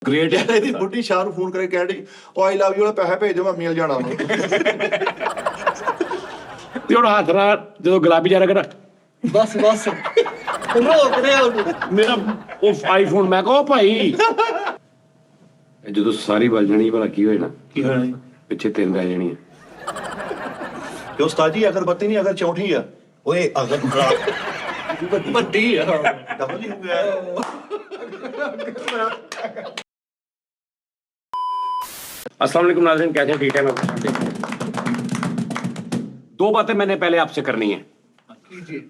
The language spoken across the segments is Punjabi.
ਗ੍ਰੇਟ ਯਾਰ। ਇਹਦੀ ਬੁੱਢੀ ਸ਼ਾਹ ਨੂੰ ਫੋਨ ਕਰੇ ਕਹਿ ਰਹੀ ਉਹ ਆਈ ਲਵ ਯੂ ਵਾਲਾ ਪੈਸੇ ਭੇਜ ਦਿਓ ਮੈਂ ਮੀਲ ਜਾਣਾ ਵਾ। ਤੇ ਹੁਣ ਹੱਥ ਨਾਲ ਜਦੋਂ ਗੁਲਾਬੀ ਜਾ ਰਿਹਾ ਬਸ ਰੋਕ ਰਿਹਾ ਉਹਨੂੰ। ਮੇਰਾ ਉਹ ਆਈਫੋਨ ਮੈਂ ਕਹਾਂ ਭਾਈ ਜਦੋਂ ਸਾਰੀ ਵੱਜ ਜਾਣੀ ਭਲਾ ਕੀ ਹੋਏ ਨਾ ਕੀ ਹੋਣਾ ਪਿੱਛੇ ਤਿੰਨ ਰਹਿ ਜਾਣੀਆਂ। ਕਿ ਉਸਤਾਦ ਜੀ ਅਗਰਬੱਤੀ ਨਹੀਂ ਅਗਰ ਚੌਂਠੀ ਆ ਓਏ ਅਗਰ ਵੱਡੀ ਆ ਡਬਲ ਹੀ ਹੋ ਗਿਆ। अस्सलाम वालेकुम नाज़रीन, कैसे हैं? ठीक है। मैं दो बातें मैंने पहले आपसे करनी है।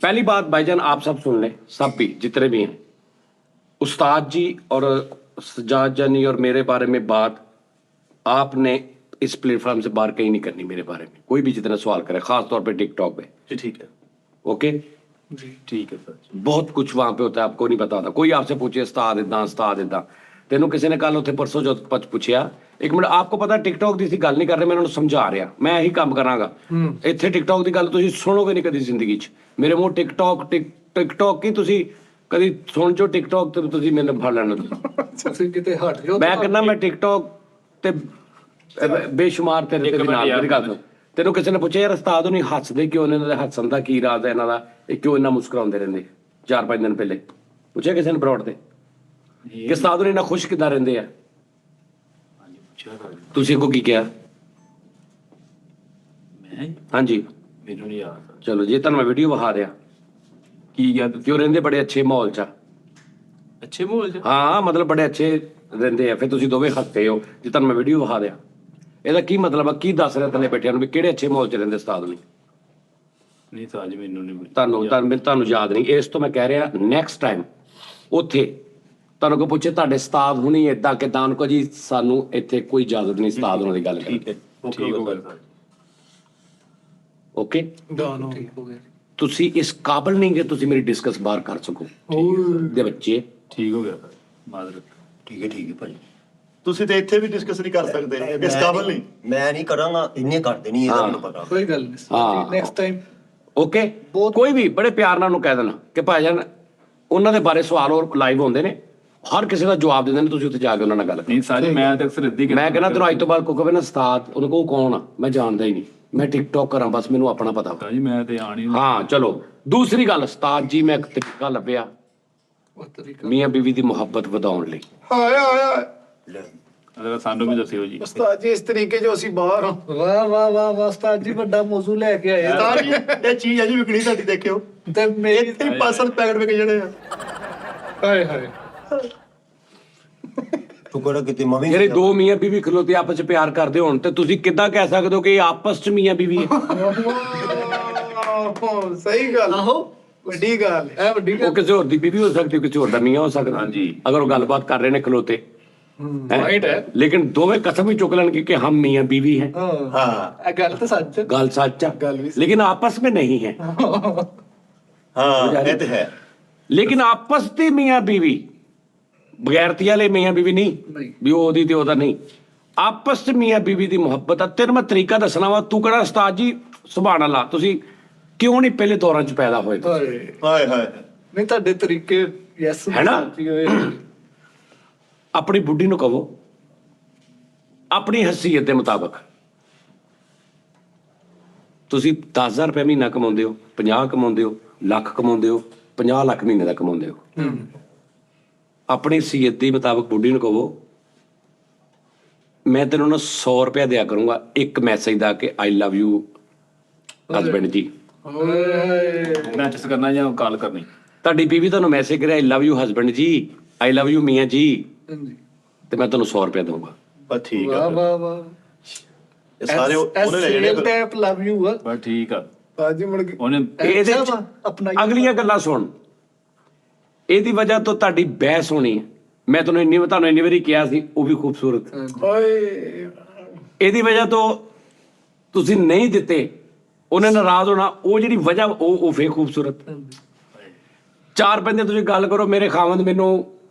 पहली बात भाईजान आप सब सुन लें, सब भी जितने भी हैं। उस्ताद जी और सजाद जानी और मेरे बारे में बात आपने इस प्लेटफॉर्म से बाहर कहीं नहीं करनी। मेरे बारे में कोई भी जितना सवाल करे, खास तौर पे टिकटॉक पे। जी ठीक है। ओके जी ठीक है सर। बहुत कुछ वहां पे होता है, आपको नहीं पता होता। कोई आपसे पूछे उस्ताद इदा तेनों किसी ने कल उत्थे परसों जो पूछया एक मिनट आपको पता टिकटॉक की गल नहीं कर रहे, मैं उन्होंने समझा रहा मैं यही काम करांगा। इत्थे टिकटॉक की गल तुसीं सुनोगे नहीं कदी जिंदगी च। मेरे मूँह टिकटॉक की तुसीं कदी सुन जो टिकटॉक ते तुसीं मैंने फड़ लैना। ਤੁਸੀਂ ਕਿਤੇ ਹਟ ਜਾਓ। मैं कहना मैं टिकटॉक ते बेशुमार तेरे ते नाल मेरी गल सुन। तेनों किसी ने पूछा यार उस्ताद होनी हसदे क्यों ने, इन्हां दे हसन दा की राज है, इन्हां दा क्यों इन्ना मुस्कुराउंदे रहिंदे 4-5 दिन पहले पूछा किसी ने ब्रॉड ते कि उस्ताद होनी इन्ना खुश किदां रहिंदे आ। ਤੁਸੀਂ ਕੋ ਕੀ ਕਿਹਾ? ਮੈਂ ਹਾਂਜੀ ਮੈਨੂੰ ਨਹੀਂ ਯਾਦ ਚਲੋ ਜੇ ਤੁਹਾਨੂੰ ਮੈਂ ਵੀਡੀਓ ਵਿਖਾ ਦਿਆਂ ਕੀ ਗਿਆ ਕਿਉਂ ਰਹਿੰਦੇ ਬੜੇ ਅੱਛੇ ਮਾਹੌਲ 'ਚ। ਅੱਛੇ ਮਾਹੌਲ ਚ ਹਾਂ ਮਤਲਬ ਬੜੇ ਅੱਛੇ ਰਹਿੰਦੇ ਆ। ਫਿਰ ਤੁਸੀਂ ਦੋਵੇਂ ਹੱਸਦੇ ਹੋ ਜੇ ਤੁਹਾਨੂੰ ਮੈਂ ਵੀਡੀਓ ਵਿਖਾ ਦਿਆਂ। ਇਹਦਾ ਕੀ ਮਤਲਬ ਆ? ਕੀ ਦੱਸ ਰਿਹਾ ਥੱਲੇ ਬੈਠਿਆਂ ਨੂੰ ਵੀ ਕਿਹੜੇ ਅੱਛੇ ਮਾਹੌਲ 'ਚ ਰਹਿੰਦੇ ਉਸਤਾਦ ਨਹੀਂ? ਨਹੀਂ ਤਾਂ ਅੱਜ ਮੈਨੂੰ ਨਹੀਂ ਤੁਹਾਨੂੰ ਯਾਦ ਨਹੀਂ। ਇਸ ਤੋਂ ਮੈਂ ਕਹਿ ਰਿਹਾ ਨੈਕਸਟ ਟਾਈਮ ਉੱਥੇ ਤੁਹਾਨੂੰ ਕੋਈ ਪੁੱਛੇ ਤੁਹਾਡੇ ਉਸਤਾਦ ਹੁਣੀ ਏਦਾਂ ਕਿਦਾਂ ਉਹਨੂੰ ਕਹੋ ਜੀ ਸਾਨੂੰ ਇੱਥੇ ਕੋਈ ਇਜਾਜ਼ਤ ਨਹੀਂ ਉਸਤਾਦ ਹੋਣ ਦੀ ਗੱਲ ठीक ਕਰੀ। है। ਠੀਕ ਹੋ ਗਿਆ ਓਕੇ ਠੀਕ ਹੋ ਗਿਆ। ਤੁਸੀਂ ਇਸ ਕਾਬਲ ਨਹੀਂ ਕਿ ਤੁਸੀਂ ਮੇਰੀ ਡਿਸਕਸ ਬਾਹਰ ਕਰ ਸਕੋ ਦੇ ਬੱਚੇ। ਠੀਕ ਹੋ ਗਿਆ ਮਾਦਰਤ ਠੀਕ ਹੈ ਭਾਈ। ਤੁਸੀਂ ਤੇ ਇੱਥੇ ਵੀ ਡਿਸਕਸ ਨਹੀਂ ਕਰ ਸਕਦੇ ਇਸ ਕਾਬਲ ਨਹੀਂ। ਮੈਂ ਨਹੀਂ ਕਰਾਂਗਾ, ਇੰਨੇ ਕਰਦੇ ਨਹੀਂ ਇਹਦਾ ਮੈਨੂੰ ਪਤਾ। ਕੋਈ ਗੱਲ ਨਹੀਂ। ਹਾਂ। ਨੈਕਸਟ ਟਾਈਮ ਓਕੇ ਕੋਈ ਵੀ ਬੜੇ ਪਿਆਰ ਨਾਲ ਉਹਨੂੰ ਕਹਿ ਦੇਣਾ ਕਿ ਭਾਈਜਾਨ ਉਹਨਾਂ ਦੇ ਬਾਰੇ ਸਵਾਲ ਹੋਰ ਲਾਈਵ ਹੁੰਦੇ ਨੇ, ਹਰ ਕਿਸੇ ਦਾ ਜਵਾਬ ਦਿੰਦੇ ਨੇ, ਤੁਸੀਂ ਉੱਥੇ ਜਾ ਕੇ ਉਹਨਾਂ ਨਾਲ ਗੱਲ ਕਰੋ। ਨਹੀਂ ਸਾਰੀ ਮੈਂ ਤਾਂ ਅਕਸਰ ਇੱਦੀ ਮੈਂ ਕਹਿੰਦਾ ਤੈਨੂੰ ਅੱਜ ਤੋਂ ਬਾਅਦ ਕੋਈ ਕਹੇ ਨਾ ਉਸਤਾਦ ਉਹਨੂੰ ਕਹੋ ਕੌਣ ਆ, ਮੈਂ ਜਾਣਦਾ ਹੀ ਨਹੀਂ, ਮੈਂ ਟਿਕਟੌਕ ਕਰਾਂ ਬਸ ਮੈਨੂੰ ਆਪਣਾ ਪਤਾ ਵਾ। ਜੀ ਮੈਂ ਤੇ ਆਣੀ ਹਾਂ ਚਲੋ ਦੂਸਰੀ ਗੱਲ ਉਸਤਾਦ ਜੀ ਮੈਂ ਇੱਕ ਤਰੀਕਾ ਲੱਭਿਆ ਉਹ ਤਰੀਕਾ ਮੀਆਂ ਬੀਵੀ ਦੀ ਮੁਹੱਬਤ ਵਧਾਉਣ ਲਈ। ਹਾਏ ਹਾਏ ਲੈ ਅਗਰ ਸਾਨੂੰ ਵੀ ਦੱਸਿਓ ਜੀ। ਉਸਤਾਦ ਜੀ ਇਸ ਤਰੀਕੇ ਜੋ ਅਸੀਂ ਬਾਹਰ ਹਾਂ। ਵਾਹ ਉਸਤਾਦ ਜੀ ਵੱਡਾ ਮੌਜੂ ਲੈ ਕੇ ਆਏ। ਉਸਤਾਦ ਜੀ ਇਹ ਚੀਜ਼ ਅਜੀ ਵਿਕਣੀ ਤੁਹਾਡੀ ਦੇਖਿਓ ਤੇ ਮੇਰੀ ਇੱਥੇ ਹੀ ਪਾਸਲ ਪੈਕਟ ਵਿਕ ਜਿਹੜੇ ਆ। ਹਾਏ ਤੂੰ ਕਿਹੜਾ ਕਿਤੇ ਮੈਂ ਵੀ ਜਿਹੜੇ ਦੋ ਮੀਆਂ ਬੀਵੀ ਖਲੋਤੇ ਆਪਸ ਚ ਪਿਆਰ ਕਰਦੇ ਹੋਣ ਤੇ ਤੁਸੀਂ ਕਿੱਦਾਂ ਕਹਿ ਸਕਦੇ ਹੋ ਕਿ ਇਹ ਆਪਸ ਚ ਮੀਆਂ ਬੀਵੀ ਹੈ? ਸਹੀ ਗੱਲ। ਆਹੋ ਵੱਡੀ ਗੱਲ ਹੈ। ਇਹ ਵੱਡੀ ਉਹ ਕਿਸੇ ਹੋਰ ਦੀ ਬੀਵੀ ਹੋ ਸਕਦੀ, ਕਿਸੇ ਹੋਰ ਦਾ ਮੀਆਂ ਹੋ ਸਕਦਾ। ਹਾਂਜੀ। ਅਗਰ ਉਹ ਗੱਲਬਾਤ ਕਰ ਰਹੇ ਨੇ ਖਲੋਤੇ ਰਾਈਟ ਹੈ। लेकिन दोवें कसम ही चुक लेंगे कि हम मियाँ बीवी हैं। ਹਾਂ ਇਹ ਗੱਲ ਤਾਂ ਸੱਚ ਹੈ। गल सच है लेकिन आपस में नहीं है। ਹਾਂ ਇਹ ਤੇ ਹੈ। लेकिन आपस ਦੀ मियाँ बीवी ਬਗੈਰਤੀ ਵਾਲੇ मियाँ बीवी ਨਹੀਂ ਨਹੀਂ। ਵੀ ਉਹਦੀ ਤੇ ਉਹਦਾ ਨਹੀਂ, ਆਪਸ ਚ मियाँ बीवी ਦੀ ਮੁਹੱਬਤ ਆ। ਤੈਨੂੰ ਮੈਂ ਤਰੀਕਾ ਦੱਸਣਾ ਵਾ, ਤੂੰ ਕਿਹੜਾ ਉਸਤਾਦ ਜੀ ਸੁਭਾਨ ਅੱਲਾਹ ਤੁਸੀਂ ਕਿਉਂ ਨਹੀਂ ਪਹਿਲੇ ਦੌਰਾਂ ਚ ਪੈਦਾ ਹੋਏ? ਹਾਏ ਹਾਏ ਨਹੀਂ ਤੁਹਾਡੇ ਤਰੀਕੇ ਯੈਸ ਹੈ ਨਾ? ਆਪਣੀ ਬੁੱਢੀ ਨੂੰ ਕਹੋ ਆਪਣੀ ਹਸੀਅਤ ਦੇ ਮੁਤਾਬਕ ਤੁਸੀਂ 10,000 ਰੁਪਏ ਮਹੀਨਾ ਕਮਾਉਂਦੇ ਹੋ, 50 ਕਮਾਉਂਦੇ ਹੋ, ਲੱਖ ਕਮਾਉਂਦੇ ਹੋ, 50 ਲੱਖ ਮਹੀਨੇ ਦਾ ਕਮਾਉਂਦੇ ਹੋ, ਆਪਣੀ ਹਸੀਅਤ ਦੇ ਮੁਤਾਬਕ ਬੁੱਢੀ ਨੂੰ ਕਹੋ ਮੈਂ ਤੈਨੂੰ ਨਾ 100 ਰੁਪਏ ਦਿਆ ਕਰੂੰਗਾ ਇੱਕ ਮੈਸੇਜ ਦਾ ਕਿ ਆਈ ਲਵ ਯੂ ਹਸਬੈਂਡ ਜੀ। ਮੈਸੇਜ ਕਰਨਾ ਜਾਂ ਕਾਲ ਕਰਨੀ। ਤੁਹਾਡੀ ਬੀਵੀ ਤੁਹਾਨੂੰ ਮੈਸੇਜ ਕਰੇ ਆਈ ਲਵ ਯੂ ਹਸਬੈਂਡ ਜੀ, ਆਈ ਲਵ ਯੂ ਮੀਆਂ ਜੀ, ਹਾਂਜੀ ਤੇ ਮੈਂ ਤੁਹਾਨੂੰ 100 ਰੁਪਏ ਦਊਂਗਾ। ਬਸ ਠੀਕ ਆ। ਵਾਹ ਇਹ ਸਾਰੇ ਉਹਨੇ ਲੈ ਸੀਰੀਅਲ ਜਾਣੇ। ਟੈਪ ਲਵ ਯੂ ਆ ਬਸ ਠੀਕ ਆ। ਬਾਜੀ ਮੁੜ ਕੇ ਉਹਨੇ ਇਹਦੇ ਚ ਆਪਣਾ ਅਗਲੀਆਂ ਗੱਲਾਂ ਸੁਣ। ਇਹਦੀ ਵਜ੍ਹਾ ਤੋਂ ਤੁਹਾਡੀ ਬਹਿਸ ਹੋਣੀ ਹੈ। ਮੈਂ ਤੁਹਾਨੂੰ ਇੰਨੀ ਵਾਰੀ ਕਿਹਾ ਸੀ ਉਹ ਵੀ ਖੂਬਸੂਰਤ। ਓਏ ਇਹਦੀ ਵਜ੍ਹਾ ਤੋਂ ਤੁਸੀਂ ਨਹੀਂ ਦਿੱਤੇ, ਉਹਨੇ ਨਾਰਾਜ਼ ਹੋਣਾ। ਉਹ ਜਿਹੜੀ ਵਜ੍ਹਾ ਉਹ ਫੇਰ ਖੂਬਸੂਰਤ। 4 ਬੰਦੇ ਤੁਸੀਂ ਗੱਲ ਕਰੋ ਮੇਰੇ ਖਾਵੰਦ ਮੈਨੂੰ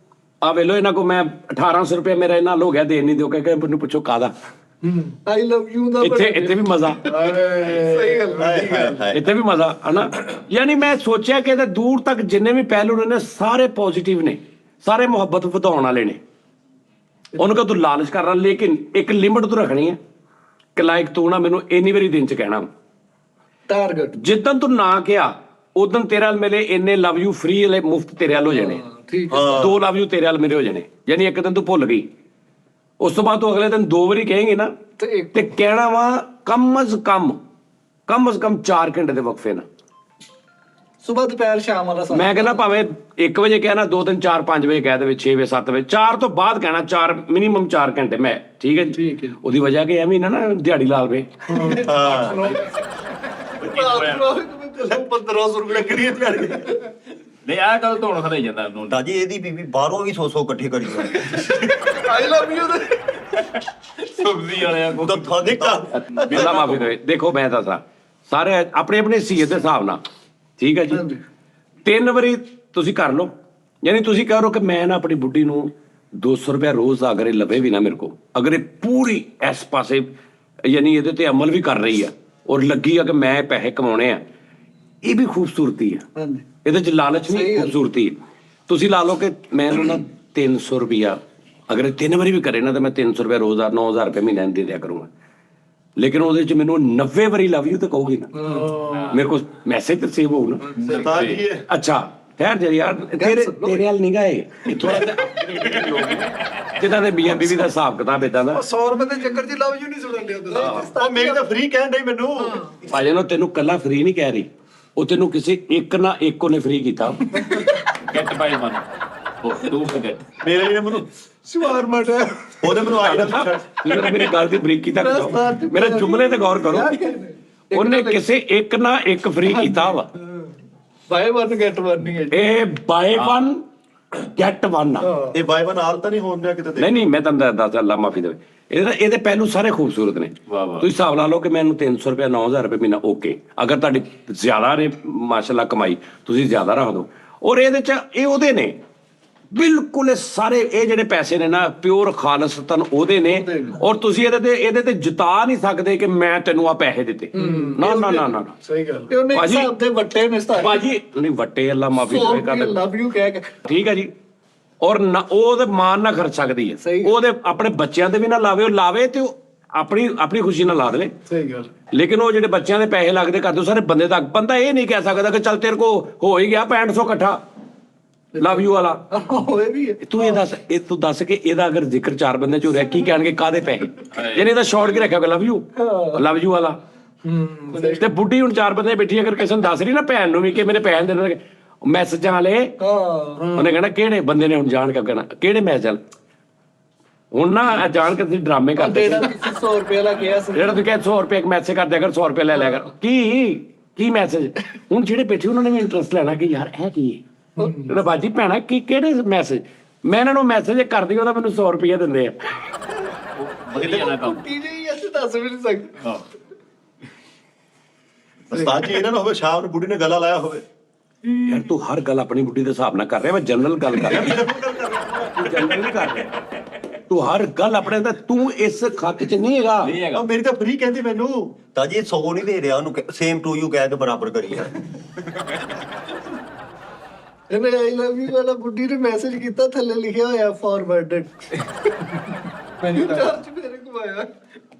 ਆ ਵੇਲੋ ਇਹਨਾਂ ਕੋ ਮੈਂ 1800 ਰੁਪਏ ਮੇਰਾ ਇਹਨਾਂ ਹੋ ਗਿਆ ਦੇਣ ਨਹੀਂ ਦਿਓ ਕਿ ਮੈਨੂੰ ਪੁੱਛੋ ਕਾਹਦਾ। ਆਈ ਲਵ ਯੂ ਦਾ ਇੱਥੇ ਵੀ ਮਜ਼ਾ, ਸਹੀ ਗੱਲ ਹਾਏ ਇੱਥੇ ਵੀ ਮਜ਼ਾ ਹਨਾ। ਯਾਨੀ ਮੈਂ ਸੋਚਿਆ ਕਿ ਇਹਦੇ ਦੂਰ ਤੱਕ ਜਿੰਨੇ ਵੀ ਪਹਿਲੂ ਨੇ ਸਾਰੇ ਪੋਜ਼ਿਟਿਵ ਨੇ, ਸਾਰੇ ਮੁਹੱਬਤ ਵਧਾਉਣ ਵਾਲੇ ਨੇ। ਉਹਨੂੰ ਕਹ ਤੂੰ ਲਾਲਚ ਕਰ ਰਹਾ, ਲੇਕਿਨ ਇੱਕ ਲਿਮਟ ਤੂੰ ਰੱਖਣੀ ਹੈ ਕਿ ਲਾਈਕ ਤੂੰ ਨਾ ਮੈਨੂੰ ਇੰਨੀ ਵਾਰੀ ਦਿਨ ਚ ਕਹਿਣਾ। ਟਾਰਗੇਟ ਜਿੱਦਣ ਤੂੰ ਨਾ ਕਿਹਾ ਉਦੋਂ ਤੇਰੇ ਨਾਲ ਮਿਲੇ ਇੰਨੇ ਲਵ ਯੂ ਫ੍ਰੀ ਵਾਲੇ ਮੁਫਤ ਤੇਰੇ ਵੱਲ ਹੋ ਜਾਣੇ, ਠੀਕ ਹੈ। 2 ਲਵ ਯੂ ਤੇਰੇ ਵੱਲ ਮੇਰੇ ਹੋ ਜਾਣੇ। ਯਾਨੀ ਇੱਕ ਦਿਨ ਤੂੰ ਭੁੱਲ ਗਈ, ਉਸ ਤੋਂ ਬਾਅਦ ਤੂੰ ਅਗਲੇ ਦਿਨ 2 ਵਾਰੀ ਕਹੇਂਗੀ ਨਾ, ਤੇ ਕਹਿਣਾ ਵਾ ਕਮ ਅਜ਼ ਕਮ 4 ਘੰਟੇ ਦੇ ਵਕਫੇ ਨਾਲ। ਸਵੇਰ ਦੁਪਹਿਰ ਸ਼ਾਮ ਵਾਲਾ ਸਾਰਾ। ਮੈਂ ਕਹਿੰਦਾ ਭਾਵੇਂ 1 ਵਜੇ ਕਹਿਣਾ, 2 3 4 5 ਵਜੇ ਕਹਿ ਦੇਵੇ, 6 ਵਜੇ 7 ਵਜੇ, 4 ਤੋਂ ਬਾਅਦ ਕਹਿਣਾ, 4 ਮਿਨੀਮਮ 4 ਘੰਟੇ ਮੈਂ, ਠੀਕ ਹੈ ਜੀ। ਠੀਕ ਹੈ। ਉਹਦੀ ਵਜ੍ਹਾ ਕਿ ਐਵੇਂ ਨਾ ਦਿਹਾੜੀ ਲਾ ਲਵੇ। 1500 ਰੁਪਏ ਲੱਗਣੀ ਹੈ ਦਿਹਾੜੀ। ਨਹੀਂ ਆਹ ਗੱਲ ਤੋਂ ਹੁਣ ਖੜਾਈ ਜਾਂਦਾ ਉਹਨੂੰ। ਤਾਂ ਜੀ ਇਹਦੀ ਬੀਬੀ ਬਾਹਰੋਂ ਵੀ 100 ਇਕੱਠੇ ਕਰੀ ਜਾਂਦੀ ਆਈ ਲਵ ਯੂ ਸਬਜ਼ੀ ਵਾਲਿਆਂ ਕੋਲ ਤਾਂ ਤੁਹਾਡੇ ਘਰ ਅੱਲਾ ਮਾਫੀ ਦੇਵੇ। ਦੇਖੋ ਮੈਂ ਦੱਸਾਂ, ਸਾਰੇ ਆਪਣੇ ਆਪਣੇ ਸੀਅਤ ਦੇ ਹਿਸਾਬ ਨਾਲ, ਠੀਕ ਹੈ ਜੀ। 3 ਵਾਰੀ ਤੁਸੀਂ ਕਰ ਲਓ, ਯਾਨੀ ਤੁਸੀਂ ਕਹਿ ਰਹੇ ਹੋ ਕਿ ਮੈਂ ਨਾ ਆਪਣੀ ਬੁੱਢੀ ਨੂੰ 200 ਰੁਪਇਆ ਰੋਜ਼ ਅਗਰ ਇਹ ਲਵੇ ਵੀ ਨਾ ਮੇਰੇ ਕੋ, ਅਗਰ ਇਹ ਪੂਰੀ ਇਸ ਪਾਸੇ ਯਾਨੀ ਇਹਦੇ ਤੇ ਅਮਲ ਵੀ ਕਰ ਰਹੀ ਆ ਔਰ ਲੱਗੀ ਆ ਕਿ ਮੈਂ ਪੈਸੇ ਕਮਾਉਣੇ ਆ, ਇਹ ਵੀ ਖੂਬਸੂਰਤੀ ਆ। ਇਹਦੇ ਚ ਲਾਲਚ ਨਹੀਂ, ਖੂਬਸੂਰਤੀ। ਤੁਸੀਂ ਲਾ ਲਓ ਕਿ ਮੈਂ ਇਹਨੂੰ ਨਾ 300 ਰੁਪਇਆ ਅਗਰ ਇਹ 3 ਵਾਰੀ ਵੀ ਕਰੇ ਨਾ, ਤਾਂ ਮੈਂ 300 ਰੁਪਇਆ ਰੋਜ਼ 9000 ਰੁਪਏ ਮਹੀਨੇ ਦੇ ਦਿਆ ਕਰੂੰਗਾ। ਲੇਕਿਨ ਉਹਦੇ ਚ ਮੈਨੂੰ 90 ਵਾਰੀ ਲਵ ਯੂ ਤਾਂ ਕਹੂਗੀ ਨਾ, ਮੇਰੇ ਕੋਲ ਮੈਸੇਜ ਤਾਂ ਸੇਵ ਹੋਊ ਨਾ। ਤਾਂ ਕੀ ਹੈ ਅੱਛਾ ਠਹਿਰ ਜਾ ਯਾਰ, ਤੇਰੇ ਹਾਲ ਨਹੀਂ ਗਏ ਥੋੜਾ ਜਿੱਦਾਂ ਦੇ ਮੀਆਂ ਬੀਵੀ ਦਾ ਹਿਸਾਬ ਕਿਤਾਬ ਇਦਾਂ ਦਾ। 100 ਰੁਪਏ ਦੇ ਚੱਕਰ 'ਚ ਲਵ ਯੂ ਨਹੀਂ ਸੁਣਨ ਲਿਆ ਤੁਸੀਂ। ਉਹ ਮੇਰੀ ਤਾਂ ਫ੍ਰੀ ਕਹਿਣ ਡਈ ਮੈਨੂੰ। ਭਾਜੀ ਨੂੰ ਤੈਨੂੰ ਕੱਲਾ ਫ੍ਰੀ ਨਹੀਂ ਕਹਿ ਰਹੀ, ਉਹ ਤੈਨੂੰ ਕਿਸੇ ਇੱਕ ਨਾ ਇੱਕ ਉਹਨੇ ਫ੍ਰੀ ਕੀਤਾ। ਗੈਟ ਬਾਈ ਮਨ ਤੂੰ ਫਰਗੇਟ ਮੇਰੇ ਲਈ ਮੈਨੂੰ ਸਵਾਰ ਮਟਾ ਉਹਨੇ ਮੈਨੂੰ ਆਈ ਤੁਸੀਂ ਮੇਰੀ ਗੱਲ ਦੀ ਬਰੀਕੀ ਤੱਕ ਜਾਓ, ਮੇਰੇ ਜੁਮਲੇ ਤੇ ਗੌਰ ਕਰੋ। ਉਹਨੇ ਕਿਸੇ ਇੱਕ ਨਾ ਇੱਕ ਫ੍ਰੀ ਕੀਤਾ ਵਾ। ਬਾਏ 1 ਗੈਟ 1 ਨਹੀਂ ਹੈ ਜੀ। ਇਹ ਬਾਏ 1 ਗੈਟ 1 ਆ। ਇਹ ਬਾਈ ਵਨ ਆਲ ਤਾਂ ਨਹੀਂ ਹੋਣ ਡਿਆ ਕਿਤੇ। ਨਹੀਂ ਮੈਂ ਤੁਹਾਨੂੰ ਦੱਸ, ਅੱਲਾ ਮਾਫੀ ਦੇਵੇ। ਇਹਦੇ ਪਹਿਲੂ ਸਾਰੇ ਖੂਬਸੂਰਤ ਨੇ। ਵਾਹ ਵਾਹ। ਤੁਸੀਂ ਹਿਸਾਬ ਲਾ ਲਓ ਕਿ ਮੈਨੂੰ 300 ਰੁਪਇਆ 9000 ਰੁਪਏ ਮਹੀਨਾ ਓਕੇ, ਅਗਰ ਤੁਹਾਡੀ ਜ਼ਿਆਦਾ ਨੇ ਮਾਸ਼ਾਅੱਲਾ ਕਮਾਈ, ਤੁਸੀਂ ਜ਼ਿਆਦਾ ਰੱਖ ਦਿਓ। ਔਰ ਇਹਦੇ ਚ ਇਹ ਉਹਦੇ ਨੇ ਬਿਲਕੁਲ, ਇਹ ਸਾਰੇ ਇਹ ਜਿਹੜੇ ਪੈਸੇ ਨੇ ਨਾ ਪਿਓਰ ਖਾਲਸਤਨ ਉਹਦੇ ਨੇ। ਔਰ ਤੁਸੀਂ ਇਹਦੇ ਤੇ ਜਿਤਾ ਨਹੀਂ ਸਕਦੇ ਕਿ ਮੈਂ ਤੈਨੂੰ ਆ ਪੈਸੇ ਦਿੱਤੇ। ਨਾ ਨਾ ਨਾ ਨਾ ਸਹੀ ਗੱਲ। ਤੇ ਉਹਨੇ ਭਾਜੀ- ਹਿਸਾਬ ਦੇ ਵੱਟੇ ਨੇ ਸਤਾਰੇ। ਭਾਜੀ ਨਹੀਂ ਵੱਟੇ, ਅੱਲਾ ਮਾਫੀ ਦੇਵੇ ਕਰ ਲਵ ਯੂ ਕਹਿ ਕੇ। ਠੀਕ ਹੈ ਜੀ। ਔਰ ਨਾ ਉਹਦੇ ਮਾਨ ਨਾ ਖਰਚ ਸਕਦੀ ਹੈ, ਸਹੀ। ਉਹਦੇ ਆਪਣੇ ਬੱਚਿਆਂ ਤੇ ਵੀ ਨਾ ਲਾਵੇ, ਉਹ ਲਾਵੇ ਤੇ ਉਹ ਆਪਣੀ ਖੁਸ਼ੀ ਨਾਲ ਲਾ ਦੇਵੇ। ਸਹੀ ਗੱਲ। ਲੇਕਿਨ ਉਹ ਜਿਹੜੇ ਬੱਚਿਆਂ ਦੇ ਪੈਸੇ ਲੱਗਦੇ ਕਰਦੇ ਸਾਰੇ ਬੰਦੇ ਤੱਕ, ਬੰਦਾ ਇਹ ਨਹੀਂ ਕਹਿ ਸਕਦਾ ਕਿ ਚੱਲ ਤੇਰੇ ਕੋ ਹੋ ਹੀ ਗਿਆ 6500 ਇਕੱਠਾ ਲਵ ਯੂ ਵਾਲਾ। ਹੋਏ ਵੀ ਹੈ। ਤੂੰ ਤੂੰ ਦੱਸ ਕਿ ਇਹਦਾ ਅਗਰ ਜ਼ਿਕਰ 4 ਬੰਦੇ ਚ ਹੋ ਰਿਹਾ, ਕੀ ਕਹਿਣਗੇ ਕਾਦੇ ਪੈਸੇ? ਜਿਹਨੇ ਇਹਦਾ ਸ਼ਾਰਟ ਕੇ ਰੱਖਿਆ ਲਵ ਯੂ ਵਾਲਾ। ਤੇ ਬੁੱਢੀ ਹੁਣ 4 ਬੰਦੇ ਬੈਠੀ ਅਗਰ ਕਿਸੇ ਨੂੰ ਦੱਸ ਰਹੀ ਨਾ ਭੈਣ ਨੂੰ ਵੀ ਕਿ ਮੇਰੇ ਪੈਸੇ ਦੇਣੇ ਮੈਸੇਜਾਂ ਵਾਲੇ, ਉਹਨੇ ਕਹਿਣਾ ਕਿਹੜੇ ਬੰਦੇ ਨੇ ਹੁਣ ਜਾਣ ਕੇ ਕਹਿਣਾ ਕਿਹੜੇ ਮੈਸੇਜ? ਹੁਣ ਨਾ ਜਾਣ ਕੇ ਤੁਸੀਂ ਡਰਾਮੇ ਕਰਦੇ ਜਿਹੜਾ ਤੁਸੀਂ 100 ਰੁਪਏ ਵਾਲਾ ਕਿਹਾ ਸੀ। ਜਿਹੜਾ ਤੁਸੀਂ ਕਹਿੰਦੇ 100 ਰੁਪਏ ਇੱਕ ਮੈਸੇਜ ਕਰਦੇ ਅਗਰ 100 ਰੁਪਏ ਲੈ ਲਿਆ ਕਰ। ਕੀ ਮੈਸੇਜ? ਹੁਣ ਜਿਹੜੇ ਬੈਠੇ ਉਹਨਾਂ ਨੇ ਵੀ ਇੰਟਰਸਟ ਲੈਣਾ ਕਿ ਯਾਰ ਇਹ ਕੀ ਹੈ। ਜਿਹੜਾ ਬਾਜੀ ਭੈਣਾ ਕਿਹੜੇ ਮੈਸੇਜ? ਮੈਂ ਇਹਨਾਂ ਨੂੰ ਮੈਸੇਜ ਕਰਦੀ ਉਹਦਾ ਮੈਨੂੰ 100 ਰੁਪਏ ਦਿੰਦੇ ਆ। ਵਧੀਆ ਨਾ ਕੰਮ। ਕੀ ਜੀ ਅਸੀਂ ਦੱਸ ਵੀ ਨਹੀਂ ਸਕਦੇ। ਹਾਂ ਉਸਤਾਦ ਜੀ ਇਹਨਾਂ ਨੂੰ ਹੋਵੇ ਸ਼ਾਮ ਨੂੰ ਬੁੱਢੀ ਨੇ ਗਲਾ ਲਾਇਆ ਹੋਵੇ। ਯਾਰ ਤੂੰ ਹਰ ਗੱਲ ਆਪਣੀ ਬੁੱਢੀ ਦੇ ਹਿਸਾਬ ਨਾਲ ਕਰ ਰਿਹਾ, ਮੈਂ ਜਨਰਲ ਗੱਲ ਕਰ ਰਿਹਾ। ਤੂੰ ਜਨਰਲ ਨਹੀਂ ਕਰ ਰਿਹਾ, ਤੂੰ ਹਰ ਗੱਲ ਆਪਣੇ ਦਾ, ਤੂੰ ਇਸ ਖੱਤ 'ਚ ਨਹੀਂ ਹੈਗਾ। ਨਹੀਂ ਹੈਗਾ। ਉਹ ਮੇਰੀ ਤਾਂ ਫ੍ਰੀ ਕਹਿੰਦੀ ਮੈਨੂੰ। ਤਾਂ ਜੀ 100 ਨਹੀਂ ਦੇ ਰਿਹਾ ਉਹਨੂੰ, ਸੇਮ ਟੂ ਯੂ ਕਹਿ ਕੇ ਬਰਾਬਰ ਕਰੀ ਆ। ਇਹਨੇ ਆਈ ਲਵ ਯੂ ਵਾਲਾ ਬੁੱਢੀ ਨੇ ਮੈਸੇਜ ਕੀਤਾ, ਥੱਲੇ ਲਿਖਿਆ ਹੋਇਆ ਫਾਰਵਰਡਡ। ਮੈਨੂੰ ਚਾਰਜ ਮੇਰੇ ਕੋ ਆਇਆ।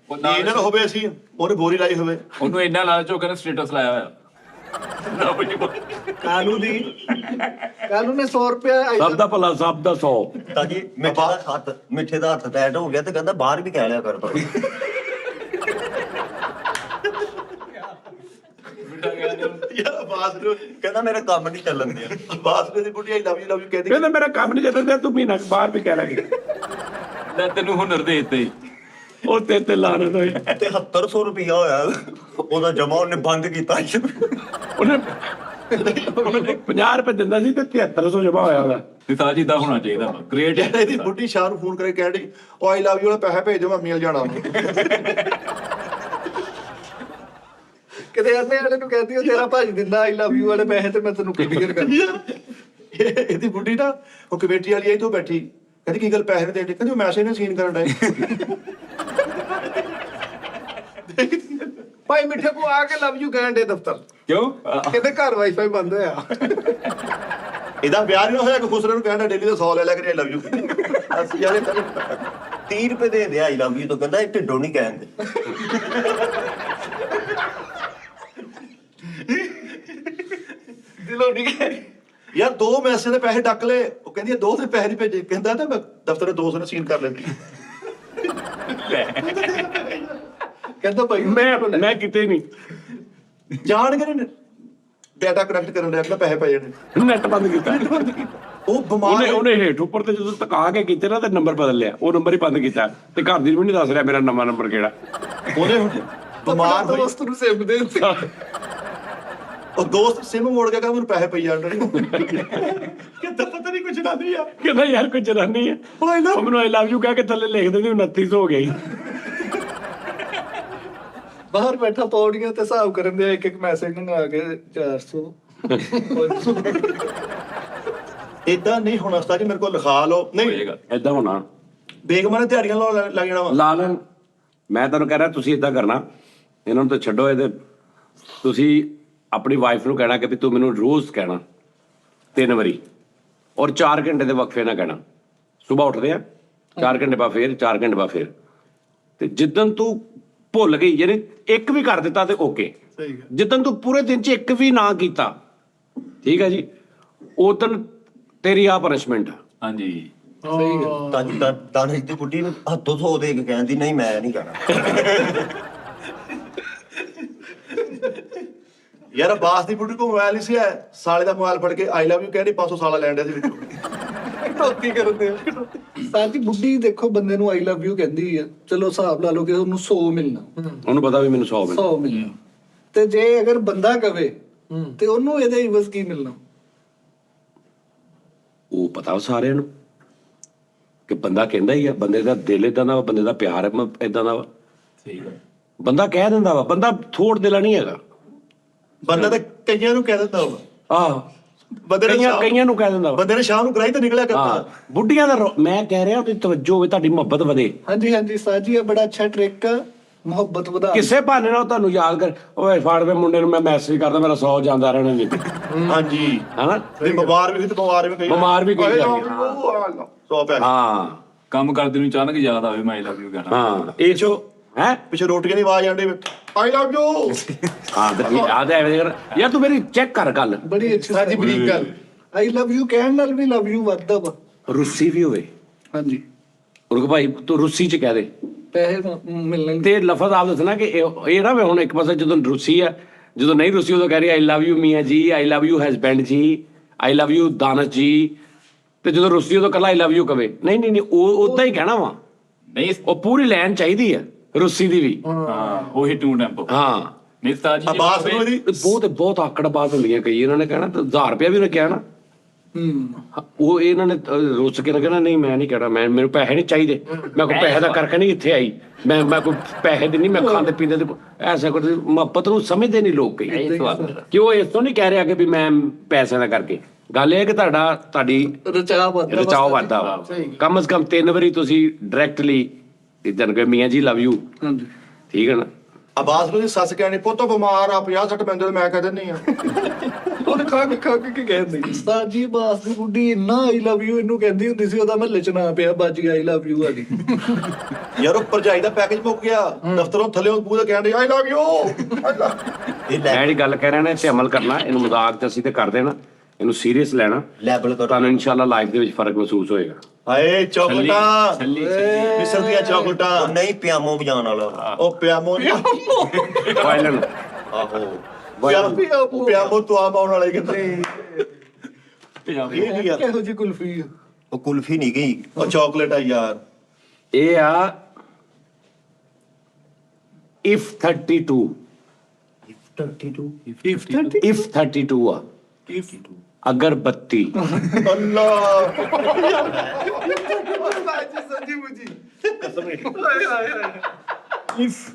ਉਹ ਜੇ ਇਹਨਾਂ ਨੂੰ ਹੋਵੇ ਅਸੀਂ ਉਹਨੇ ਬੋਰੀ ਲਾਈ ਹੋਵੇ। ਉਹਨੂੰ ਇੰਨਾ ਲਾਲਚ ਹੋ ਕੇ ਸਟੇਟਸ ਲਾਇਆ ਹੋਇਆ। ਕਾਲੂ ਦੀ ਕਾਲੂ ਨੇ 100 ਰੁਪਏ ਸਭ ਦਾ ਭਲਾ ਸਭ ਦਾ 100। ਤਾਂ ਜੀ ਮਿੱਠੇ ਦਾ ਹੱਥ ਟੈਟ ਹੋ ਗਿਆ ਤੇ ਕਹਿੰਦਾ ਬਾਹਰ ਵੀ ਕਹਿ ਲਿਆ ਕਰ ਭਾਈ। ਯਾਰ ਆਵਾਜ਼ ਨੂੰ ਕਹਿੰਦਾ ਮੇਰਾ ਕੰਮ ਨਹੀਂ ਚੱਲਣ ਦਿਆ। ਆਵਾਜ਼ ਨੂੰ ਦੀ ਬੁੱਢੀ ਆਈ ਲਵ ਯੂ ਕਹਿੰਦੀ। ਕਹਿੰਦਾ ਮੇਰਾ ਕੰਮ ਨਹੀਂ ਚੱਲਦਾ, ਤੂੰ ਮਹੀਨਾ ਬਾਹਰ ਵੀ ਕਹਿ ਲੱਗੀ। ਲੈ ਤੈਨੂੰ ਹੁਨਰ ਦੇ ਦਿੱਤੇ। ਉਹ ਤੇ ਲਾਨਤ ਹੋਈ। 7300 ਰੁਪਇਆ ਹੋਇਆ ਉਹਦਾ ਜਮਾ, ਉਹਨੇ ਬੰਦ ਕੀਤਾ। ਉਹਨੇ 50 ਰੁਪਏ ਦਿੰਦਾ ਸੀ ਤੇ 7300 ਜਮਾ ਹੋਇਆ ਉਹਦਾ। ਤੇ ਤਾਂ ਜਿੱਦਾਂ ਹੋਣਾ ਚਾਹੀਦਾ ਕ੍ਰੀਏਟ। ਇਹਦੀ ਬੁੱਢੀ ਸ਼ਾਹ ਨੂੰ ਫੋਨ ਕਰੇ ਕਹਿਣ ਡਈ ਉਹ ਆਈ ਲਵ ਯੂ ਵਾਲਾ ਪੈਸੇ ਭੇਜ ਦਿਓ ਮੈਂ ਮਿਲ ਜਾਣਾ। ਕਿਤੇ ਆਨੇ ਵਾਲੇ ਨੂੰ ਕਹਿੰਦੀ ਉਹ ਤੇਰਾ ਭਾਜੀ ਦਿੰਦਾ ਆਈ ਲਵ ਯੂ ਵਾਲੇ ਪੈਸੇ ਤੇ ਮੈਂ ਤੈਨੂੰ ਕਲੀਅਰ ਕਰ। ਇਹਦੀ ਬੁੱਢੀ ਨਾ ਉਹ ਕਮੇਟੀ ਵਾਲੀ ਆਈ ਤੋਂ ਬੈਠੀ, ਕਹਿੰਦੀ ਕੀ ਗੱਲ ਪੈਸੇ ਨਹੀਂ ਦੇਣੇ? ਕਹਿੰਦੀ ਉਹ ਮੈਸੇਜ ਨੇ ਸੀਨ ਕਰਨ ਡਏ। ਭਾਈ ਮਿੱਠੇ ਕੋ ਆ ਕੇ ਲਵ ਯੂ ਕਹਿਣ ਦੇ ਦਫ਼ਤਰ। ਕਿਉਂ? ਕਹਿੰਦੇ ਘਰ ਵਾਈਫਾਈ ਬੰਦ ਹੋਇਆ। ਇਹਦਾ ਵਿਆਹ ਨਹੀਂ ਹੋਇਆ ਕਿ ਖੁਸਰੇ ਨੂੰ ਕਹਿਣ ਡਿਆ ਡੇਲੀ ਦਾ 100 ਲੈ ਲਿਆ ਕਰੀ ਆਈ ਲਵ ਯੂ। ਅਸੀਂ ਯਾਰ 30 ਰੁਪਏ ਦੇ ਦੇ ਆਈ ਲਵ ਯੂ ਤੋਂ ਕਹਿੰਦਾ ਇਹ ਢਿੱਡੋਂ ਨਹੀਂ ਕਹਿੰਦੇ ਦਿਲੋਂ ਨਹੀਂ ਗਏ ਯਾਰ 2 ਮੈਸੇਜ ਦੇ ਪੈਸੇ ਡੱਕ ਲਏ, ਉਹ ਕਹਿੰਦੀ 2 ਦੇ ਪੈਸੇ ਨਹੀਂ ਭੇਜੇ, ਕਹਿੰਦਾ ਤਾਂ ਮੈਂ ਦਫ਼ਤਰ ਦੇ 200 ਨੇ ਸੀਨ ਕਰ ਲੈਂਦੀ। ਕਹਿੰਦਾ ਭਾਈ ਮੈਂ ਕਿਤੇ ਨਹੀਂ ਜਾਣ ਕੇ ਡਾਟਾ ਕਨੈਕਟ ਕਰਨ ਲੱਗਾ, ਪੈਸੇ ਪੈ ਜਾਣੇ। ਨੈਟ ਬੰਦ ਕੀਤਾ। ਉਹ ਬਿਮਾਰ ਉਹਨੇ ਹੇਠ ਉੱਪਰ ਤੇ ਜਦੋਂ ਤਕਾ ਕੇ ਕੀਤੇ ਨਾ ਤੇ ਨੰਬਰ ਬਦਲ ਲਿਆ, ਉਹ ਨੰਬਰ ਹੀ ਬੰਦ ਕੀਤਾ ਤੇ ਘਰ ਦੀ ਵੀ ਨਹੀਂ ਦੱਸ ਰਿਹਾ ਮੇਰਾ ਨਵਾਂ ਨੰਬਰ ਕਿਹੜਾ। ਉਹਨੇ ਹੁਣ ਬਿਮਾਰ ਹੋਈ, ਦੋਸਤ ਨੂੰ ਸਿਮ ਦੇ ਦਿੱਤੀ। ਉਹ ਦੋਸਤ ਸਿਮ ਮੋੜ ਕੇ ਕਹਿੰਦਾ ਮੈਨੂੰ ਪੈਸੇ ਪਈ ਜਾਣ ਕਿੱਦਾਂ ਪਤਾ ਨਹੀਂ ਕੁਛ ਨਾ ਨਹੀਂ ਆ। ਕਹਿੰਦਾ ਯਾਰ ਕੋਈ ਜਨਾਨੀ ਹੈ ਉਹ ਮੈਨੂੰ ਆਈ ਲਵ ਯੂ ਕਹਿ ਕੇ ਥੱਲੇ ਲਿਖ ਦਿੰਦੀ 2900 ਹੋ ਗਈ। ਬਾਹਰ ਬੈਠਾ ਪੌੜੀਆਂ ਤੇ ਹਿਸਾਬ ਕਰਨ ਦੇ ਇੱਕ ਮੈਸੇਜ ਨੂੰ ਆ ਕੇ 400 ਏਦਾਂ ਨਹੀਂ ਹੋਣਾ ਉਸਤਾਦ ਜੀ, ਮੇਰੇ ਕੋਲ ਲਿਖਾ ਲਓ। ਨਹੀਂ ਹੋਏਗਾ ਏਦਾਂ ਹੋਣਾ ਬੇਗਮਾਂ ਨੇ ਦਿਹਾੜੀਆਂ ਲਾਉਣ ਲੱਗ ਜਾਣਾ ਵਾ। ਲਾ ਲੈਣ। ਮੈਂ ਤੁਹਾਨੂੰ ਕਹਿ ਰਿਹਾ ਤੁਸੀਂ ਏਦਾਂ ਕਰਨਾ, ਇਹਨਾਂ ਨੂੰ ਤਾਂ ਛੱਡੋ, ਇਹਦੇ ਤੁਸੀਂ ਆਪਣੀ ਵਾਈਫ ਨੂੰ ਕਹਿਣਾ ਕਿ ਵੀ ਤੂੰ ਮੈਨੂੰ ਰੋਜ਼ ਕਹਿਣਾ 3 ਵਾਰੀ ਔਰ 4 ਘੰਟੇ ਦੇ ਵਕਫੇ ਨਾਲ ਕਹਿਣਾ। ਸਵੇਰ ਉੱਠਦੇ ਆ 4 ਘੰਟੇ ਬਾਅਦ ਫੇਰ 4 ਘੰਟੇ ਬਾਅਦ ਫੇਰ, ਤੇ ਜਿੱਦਣ ਤੂੰ ਭੁੱਲ ਗਈ ਯਾਨੀ ਇੱਕ ਵੀ ਕਰ ਦਿੱਤਾ ਤੇ ਓਕੇ, ਸਹੀ ਗੱਲ। ਜਿੱਦਣ ਤੂੰ ਪੂਰੇ ਦਿਨ 'ਚ ਇੱਕ ਵੀ ਨਾ ਕੀਤਾ, ਠੀਕ ਹੈ ਜੀ, ਉਦਣ ਤੇਰੀ ਆ ਪਨਿਸ਼ਮੈਂਟ ਆ। ਹਾਂਜੀ ਸਹੀ ਗੱਲ। ਤਾਂ ਦਾਨਿਸ਼ ਦੀ ਬੁੱਢੀ ਨੂੰ ਹੱਥੋਂ ਧੋ ਦੇ ਕੇ ਕਹਿੰਦੀ ਨਹੀਂ ਮੈਂ ਨਹੀਂ ਕਰਨਾ। ਯਾਰ ਬਾਸ ਦੀ ਬੁੱਢੀ ਕੋ ਮੋਬਾਈਲ ਨਹੀਂ ਸੀ ਹੈ, ਸਾਲੇ ਦਾ ਮੋਬਾਈਲ ਫੜ ਕੇ ਆਈ ਲਵ ਯੂ ਕਹਿੰਦੀ 500 ਸਾਲਾ ਲੈਣ ਡਿਆ ਸੀ ਵਿੱਚੋਂ। ਕਟੌਤੀ ਕਰਦੇ ਆ। ਸਾਡੀ ਬੁੱਢੀ ਦੇਖੋ ਬੰਦੇ ਨੂੰ ਆਈ ਲਵ ਯੂ ਕਹਿੰਦੀ ਆ, ਚਲੋ ਹਿਸਾਬ ਲਾ ਲਓ ਕਿ ਉਹਨੂੰ 100 ਮਿਲਣਾ, ਉਹਨੂੰ ਪਤਾ ਵੀ ਮੈਨੂੰ 100 ਮਿਲ 100 ਮਿਲਣਾ, ਤੇ ਜੇ ਅਗਰ ਬੰਦਾ ਕਵੇ ਤੇ ਉਹਨੂੰ ਇਹਦੇ ਇਵਜ਼ ਕੀ ਮਿਲਣਾ? ਉਹ ਪਤਾ ਸਾਰਿਆਂ ਨੂੰ ਕਿ ਬੰਦਾ ਕਹਿੰਦਾ ਹੀ ਆ, ਬੰਦੇ ਦਾ ਦਿਲ ਏਦਾਂ ਦਾ ਵਾ, ਬੰਦੇ ਦਾ ਪਿਆਰ ਏਦਾਂ ਦਾ ਵਾ, ਸਹੀ ਗੱਲ। ਬੰਦਾ ਕਹਿ ਦਿੰਦਾ ਵਾ, ਬੰਦਾ ਥੋੜ ਦਿਲਾ ਨਹੀਂ ਹੈਗਾ। ਬੰਦਾ ਤਾਂ ਕਈਆਂ ਨੂੰ ਕਹਿ ਦਿੰਦਾ ਵਾ, ਆਹ ਬੰਦੇ ਨੇ ਕਈਆਂ ਨੂੰ ਕਹਿ ਦਿੰਦਾ ਵਾ। ਬੰਦੇ ਨੇ ਸ਼ਾਮ ਨੂੰ ਕਰਾਈ ਤਾਂ ਨਿਕਲਿਆ ਹਾਂ, ਕਰਦਾ। ਬੁੱਢੀਆਂ ਦਾ ਮੈਂ ਕਹਿ ਰਿਹਾ ਕਿ ਤਵੱਜੋ ਹੋਵੇ, ਤੁਹਾਡੀ ਮੁਹੱਬਤ ਵਧੇ, ਹਾਂਜੀ ਹਾਂਜੀ ਸਾਜੀ, ਇਹ ਬੜਾ ਅੱਛਾ ਟ੍ਰਿਕ ਆ ਮੁਹੱਬਤ ਵਧਾ। ਕਿਸੇ ਬਹਾਨੇ ਨਾਲ ਉਹ ਤੁਹਾਨੂੰ ਯਾਦ ਕਰ, ਓਏ ਫਾੜਵੇਂ ਮੁੰਡੇ ਨੂੰ ਮੈਂ ਮੈਸੇਜ ਕਰਦਾ, ਮੇਰਾ 100 ਜਾਂਦਾ ਰਹਿਣਾ ਨਹੀਂ, ਹਾਂਜੀ ਹਨਾ। ਤੇ ਬਿਮਾਰ ਵੀ ਤੇ ਬਿਮਾਰ ਵੀ ਕਈ ਬਿਮਾਰ ਵੀ ਕਈ ਆਏ ਜਾਂਦੇ। ਲਓ, 100 ਪੈਸੇ ਹਾਂ ਕੰਮ ਕਰਦੇ ਨੂੰ ਅਚਾਨਕ ਯਾਦ ਆਵੇ ਮੈਂ ਆਈ ਲਵ ਯੂ ਕਹਿਣਾ। ਹਾਂ, ਇਹ ਚੋ ਹੈ ਪਿੱਛੇ ਰੋਟੀਆਂ ਦੀ ਆਵਾਜ਼ ਆਉਂਦੀ ਆਈ ਲਵ ਯੂ। ਆਦ ਯਾਰ ਤੂੰ ਮੇਰੀ ਚੈੱਕ ਕਰ ਗੱਲ। ਬੜੀ ਅੱਛੀ ਸਾਡੀ ਬਰੀਕ ਗੱਲ। ਆਈ ਲਵ ਯੂ ਕਹਿਣ ਨਾਲ ਵੀ ਲਵ ਯੂ ਵੱਧਦਾ ਵਾ। ਰੁੱਸੀ ਵੀ ਹੋਵੇ, ਹਾਂਜੀ, ਰੁਕ ਭਾਈ ਤੂੰ ਰੁੱਸੀ ਚ ਕਹਿ ਦੇ ਪੈਸੇ ਮਿਲਣਗੇ। ਤੇ ਲਫ਼ਜ਼ ਆਪ ਦੱਸਣਾ ਕਿ ਇਹ ਨਾ ਵੇ ਹੁਣ ਇੱਕ ਪਾਸੇ ਜਦੋਂ ਰੁੱਸੀ ਆ, ਜਦੋਂ ਨਹੀਂ ਰੁੱਸੀ ਉਦੋਂ ਕਹਿ ਰਹੀ ਆਈ ਲਵ ਯੂ ਮੀਆਂ ਜੀ, ਆਈ ਲਵ ਯੂ ਹਸਬੈਂਡ ਜੀ, ਆਈ ਲਵ ਯੂ ਦਾਨਸ਼ ਜੀ, ਤੇ ਜਦੋਂ ਰੁੱਸੀ ਉਦੋਂ ਕੱਲਾ ਆਈ ਲਵ ਯੂ ਕਵੇ। ਨਹੀਂ ਉਹ ਉਦਾਂ ਹੀ ਕਹਿਣਾ ਵਾ, ਨਹੀਂ ਉਹ ਪੂਰੀ ਲਾਈਨ ਚਾਹੀਦੀ ਆ ਰੁੱਸੀ ਦੀ ਵੀ। ਹਾਂ ਉਹੀ ਟੂ ਟੈਂਪੋ। ਹਾਂ, ਨਹੀਂ ਤਾਂ ਜੀ ਆਵਾਜ਼ ਨੂੰ ਇਹਦੀ ਬਹੁਤ ਆਕੜ ਬਾਤ ਹੁੰਦੀਆਂ ਕਈ, ਇਹਨਾਂ ਨੇ ਕਹਿਣਾ 1000 ਰੁਪਇਆ ਵੀ ਉਹਨੇ ਕਿਹਾ ਨਾ, ਉਹ ਇਹਨਾਂ ਨੇ ਰੁੱਸ ਕੇ ਨਾ ਕਹਿਣਾ ਨਹੀਂ ਮੈਂ ਨਹੀਂ ਕਹਿਣਾ, ਮੈਨੂੰ ਪੈਸੇ ਨਹੀਂ ਚਾਹੀਦੇ, ਮੈਂ ਕੋਈ ਪੈਸੇ ਦਾ ਕਰਕੇ ਨਹੀਂ ਇੱਥੇ ਆਈ, ਮੈਂ ਕੋਈ ਪੈਸੇ ਦੇ ਨਹੀਂ, ਮੈਂ ਖਾਂਦੇ ਪੀਂਦੇ ਦੇ ਐਸਾ ਕੁਝ। ਮੁਹੱਬਤ ਨੂੰ ਸਮਝਦੇ ਨਹੀਂ ਲੋਕ ਕਈ, ਕਿ ਉਹ ਇਸ ਤੋਂ ਨਹੀਂ ਕਹਿ ਰਿਹਾ ਕਿ ਵੀ ਮੈਂ ਪੈਸਿਆਂ ਦਾ ਕਰਕੇ। ਗੱਲ ਇਹ ਹੈ ਕਿ ਤੁਹਾਡੀ ਰਚਾਅ ਵੱਧਦਾ, ਰਚਾਓ ਵੱਧਦਾ ਵਾ। ਕਮ ਸੇ ਕਮ 3 ਵਾਰੀ ਤੁਸੀਂ ਡਾਇਰੈਕਟਲੀ ਇਦਾਂ ਕਿ ਮੀਆਂ ਜੀ ਲਵ ਯੂ, ਹਾਂਜੀ, ਠੀਕ ਹੈ ਨਾ। ਆਬਾਸ ਨੂੰ ਦੀ ਸੱਸ ਕਹਿਣੀ ਪੁੱਤੋ ਬਿਮਾਰ ਆ 50-60 ਬੰਦੇ ਤੇ ਮੈਂ ਕਹਿ ਦਿੰਦੀ ਆ। ਉਹਨੇ ਖਾ ਕੇ ਕਹਿੰਦੀ ਸਾਜੀ ਬਾਸ ਦੀ ਬੁੱਢੀ ਇੰਨਾ ਆਈ ਲਵ ਯੂ ਇਹਨੂੰ ਕਹਿੰਦੀ ਹੁੰਦੀ ਸੀ, ਉਹਦਾ ਮਹੱਲੇ ਚ ਨਾਂ ਪਿਆ ਬਾਜੀ ਆਈ ਲਵ ਯੂ ਵਾਲੀ। ਯਾਰ ਉਹ ਭਰਜਾਈ ਦਾ ਪੈਕੇਜ ਮੁੱਕ ਗਿਆ, ਦਫ਼ਤਰੋਂ ਥੱਲੇ ਪੂਰਾ ਕਹਿਣ ਡਈ ਆਈ ਲਵ ਯੂ। ਇਹ ਮੈਂ ਜਿਹੜੀ ਗੱਲ ਕਹਿ ਰਿਹਾ ਨਾ ਤੇ ਅਮਲ ਕਰਨਾ, ਇਹਨੂੰ ਮਜ਼ਾਕ ਚ ਅਸੀਂ ਤੇ ਕਰ ਦੇਣਾ, ਇਹਨੂੰ ਸੀਰੀਅਸ ਲੈਣਾ, ਲੈਬਲ ਕਰੋ। ਤੁਹਾਨੂੰ ਇਨਸ਼ਾਅੱਲਾ ਲਾਈਫ ਦੇ ਵਿੱਚ ਫਰਕ ਮਹਿਸੂਸ ਹੋਏਗਾ। ਹਾਏ ਚੌਕਲਟਾਂ ਛੱਲੀ ਮਿਸਰ ਦੀਆਂ ਉਹ ਚੌਕਲਟਾਂ, ਨਹੀਂ ਪਿਆਮੋ ਵਜਾਉਣ ਵਾਲਾ। ਉਹ ਪਿਆਮੋ ਵਾਇਲਨ ਆਹੋ ਪਿਆਮੋ ਤੋਂ ਆ ਪਾਉਣ ਵਾਲੇ ਕਿਤੇ ਪੰਜਾਬੀ। ਇਹ ਕੀ ਯਾਰ, ਕਿਹੋ ਜਿਹੀ ਕੁਲਫੀ ਆ? ਉਹ ਕੁਲਫੀ ਨਹੀਂ ਗਈ। ਉਹ ਚਾਕਲੇਟ ਆ ਯਾਰ। ਇਹ ਆ if 32 if 32 ਆ, ਅਗਰ 32 ਅੱਲਾ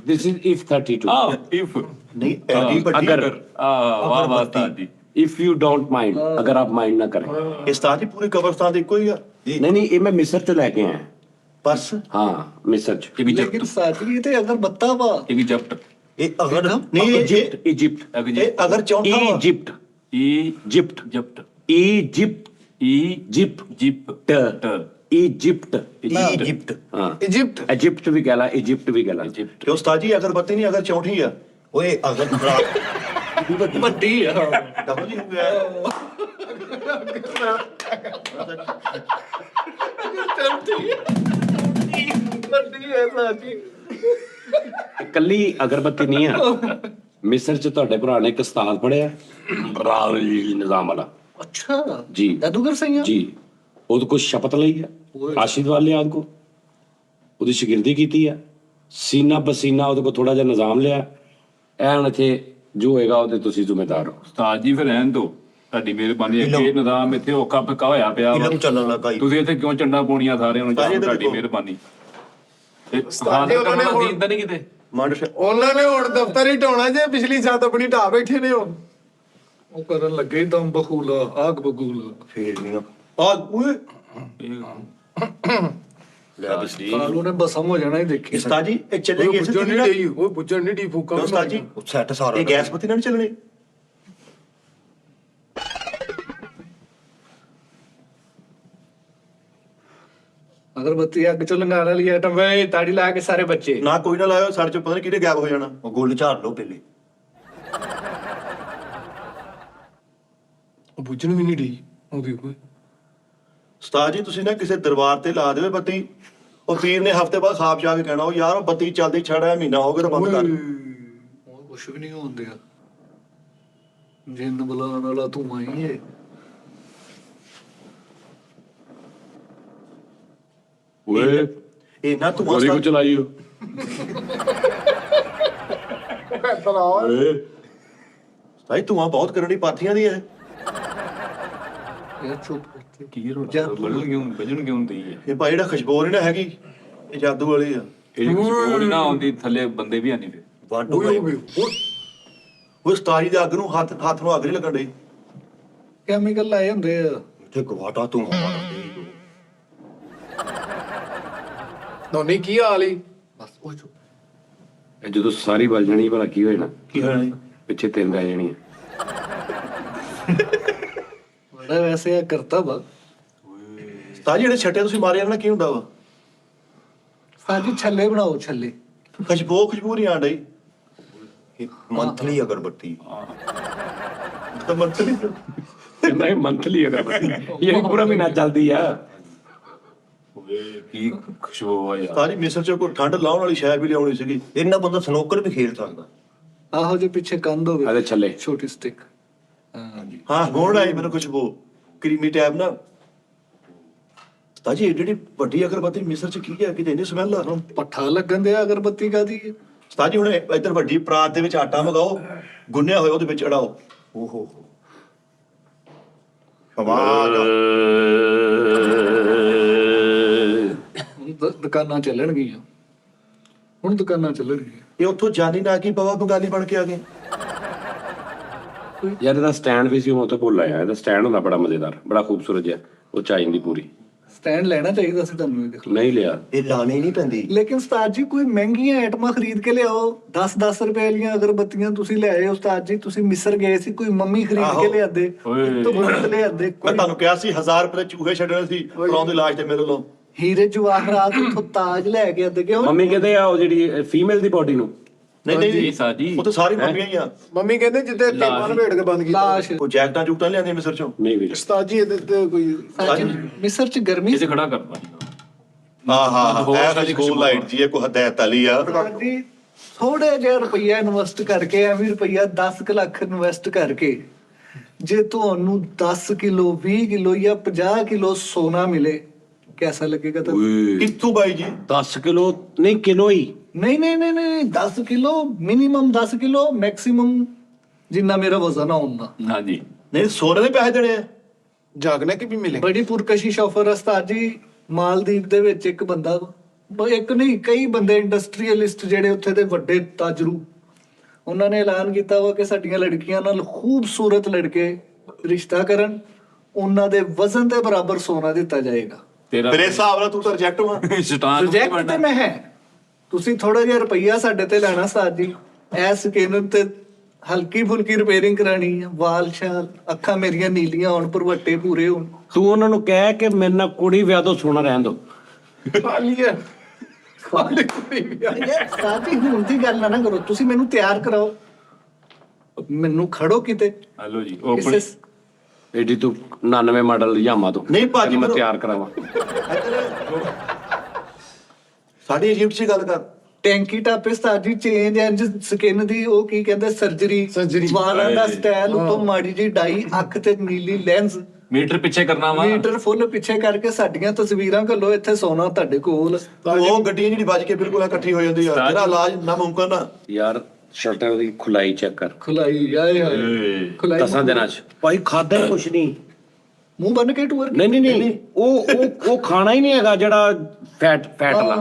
this is if 32 ਆਹ ਇਫ ਨਹੀਂ ਐਡੀ ਵੱਡੀ ਅਗਰ ਵਾਹ ਵਾਹ ਤਾਜੀ। if you don't mind, ਅਗਰ ਆਪ ਮਾਈਂਡ ਨਾ ਕरें। ਇਸਤਾਦ ਜੀ ਪੂਰੀ ਕਬਰਸਤਾਨ ਦੀ ਇੱਕੋ ਹੀ ਆ ਨਹੀਂ ਇਹ ਮੈਂ ਮਿਸਰ ਚ ਲੈ ਕੇ ਆਇਆ। ਪਰਸ। ਹਾਂ ਮਿਸਰ ਚ, ਲੇਕਿਨ ਸਾਜੀ ਤੇ ਅਗਰ ਬੱਤਾ ਵਾ ਇਜਿਪਟ ਇਹ ਅਗਰ ਨਹੀਂ ਇਜਿਪਟ ਇਹ ਅਗਰ ਚੌਥਾ ਵਾ। Egypt Egypt Egypt Egypt Egypt Egypt zip ਟ ਟ इजिप्ट ਇਜਿਪਟ हाँ इजिप्ट इजिप्ट भी कहला इजिप्ट भी कहला ਕਿ ਉਸਤਾਦ ਜੀ ਅਗਰਬੱਤੀ ਨਹੀਂ ਅਗਰ ਚੌਂਠੀ ਆ ਓਏ ਅਗਰ ਵੱਡੀ ਆ ਡਬਲ ਹੀ ਹੋ ਗਿਆ ਵੱਡੀ ਹੈ ਸਾਜੀ ਕੱਲੀ ਅਗਰਬੱਤੀ ਨਹੀਂ ਆ ਮਿਸਰ ਚ ਤੁਹਾਡੇ ਭਰਾ ਨੇ ਇੱਕ ਉਸਤਾਦ ਪੜਿਆ ਰਾਜੀ ਨਿਜ਼ਾਮ ਵਾਲਾ ਅੱਛਾ ਜੀ ਜਾਦੂਗਰ ਸਿੰਘ ਆ ਜੀ ਉਹਦੇ ਕੋਲ ਸ਼ਪਥ ਲਈ ਹੈ ਆਸ਼ੀਰਵਾਦ ਲਿਆ ਉਹਦੇ ਕੋਲ ਉਹਦੀ ਸ਼ਾਗਿਰਦੀ ਕੀਤੀ ਆ ਸੀਨਾ ਬਸੀਨਾ ਉਹਦੇ ਕੋਲ ਥੋੜਾ ਜਿਹਾ ਨਿਜ਼ਾਮ ਲਿਆ ਐ ਹੁਣ ਇੱਥੇ ਜੋ ਹੋਏਗਾ ਉਹਦੇ ਤੁਸੀਂ ਜ਼ਿੰਮੇਦਾਰ ਹੋ ਉਸਤਾਦ ਜੀ ਫਿਰ ਰਹਿਣ ਦੋ ਤੁਹਾਡੀ ਮਿਹਰਬਾਨੀ ਹੈ ਕਿ ਇਹ ਨਿਜ਼ਾਮ ਇੱਥੇ ਔਖਾ ਪੱਕਾ ਹੋਇਆ ਪਿਆ ਵਾ। ਫਿਲਮ ਚੱਲਣ ਲੱਗਾ ਈ। ਤੁਸੀਂ ਇੱਥੇ ਕਿਉਂ ਚੰਡਾ ਪਾਉਣੀਆਂ ਸਾਰਿਆਂ ਨੂੰ ਉਸਤਾਦ ਜੀ ਤੁਹਾਡੀ ਦੇਖੋ। ਮਿਹਰਬਾਨੀ ਤੇ ਉਸਤਾਦ ਜੀ ਹਾਂ ਉਹਨਾਂ ਨੇ ਕਰਨਾ ਹੁਣ- ਦੀਨ ਤਾਂ ਨਹੀਂ ਕਿਤੇ ਮੰਡ ਉਹਨਾਂ ਨੇ ਹੁਣ ਦਫ਼ਤਰ ਹੀ ਢਾਉਣਾ ਜੇ ਪਿਛਲੀ ਸਾਤ ਆਪਣੀ ਢਾ ਬੈਠੇ ਨੇ ਉਹ ਕਰਨ ਲੱਗੇ ਦਮ ਬਖੂਲਾ ਆਗ ਬਗੂਲਾ ਫੇਰ ਨਹੀਂ ਆ ਓਏ ਲੈ ਬਸਰੀ ਕਾਲੂ ਨੇ ਬਸਮ ਹੋ ਜਾਣਾ ਹੀ ਦੇਖੀ ਉਸਤਾਦ ਜੀ ਇਹ ਚੱਲੇਗੀ ਇਸੇ ਬੁੱਝਣ ਤਰੀਕੇ ਨਹੀਂ ਨਾਲ ਡਈ ਉਹ ਬੁੱਝਣ ਨਹੀਂ ਡਈ ਫੂਕਾ ਉਸਤਾਦ ਜੀ ਸੈੱਟ ਸਾਰਾ ਇਹ ਗੈਸ ਬੱਤੀ ਨਾਲ ਨਹੀਂ ਚੱਲਣੀ ਅਗਰਬੱਤੀ ਅੱਗ ਚੋਂ ਲੰਘਾਣ ਵਾਲੀ ਆਈਟਮ ਵੇ ਤਾੜੀ ਲਾ ਕੇ ਸਾਰੇ ਬੱਚੇ ਨਾ ਕੋਈ ਨਾ ਲਾਇਓ ਸਾਡੇ ਚ ਪਤਾ ਨਹੀਂ ਕਿਹਦੇ ਗਾਇਬ ਹੋ ਜਾਣਾ ਉਹ ਗੁੱਲ ਝਾੜ ਲਓ ਪਹਿਲੇ ਉਹ ਬੁੱਝਣ ਵੀ ਨਹੀਂ ਡਈ ਉਹ ਦੇਖੋ ਉਸਤਾਦ ਜੀ ਤੁਸੀਂ ਨਾ ਕਿਸੇ ਦਰਬਾਰ ਤੇ ਲਾ ਦੇਵੇ ਬੱਤੀ ਉਹ ਪੀਰ ਨੇ ਹਫਤੇ ਬਾਅਦ ਖਾਬ ਚ ਆ ਕੇ ਕਹਿਣਾ ਉਹ ਯਾਰ ਉਹ ਬੱਤੀ ਚੱਲਦੀ ਛੜਾ ਮਹੀਨਾ ਹੋ ਗਿਆ ਤਾਂ ਬੰਦ ਕਰ ਉਹ ਕੁਛ ਵੀ ਨਹੀਂ ਹੁੰਦੇ ਆ ਜਿੰਨ ਬੁਲਾਉਣ ਵਾਲਾ ਤੂੰ ਆਈ ਏ ਓਏ ਇਹ ਨਾ ਤੂੰ ਗੋਲੀ ਕੋ ਚਲਾਈ ਹੋ ਭਾਈ ਤੂੰ ਬਹੁਤ ਕਰਨ ਦੀ ਪਾਥੀਆਂ ਦੀ ਹੈ ਯਾਰ ਚੁੱਪ ਕਰ ਕੀ ਰੋਣਾ ਬਜਣ ਕਿਉਂ ਦਈ ਹੈ ਇਹ ਭਾਈ ਜਿਹੜਾ ਖੁਸ਼ਬੂ ਨਹੀਂ ਨਾ ਹੈਗੀ ਇਹ ਜਾਦੂ ਵਾਲੀ ਆ ਇਹ ਕੁਝ ਨਾ ਆਉਂਦੀ ਥੱਲੇ ਬੰਦੇ ਵੀ ਆਣੀ ਫਿਰ ਵਨ ਓਏ ਟੂ ਓਏ ਉਹ ਉਸਤਾਦ ਜੀ ਦੇ ਅੱਗ ਨੂੰ ਹੱਥ ਨੂੰ ਅੱਗ ਨਹੀਂ ਲੱਗਣ ਡਈ ਕੈਮੀਕਲ ਲਾਏ ਹੁੰਦੇ ਆ ਤੇ ਗਵਾਟਾ ਤੂੰ ਨੋਨੀ ਕੀ ਹਾਲ ਈ ਬਸ ਉਹ ਚੁੱਪ ਇਹ ਜਦੋਂ ਸਾਰੀ ਵੱਜ ਜਾਣੀ ਭਲਾ ਕੀ ਹੋਏ ਨਾ ਕੀ ਹੋਣਾ ਜੀ ਪਿੱਛੇ ਤਿੰਨ ਰਹਿ ਜਾਣੀਆਂ ਬੜਾ ਵੈਸੇ ਆ ਕਰਤਾ ਵਾ ਉਸਤਾਦ ਜੀ ਜਿਹੜੇ ਛੱਟੇ ਤੁਸੀਂ ਮਾਰੇ ਇਹਨਾਂ ਨਾਲ ਕੀ ਹੁੰਦਾ ਵਾ ਸਾਜੀ ਛੱਲੇ ਬਣਾਓ ਛੱਲੇ ਖੁਸ਼ਬੂ ਨਹੀਂ ਆਣ ਡਈ ਮੰਥਲੀ ਅਗਰਬੱਤੀ ਤਾਂ ਮੰਤਰੀ ਕਹਿੰਦਾ ਇਹ ਮੰਥਲੀ ਅਗਰਬੱਤੀ ਇਹ ਪੂਰਾ ਮਹੀਨਾ ਚੱਲਦੀ ਆ ਓਏ ਕੀ ਖੁਸ਼ਬੂ ਆ ਯਾਰ ਉਸਤਾਦ ਜੀ ਮਿਸਰ ਚ ਕੋਈ ਠੰਡ ਲਾਉਣ ਵਾਲੀ ਸ਼ਾਇਦ ਵੀ ਲਿਆਉਣੀ ਸੀਗੀ ਇਹਨਾਂ ਬੰਦਾ ਸਨੋਕਰ ਵੀ ਖੇਡ ਸਕਦਾ ਆਹੋ ਜੇ ਪਿੱਛੇ ਕੰਧ ਹੋਵੇ ਇਹਦੇ ਛੱਲੇ ਛੋਟੀ ਸਟਿਕ ਹਾਂ ਹੁਣ ਆਈ ਮੈਨੂੰ ਖੁਸ਼ਬੂ ਕਰੀਮੀ ਟੈਬ ਨਾ ਉਸਤਾਦ ਜੀ ਇਹ ਜਿਹੜੀ ਵੱਡੀ ਅਗਰਬੱਤੀ ਮਿਸਰ ਚ ਕੀ ਹੈ ਕਿਤੇ ਇੰਨੀ ਸਮੈਲ ਆ ਪੱਠਾ ਲੱਗਣ ਦੇ ਅਗਰਬੱਤੀ ਕਾਦੀ ਹੈ ਉਸਤਾਦ ਜੀ ਹੁਣ ਇੱਧਰ ਵੱਡੀ ਪਰਾਤ ਦੇ ਵਿੱਚ ਆਟਾ ਮਗਾਓ ਗੁੰਨਿਆ ਹੋਇਆ ਉਹਦੇ ਵਿੱਚ ਅੜਾਓ ਓਹੋ ਹੁਣ ਦੁਕਾਨਾਂ ਚੱਲਣਗੀਆਂ ਹੁਣ ਦੁਕਾਨਾਂ ਚੱਲਣਗੀਆਂ ਇਹ ਉੱਥੋਂ ਜਾਨੀ ਨਾ ਕੀ ਬਾਬਾ ਬੰਗਾਲੀ ਬਣ ਕੇ ਆ ਗਏ ਯਾਰ ਇਹਦਾ ਸਟੈਂਡ ਵੀ ਸੀ ਉਹ ਉੱਥੇ ਭੁੱਲ ਆਇਆ ਇਹਦਾ ਸਟੈਂਡ ਹੁੰਦਾ ਬੜਾ ਮਜ਼ੇਦਾਰ ਬੜਾ ਖੂਬਸੂਰਤ ਜਿਹਾ ਉਹ ਚ ਆ ਜਾਂਦੀ ਪੂਰੀ ਸਟੈਂਡ ਲੈਣਾ ਚਾਹੀਦਾ ਸੀ ਤੁਹਾਨੂੰ ਇਹ ਦੇਖੋ ਨਹੀਂ ਲਿਆ ਇਹ ਲਾਣੀ ਨਹੀਂ ਪੈਂਦੀ ਲੇਕਿਨ ਉਸਤਾਦ ਜੀ ਕੋਈ ਮਹਿੰਗੀਆਂ ਆਈਟਮਾਂ ਖਰੀਦ ਕੇ ਲਿਆਓ 10-10 ਰੁਪਏ ਵਾਲੀਆਂ ਅਗਰਬੱਤੀਆਂ ਤੁਸੀਂ ਲੈ ਆਏ ਉਸਤਾਦ ਜੀ ਤੁਸੀਂ ਮਿਸਰ ਗਏ ਸੀ ਕੋਈ ਮੰਮੀ ਖਰੀਦ ਕੇ ਆਹੋ। ਲਿਆਦੇ ਓਏ। ਤੋਂ ਬੰਦ ਲਿਆਦੇ ਮੈਂ ਕੋਈ ਤੁਹਾਨੂੰ ਕਿਹਾ ਸੀ 1000 ਰੁਪਏ ਦੇ ਚੂਹੇ ਛੱਡਣੇ ਸੀ ਕਰਾਉਣ ਦੇ ਇਲਾਜ ਤੇ ਮੇਰੇ ਲੋ ਹੀਰੇ ਜਵਾਹਰਾਤ ਉੱਥੋਂ ਤਾਜ ਲੈ ਕੇ ਆਦੇ ਕਿਉਂ ਮੰਮੀ ਕਹਿੰਦੇ ਆ ਉਹ ਜਿਹੜੀ ਫੀਮੇਲ ਦੀ ਬੋਡੀ ਨੂੰ ਨਹੀਂ ਨਹੀਂ ਜੀ ਸਾਜੀ ਉਹ ਤਾਂ ਸਾਰੀ ਮੰਮੀਆਂ ਹੀ ਆ ਮੰਮੀ ਕਹਿੰਦੇ ਜਿੱਦੇ ਟੇਪਾਂ ਲਪੇਟ ਕੇ ਬੰਦ ਕੀਤਾ ਲਾਸ਼ ਉਹ ਜੈਕਟਾਂ ਜੁਕਟਾਂ ਲਿਆਂਦੀਆਂ ਮਿਸਰ ਚੋਂ ਨਹੀਂ ਵੀਰ ਉਸਤਾਦ ਜੀ ਇਹਦੇ ਤੇ ਕੋਈ ਮਿਸਰ ਚ ਗਰਮੀ ਕਿਸੇ ਖੜਾ ਕਰਦਾ ਹਾਂ ਹਾਂ ਇਹ ਸਕੂਲ ਲਾਈਟ ਜੀ ਇਹ ਕੋਈ ਹਦਾਇਤ ਵਾਲੀ ਆ ਉਸਤਾਦ ਜੀ ਥੋੜੇ ਜਿਹਾ ਰੁਪਈਆ ਇਨਵੈਸਟ ਕਰਕੇ ਐਵੇਂ ਰੁਪਈਆ 10 ਲੱਖ ਇਨਵੈਸਟ ਕਰਕੇ ਜੇ ਤੁਹਾਨੂੰ 10 ਕਿਲੋ 20 ਕਿਲੋ ਜਾਂ 50 ਕਿਲੋ ਸੋਨਾ ਮਿਲੇ कैसा लगेगा तब ਕਿੱਥੋਂ ਬਾਈ ਜੀ 10 ਕਿਲੋ ਨਹੀਂ ਕਿਲੋ ਹੀ नहीं नहीं नहीं नहीं 10 किलो मिनिमम 10 किलो मैक्सिमम जिन्ना मेरा वजन है उतना ਹਾਂਜੀ ਨਹੀਂ ਸੋਨੇ ਦੇ ਪੈਸੇ ਦੇਣੇ ਆ ਜਾਗਨੇ ਕੀ ਵੀ ਮਿਲੇ ਬੜੀ ਪੁਰਕਸ਼ਿਸ਼ ਆਫਰ ਉਸਤਾਦ ਜੀ ਮਾਲਦੀਵ ਦੇ ਵਿੱਚ ਇੱਕ ਬੰਦਾ ਇੱਕ ਨਹੀਂ ਕਈ ਬੰਦੇ ਇੰਡਸਟਰੀਅਲਿਸਟ ਜਿਹੜੇ ਉੱਥੇ ਦੇ ਵੱਡੇ ਤਾਜਰੂ ਉਹਨਾਂ ਨੇ ਐਲਾਨ ਕੀਤਾ ਵਾ ਕਿ ਸਾਡੀਆਂ ਲੜਕੀਆਂ ਨਾਲ ਖੂਬਸੂਰਤ ਲੜਕੇ ਰਿਸ਼ਤਾ ਕਰਨ ਉਹਨਾਂ ਦੇ ਵਜ਼ਨ ਦੇ ਬਰਾਬਰ ਸੋਨਾ ਦਿੱਤਾ ਜਾਏਗਾ ਤੇਰਾ ਮੇਰੇ ਹਿਸਾਬ ਨਾਲ ਤੂੰ ਤਾਂ ਰਿਜੈਕਟ ਹੋਆ ਸਟਾਰ ਪ੍ਰੋਜੈਕਟ ਤੇ ਮੈਂ ਹੈ ਤੁਸੀਂ ਥੋੜਾ ਜਿਹਾ ਰੁਪਈਆ ਸਾਡੇ ਤੇ ਲੈਣਾ ਉਸਤਾਦ ਜੀ ਐ ਸਕੇਨਰ ਤੇ ਹਲਕੀ ਫੁਲਕੀ ਰਿਪੇਅਰਿੰਗ ਕਰਾਣੀ ਆ, ਵਾਲ ਸ਼ਾਲ, ਅੱਖਾਂ ਮੇਰੀਆਂ ਨੀਲੀਆਂ ਹੋਣ, ਭਰਵੱਟੇ ਪੂਰੇ ਹੋਣ। ਤੂੰ ਉਹਨਾਂ ਨੂੰ ਕਹਿ ਕਿ ਮੇਰੇ ਨਾਲ ਕੁੜੀ ਵਿਆਹ ਤੋਂ ਸੋਨਾ ਰਹਿਣ ਦੋ। ਯਾਰ ਸਾਡੀ ਹੁਣ ਦੀ ਗੱਲ ਨਾ ਕਰੋ, ਤੁਸੀਂ ਮੈਨੂੰ ਤਿਆਰ ਕਰਾਓ, ਮੈਨੂੰ ਖੜੋ ਕਿਤੇ ਹਲੋ ਜੀ ਉਹ ਕਿਸੇ ਏਡੀ ਤੂੰ 99 ਮਾਡਲ ਯਾਮਾ ਤੋਂ ਨਹੀਂ ਭਾਜੀ, ਤੈਨੂੰ ਮੈਂ ਮੈਨੂੰ- ਤਿਆਰ ਕਰਾਵਾਂ। ਸਾਡੀ ਇਜਿਪਟ 'ਚ ਗੱਲ ਕਰ। ਟੈਂਕੀ ਟਾਪੇ ਸਾਡੀ ਚੇਂਜ ਐਂਜ ਸਕਿਨ ਦੀ, ਉਹ ਕੀ ਕਹਿੰਦੇ ਸਰਜਰੀ, ਵਾਲਾਂ ਦਾ ਸਟਾਈਲ, ਉਤੋਂ ਮਾੜੀ ਜੀ ਡਾਈ, ਅੱਖ ਤੇ ਨੀਲੀ ਲੈਂਸ, ਮੀਟਰ ਪਿੱਛੇ ਕਰਨਾ ਵਾ। ਮੀਟਰ ਫੁੱਲ ਪਿੱਛੇ ਕਰਕੇ ਸਾਡੀਆਂ ਤਸਵੀਰਾਂ ਘੱਲੋ, ਇੱਥੇ ਸੋਨਾ ਤੁਹਾਡੇ ਕੋਲ। ਉਹ ਗੱਡੀ ਜਿਹੜੀ ਵੱਜ ਕੇ ਬਿਲਕੁਲ ਇਕੱਠੀ ਹੋ ਜਾਂਦੀ ਆ, ਤੇਰਾ ਇਲਾਜ ਨਾਮੁਮਕਿਨ ਆ। ਯਾਰ ਸ਼ਰਟ ਉਹਦੀ ਖੁਲਾਈ ਚੈੱਕ ਕਰ, ਖੁਲਾਈ ਆਏ ਹਾਏ, ਖੁਲਾਈ 10 ਦਿਨਾਂ ਚ ਭਾਈ ਖਾਦਾ ਹੀ ਕੁਛ ਨਹੀਂ। ਮੂੰਹ ਬੰਨ ਕੇ ਟੂਰ। ਨਹੀਂ ਉਹ ਖਾਣਾ ਹੀ ਨਹੀਂ ਹੈਗਾ ਜਿਹੜਾ ਫੈਟ ਵਾਲਾ।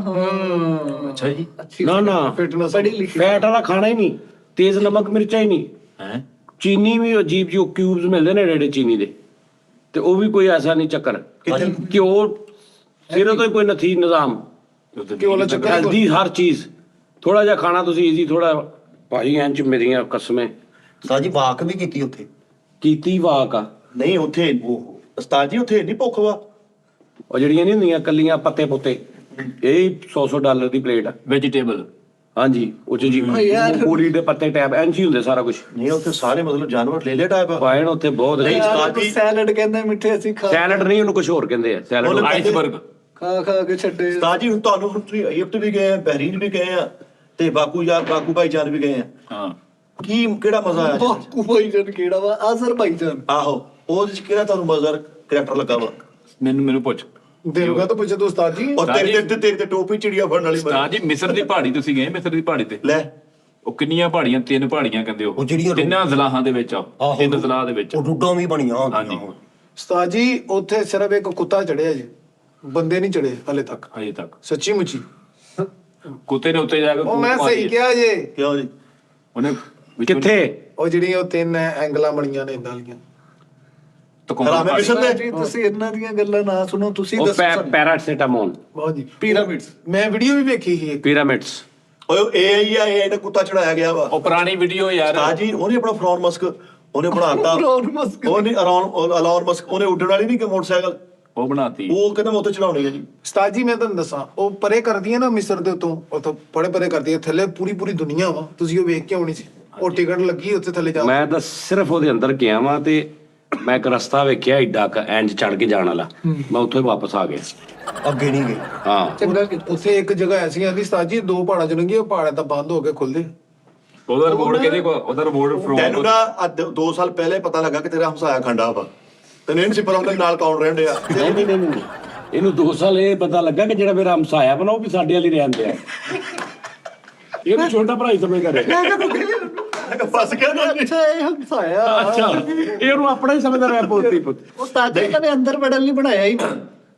ਅੱਛਾ ਜੀ। ਨਾ ਨਾ ਪੜ੍ਹੀ ਲਿਖੀ। ਫੈਟ ਵਾਲਾ ਖਾਣਾ ਹੀ ਨਹੀਂ, ਤੇਜ਼ ਨਮਕ ਮਿਰਚਾਂ ਹੀ ਨਹੀਂ। ਹੈ ਚੀਨੀ ਵੀ ਅਜੀਬ ਜਿਹੀ ਕਿਊਬਸ ਮਿਲਦੇ ਨੇ ਜਿਹੜੇ ਚੀਨੀ ਦੇ, ਤੇ ਉਹ ਵੀ ਕੋਈ ਐਸਾ ਨਹੀਂ ਚੱਕਰ। ਘਿਓ ਸਿਰੇ ਤੋਂ ਹੀ ਕੋਈ ਨਥੀ ਨਿਜ਼ਾਮ, ਹੈਲਦੀ ਹਰ ਚੀਜ਼। ਥੋੜਾ ਜਿਹਾ ਖਾਣਾ ਤੁਸੀਂ ਈਜ਼ੀ, ਥੋੜਾ ਭਾਈ ਇੰਚ ਮੇਰੀਆਂ ਕਸਮੇ ਉਸਤਾਦ ਜੀ ਵਾਕ ਵੀ ਕੀਤੀ ਉੱਥੇ। ਕੀਤੀ ਵਾਕ ਆ। ਨਹੀਂ ਉੱਥੇ ਉਹ ਉਸਤਾਦ ਜੀ ਉੱਥੇ ਨਹੀਂ ਭੁੱਖ ਵਾ। ਉਹ ਜਿਹੜੀਆਂ ਨਹੀਂ ਹੁੰਦੀਆਂ ਕੱਲੀਆਂ ਪੱਤੇ ਪੁੱਤੇ, ਇਹ $100 ਦੀ ਪਲੇਟ ਆ। ਵੈਜੀਟੇਬਲ। ਹਾਂਜੀ, ਉਹ ਚ ਜੀ ਯਾਰ। ਪੂਰੀ ਦੇ ਪੱਤੇ ਟੈਪ ਐਂਚ ਹੀ ਹੁੰਦੇ ਸਾਰਾ ਕੁਝ। ਨਹੀਂ ਉੱਥੇ ਸਾਰੇ ਮਤਲਬ ਜਾਨਵਰ ਲੈ ਲੈ ਟਾਈਪ ਆ। ਪਾਇਣ ਉੱਥੇ ਬਹੁਤ ਨਹੀਂ, ਉਸਤਾਦ ਜੀ। ਸੈਲਡ ਕਹਿੰਦੇ ਮਿੱਠੇ, ਅਸੀਂ ਖਾ ਸੈਲਡ ਨਹੀਂ, ਉਹਨੂੰ ਕੁਝ ਹੋਰ ਕਹਿੰਦੇ ਆ ਸੈਲਡ। ਉਹਨੂੰ- ਆਈਸਬਰਗ। ਖਾ ਕੇ ਛੱਡੇ। ਉਸਤਾਦ ਜੀ ਹੁਣ ਤੁਹਾਨੂੰ ਹੁਣ ਤੁਸੀਂ ਇਜਿਪਟ ਵੀ ਗਏ ਆ, ਬਹਿਰੀਨ ਵੀ ਗਏ ਆ, ਤੇ ਬਾਕੂ ਭਾਈ ਜਾਨ ਵੀ ਗਏ ਆ। ਹਾਂ ਕੀ ਕਿਹੜਾ ਮਜ਼ਾ ਆਇਆ? ਬਾਕੂ ਭਾਈਜਾਨ ਕਿਹੜਾ ਵਾ? ਆਜ਼ਰਬਾਈਜਾਨ। ਆਹੋ, ਉਹਦੇ ਚ ਕਿਹੜਾ ਤੁਹਾਨੂੰ ਮਜ਼ਾ ਕਰੈਕਟਰ ਲੱਗਾ ਵਾ? ਮੈਨੂੰ ਪੁੱਛ। ਦੇਵਗਾ ਤਾਂ ਪੁੱਛੇ ਤੂੰ ਉਸਤਾਦ ਜੀ। ਔਰ ਤੇਰੇ ਤੇ ਟੋਪੀ ਚਿੜੀਆ ਫੜਨ ਵਾਲੀ ਉਸਤਾਦ ਜੀ ਮਿਸਰ ਦੀ ਪਹਾੜੀ ਤੁਸੀਂ ਗਏ? ਮਿਸਰ ਦੀ ਪਹਾੜੀ ਤੇ ਲੈ ਉਹ ਕਿੰਨੀਆਂ ਪਹਾੜੀਆਂ? 3 ਪਹਾੜੀਆਂ ਕਹਿੰਦੇ ਉਹ ਜਿਹੜੀਆਂ ਤਿੰਨਾਂ ਜ਼ਲਾਹਾਂ ਦੇ ਵਿੱਚ ਆ। ਆਹੋ। 3 ਜ਼ਲਾਹ ਦੇ ਵਿੱਚ। ਉਹ ਡੁੱਡਾਂ ਵੀ ਬਣੀਆਂ ਹਾਂਜੀ। ਹੁੰਦੀਆਂ। ਉਸਤਾਦ ਜੀ ਉੱਥੇ ਸਿਰਫ ਇੱਕ ਕੁੱਤਾ ਚੜਿਆ ਜੀ, ਬੰਦੇ ਨਹੀਂ ਚੜੇ ਹਲੇ ਤੱਕ, ਹਜੇ ਤੱਕ ਸੱਚੀ ਮੁੱਚੀ। ਕੁੱਤੇ ਨੇ ਉੱਤੇ ਜਾ ਕੇ ਉਹ ਮੈਂ ਸਹੀ ਕਿਹਾ ਜੇ। ਕਿਉਂ ਜੀ? ਉਹਨੇ ਕਿੱਥੇ? ਉਹ ਜਿਹੜੀਆਂ ਉਹ 3 ਐਂਗਲਾਂ ਬਣੀਆਂ ਨੇ ਇਦਾਂ ਵਾਲੀਆਂ। ਹਰਾਮੇ ਮਿਸਰ ਦੇ ਜੀ ਤੁਸੀਂ ਇਹਨਾਂ ਦੀਆਂ ਗੱਲਾਂ ਨਾ ਸੁਣੋ, ਤੁਸੀਂ ਉਹ ਦੱਸੋ। ਪੈਰਾਸੀਟਾਮੋਲ ਬਹੁਤ ਜੀ। ਪਿਰਾਮਿਡਸ। ਮੈਂ ਵੀਡੀਓ ਵੀ ਵੇਖੀ ਸੀ ਇੱਕ। ਪਿਰਾਮਿਡਸ। ਓਏ ਇਹ ਆ, ਇਹ ਕੁੱਤਾ ਚੜਾਇਆ ਗਿਆ ਵਾ। ਉਹ ਪੁਰਾਣੀ ਵੀਡੀਓ ਯਾਰ। ਉਸਤਾਦ ਜੀ ਉਹਨੇ ਆਪਣਾ ਫਰੌਨ ਮਸਕ ਉਹਨੇ ਬਣਾਤਾ। Elon Musk। ਉਹਨੇ ਅਲਾਨ ਮਸਕ ਉਹਨੇ ਉੱਡਣ ਵਾਲੀ ਨਹੀਂ ਕਿ ਮੋਟਰਸਾਈਕਲ, ਉਹ ਬਣਾਤੀ। ਉਹ ਕਹਿੰਦਾ ਮੈਂ ਉੱਥੇ ਚਲਾਉਣੀ ਹੈ ਜੀ। ਉਸਤਾਦ ਜੀ ਮੈਂ ਤੁਹਾਨੂੰ ਦੱਸਾਂ, ਉਹ ਪਰੇ ਕਰਦੀ ਹੈ ਨਾ ਮਿਸਰ ਦੇ ਉੱਤੋਂ ਪਰੇ ਕਰਦੀ ਹੈ, ਥੱਲੇ ਪੂਰੀ ਦੁਨੀਆ ਵਾ, ਤੁਸੀਂ ਉਹ ਵੇਖ ਕੇ ਆਉਣੀ ਸੀ। ਉਹ ਟਿਕਟ ਲੱਗੀ ਉੱਥੇ ਥੱਲੇ ਜਾ। ਮੈਂ ਤਾਂ ਸਿਰਫ ਉਹਦੇ ਅੰਦਰ ਗਿਆ ਵਾਂ, ਤੇ ਮੈਂ ਇੱਕ ਰਸਤਾ ਵੇਖਿਆ ਏਡਾ ਕ ਇੰਜ ਚੜ ਕੇ ਜਾਣ ਵਾਲਾ, ਮੈਂ ਉੱਥੋਂ ਹੀ ਵਾਪਸ ਆ ਗਿਆ। ਅੱਗੇ ਨਹੀਂ ਗਏ। ਹਾਂ, ਚੰਗਾ ਕੀਤਾ। ਉੱਥੇ ਇੱਕ ਜਗ੍ਹਾ ਐਸੀ ਆਂਦੀ ਉਸਤਾਦ ਜੀ 2 ਪਹਾੜਾਂ ਚ ਲੰਘੀ, ਉਹ ਪਹਾੜ ਤਾਂ ਬੰਦ ਹੋ ਕੇ ਖੁੱਲਦੇ। ਉਹਦਾ ਰਿਪੋਰਟ ਕਿਹਦੇ ਕੋਲ? ਉਹਦਾ ਰਿਪੋਰਟ ਤੈਨੂੰ ਫਰੋਮ ਨਾ 2 ਸਾਲ ਪਹਿਲੇ ਪਤਾ ਲੱਗਾ ਕਿ ਤੇਰਾ ਹਮਸਾਇਆ ਖੰਡਾ ਵਾ, ਤੈਨੂੰ ਨਹੀਂ ਸੀ ਪਤਾ ਉਹਦੇ ਨਾਲ ਕੌਣ ਰਹਿਣ ਡਿਆ। ਨਹੀਂ ਇਹਨੂੰ 2 ਸਾਲ ਇਹ ਪਤਾ ਲੱਗਾ ਕਿ ਜਿਹੜਾ ਮੇਰਾ ਹਮਸਾਇਆ ਬਣਾ ਉਹ ਵੀ ਸਾਡੇ ਵਾਲੀ ਰਹਿਣ ਦਿਆ। ਇਹ ਤਾਂ ਛੋਟਾ ਭਰਾ ਹੀ ਸਮਝ ਕਰੇ। ਫਸ ਗਿਆ ਨਾ। ਅੱਛਾ ਇਹ ਹਮਸਾਇਆ। ਅੱਛਾ, ਇਹ ਉਹਨੂੰ ਆਪਣਾ ਹੀ ਸਮਝਦਾ ਰਿਹਾ ਪੋਤੀ ਪੁੱਤ। ਉਹ ਤਾਜੇ ਇਹਨਾਂ ਨੇ ਅੰਦਰ ਵੜਨ ਲਈ ਬਣਾਇਆ ਹੀ ਨਾ,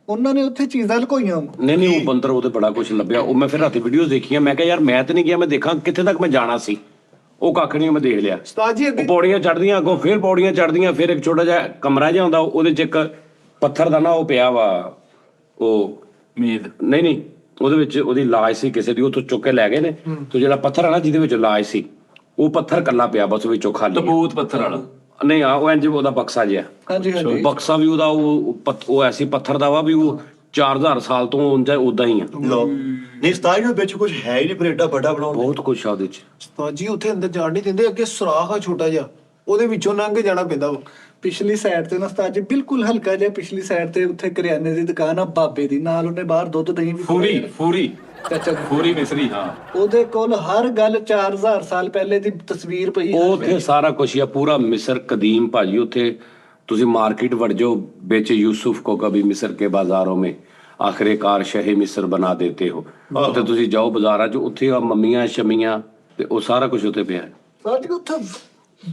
ਉਹਨਾਂ ਨੇ ਉੱਥੇ ਚੀਜ਼ਾਂ ਲੁਕੋਈਆਂ। ਨਹੀਂ ਉਹ ਬੰਦਰ ਉਹਦੇ ਬੜਾ ਕੁਝ ਲੱਭਿਆ। ਉਹ ਮੈਂ ਫਿਰ ਰਾਤੀ ਵੀਡੀਓਜ਼ ਦੇਖੀਆਂ, ਮੈਂ ਕਿਹਾ ਯਾਰ ਮੈਂ ਤੇ ਨਹੀਂ ਗਿਆ, ਮੈਂ ਦੇਖਾਂ ਕਿੱਥੇ ਤੱਕ ਮੈਂ ਜਾਣਾ ਸੀ। ਉਹ ਕੱਖ ਨਹੀਂ, ਮੈਂ ਦੇਖ ਲਿਆ। ਉਸਤਾਦ ਜੀ ਉਹ ਅੱਗੇ ਪੌੜੀਆਂ ਚੜ੍ਹਦੀਆਂ, ਅੱਗੋਂ ਫਿਰ ਪੌੜੀਆਂ ਚੜ੍ਹਦੀਆਂ, ਫਿਰ ਇੱਕ ਛੋਟਾ ਜਿਹਾ ਕਮਰਾ ਜਿਹਾ ਹੁੰਦਾ, ਉਹਦੇ 'ਚ ਇੱਕ ਪੱਥਰ ਦਾ ਨਾ ਉਹ ਪਿਆ ਵਾ, ਉਹ ਮੇਦ। ਨਹੀਂ ਉਹਦੇ ਵਿੱਚ ਉਹਦੀ ਲਾਸ਼ ਸੀ ਕਿਸੇ ਦੀ, ਉਹ ਤੋਂ ਚੁੱਕ ਕੇ ਲੈ ਗਏ ਨੇ। ਤੇ ਜਿਹੜਾ ਪੱਥਰ ਹੈ ਨਾ ਜਿਹਦੇ ਵਿੱਚ ਲਾਸ਼ ਸੀ, ਉਹ ਪੱਥਰ ਕੱਲਾ ਪਿਆ ਬਸ ਵਿੱਚੋਂ ਖਾਲੀ। ਤਬੂਤ ਪੱਥਰ ਵਾਲਾ। ਨਹੀਂ ਉਹ ਇੰਜ ਉਹਦਾ ਬਕਸਾ ਜਿਹਾ, ਹਾਂਜੀ ਹਾਂਜੀ। ਬਕਸਾ ਵੀ ਉਹਦਾ ਉਹ ਐਸੀ ਪੱਥਰ ਦਾ ਵਾ ਵੀ ਉਹ 4000 ਸਾਲ ਤੋਂ ਉਦਾਂ ਹੀ ਆ। ਲੋ ਨਹੀਂ ਉਸਤਾਦ ਜੀ ਵਿੱਚ ਕੁਝ ਹੈ ਹੀ ਨਹੀਂ, ਫਿਰ ਏਡਾ ਵੱਡਾ ਬਣਾਉਣ। ਬਹੁਤ ਕੁਛ ਆ ਉਹਦੇ 'ਚ। ਉਸਤਾਦ ਜੀ ਉੱਥੇ ਅੰਦਰ ਜਾਣ ਨਹੀਂ ਦਿੰਦੇ, ਅੱਗੇ ਸੁਰਾਖ ਆ ਛੋਟਾ ਜਿਹਾ, ਉਹਦੇ ਵਿੱਚੋਂ ਲੰਘ ਕੇ ਜਾਣਾ ਪੈਂਦਾ ਵਾ। ਪਿਛਲੀ ਸਾਈਡ ਤੇ ਨਾ ਉਸਤਾਦ ਜੀ ਬਿਲਕੁਲ ਹਲਕਾ ਜਿਹਾ ਪਿਛਲੀ ਸਾਈਡ ਤੇ ਉੱਥੇ ਕਰਿਆਨੇ ਦੀ ਦੁਕਾਨ ਆ ਬਾਬੇ ਦੀ, ਨਾਲ ਉਹਨੇ ਬਾਹਰ ਦੁੱਧ ਦਹੀਂ ਵੀ ਫੂਰੀ ਚਾਚਾ ਫੂਰੀ ਮਿਸਰੀ। ਹਾਂ ਉਹਦੇ ਕੋਲ ਹਰ ਗੱਲ 4000 ਸਾਲ ਪਹਿਲੇ ਦੀ ਤਸਵੀਰ ਪਈ ਹੈ। ਉੱਥੇ ਸਾਰਾ ਕੁਛ ਹੀ ਆ, ਪੂਰਾ ਮਿਸਰ ਕਦੀਮ ਭਾਜੀ। ਉੱਥੇ ਤੁਸੀਂ ਮਾਰਕੀਟ ਵੜ ਜਾਓ, ਵਿੱਚ ਯੂਸੁਫ ਕੋ ਕभी ਮਿਸਰ ਕੇ ਬਾਜ਼ਾਰੋਂ में आखिरकार शहे मिस्र बना देते हो। ਉੱਥੇ ਤੁਸੀਂ ਜਾਓ ਬਾਜ਼ਾਰਾਂ 'ਚ, ਉੱਥੇ ਆ ਮੰਮੀਆਂ ਸ਼ਮੀਆਂ ਤੇ ਉਹ ਸਾਰਾ ਕੁਝ ਉੱਥੇ ਪਿਆ ਹੈ। ਸਾਡੇ ਉੱਥੇ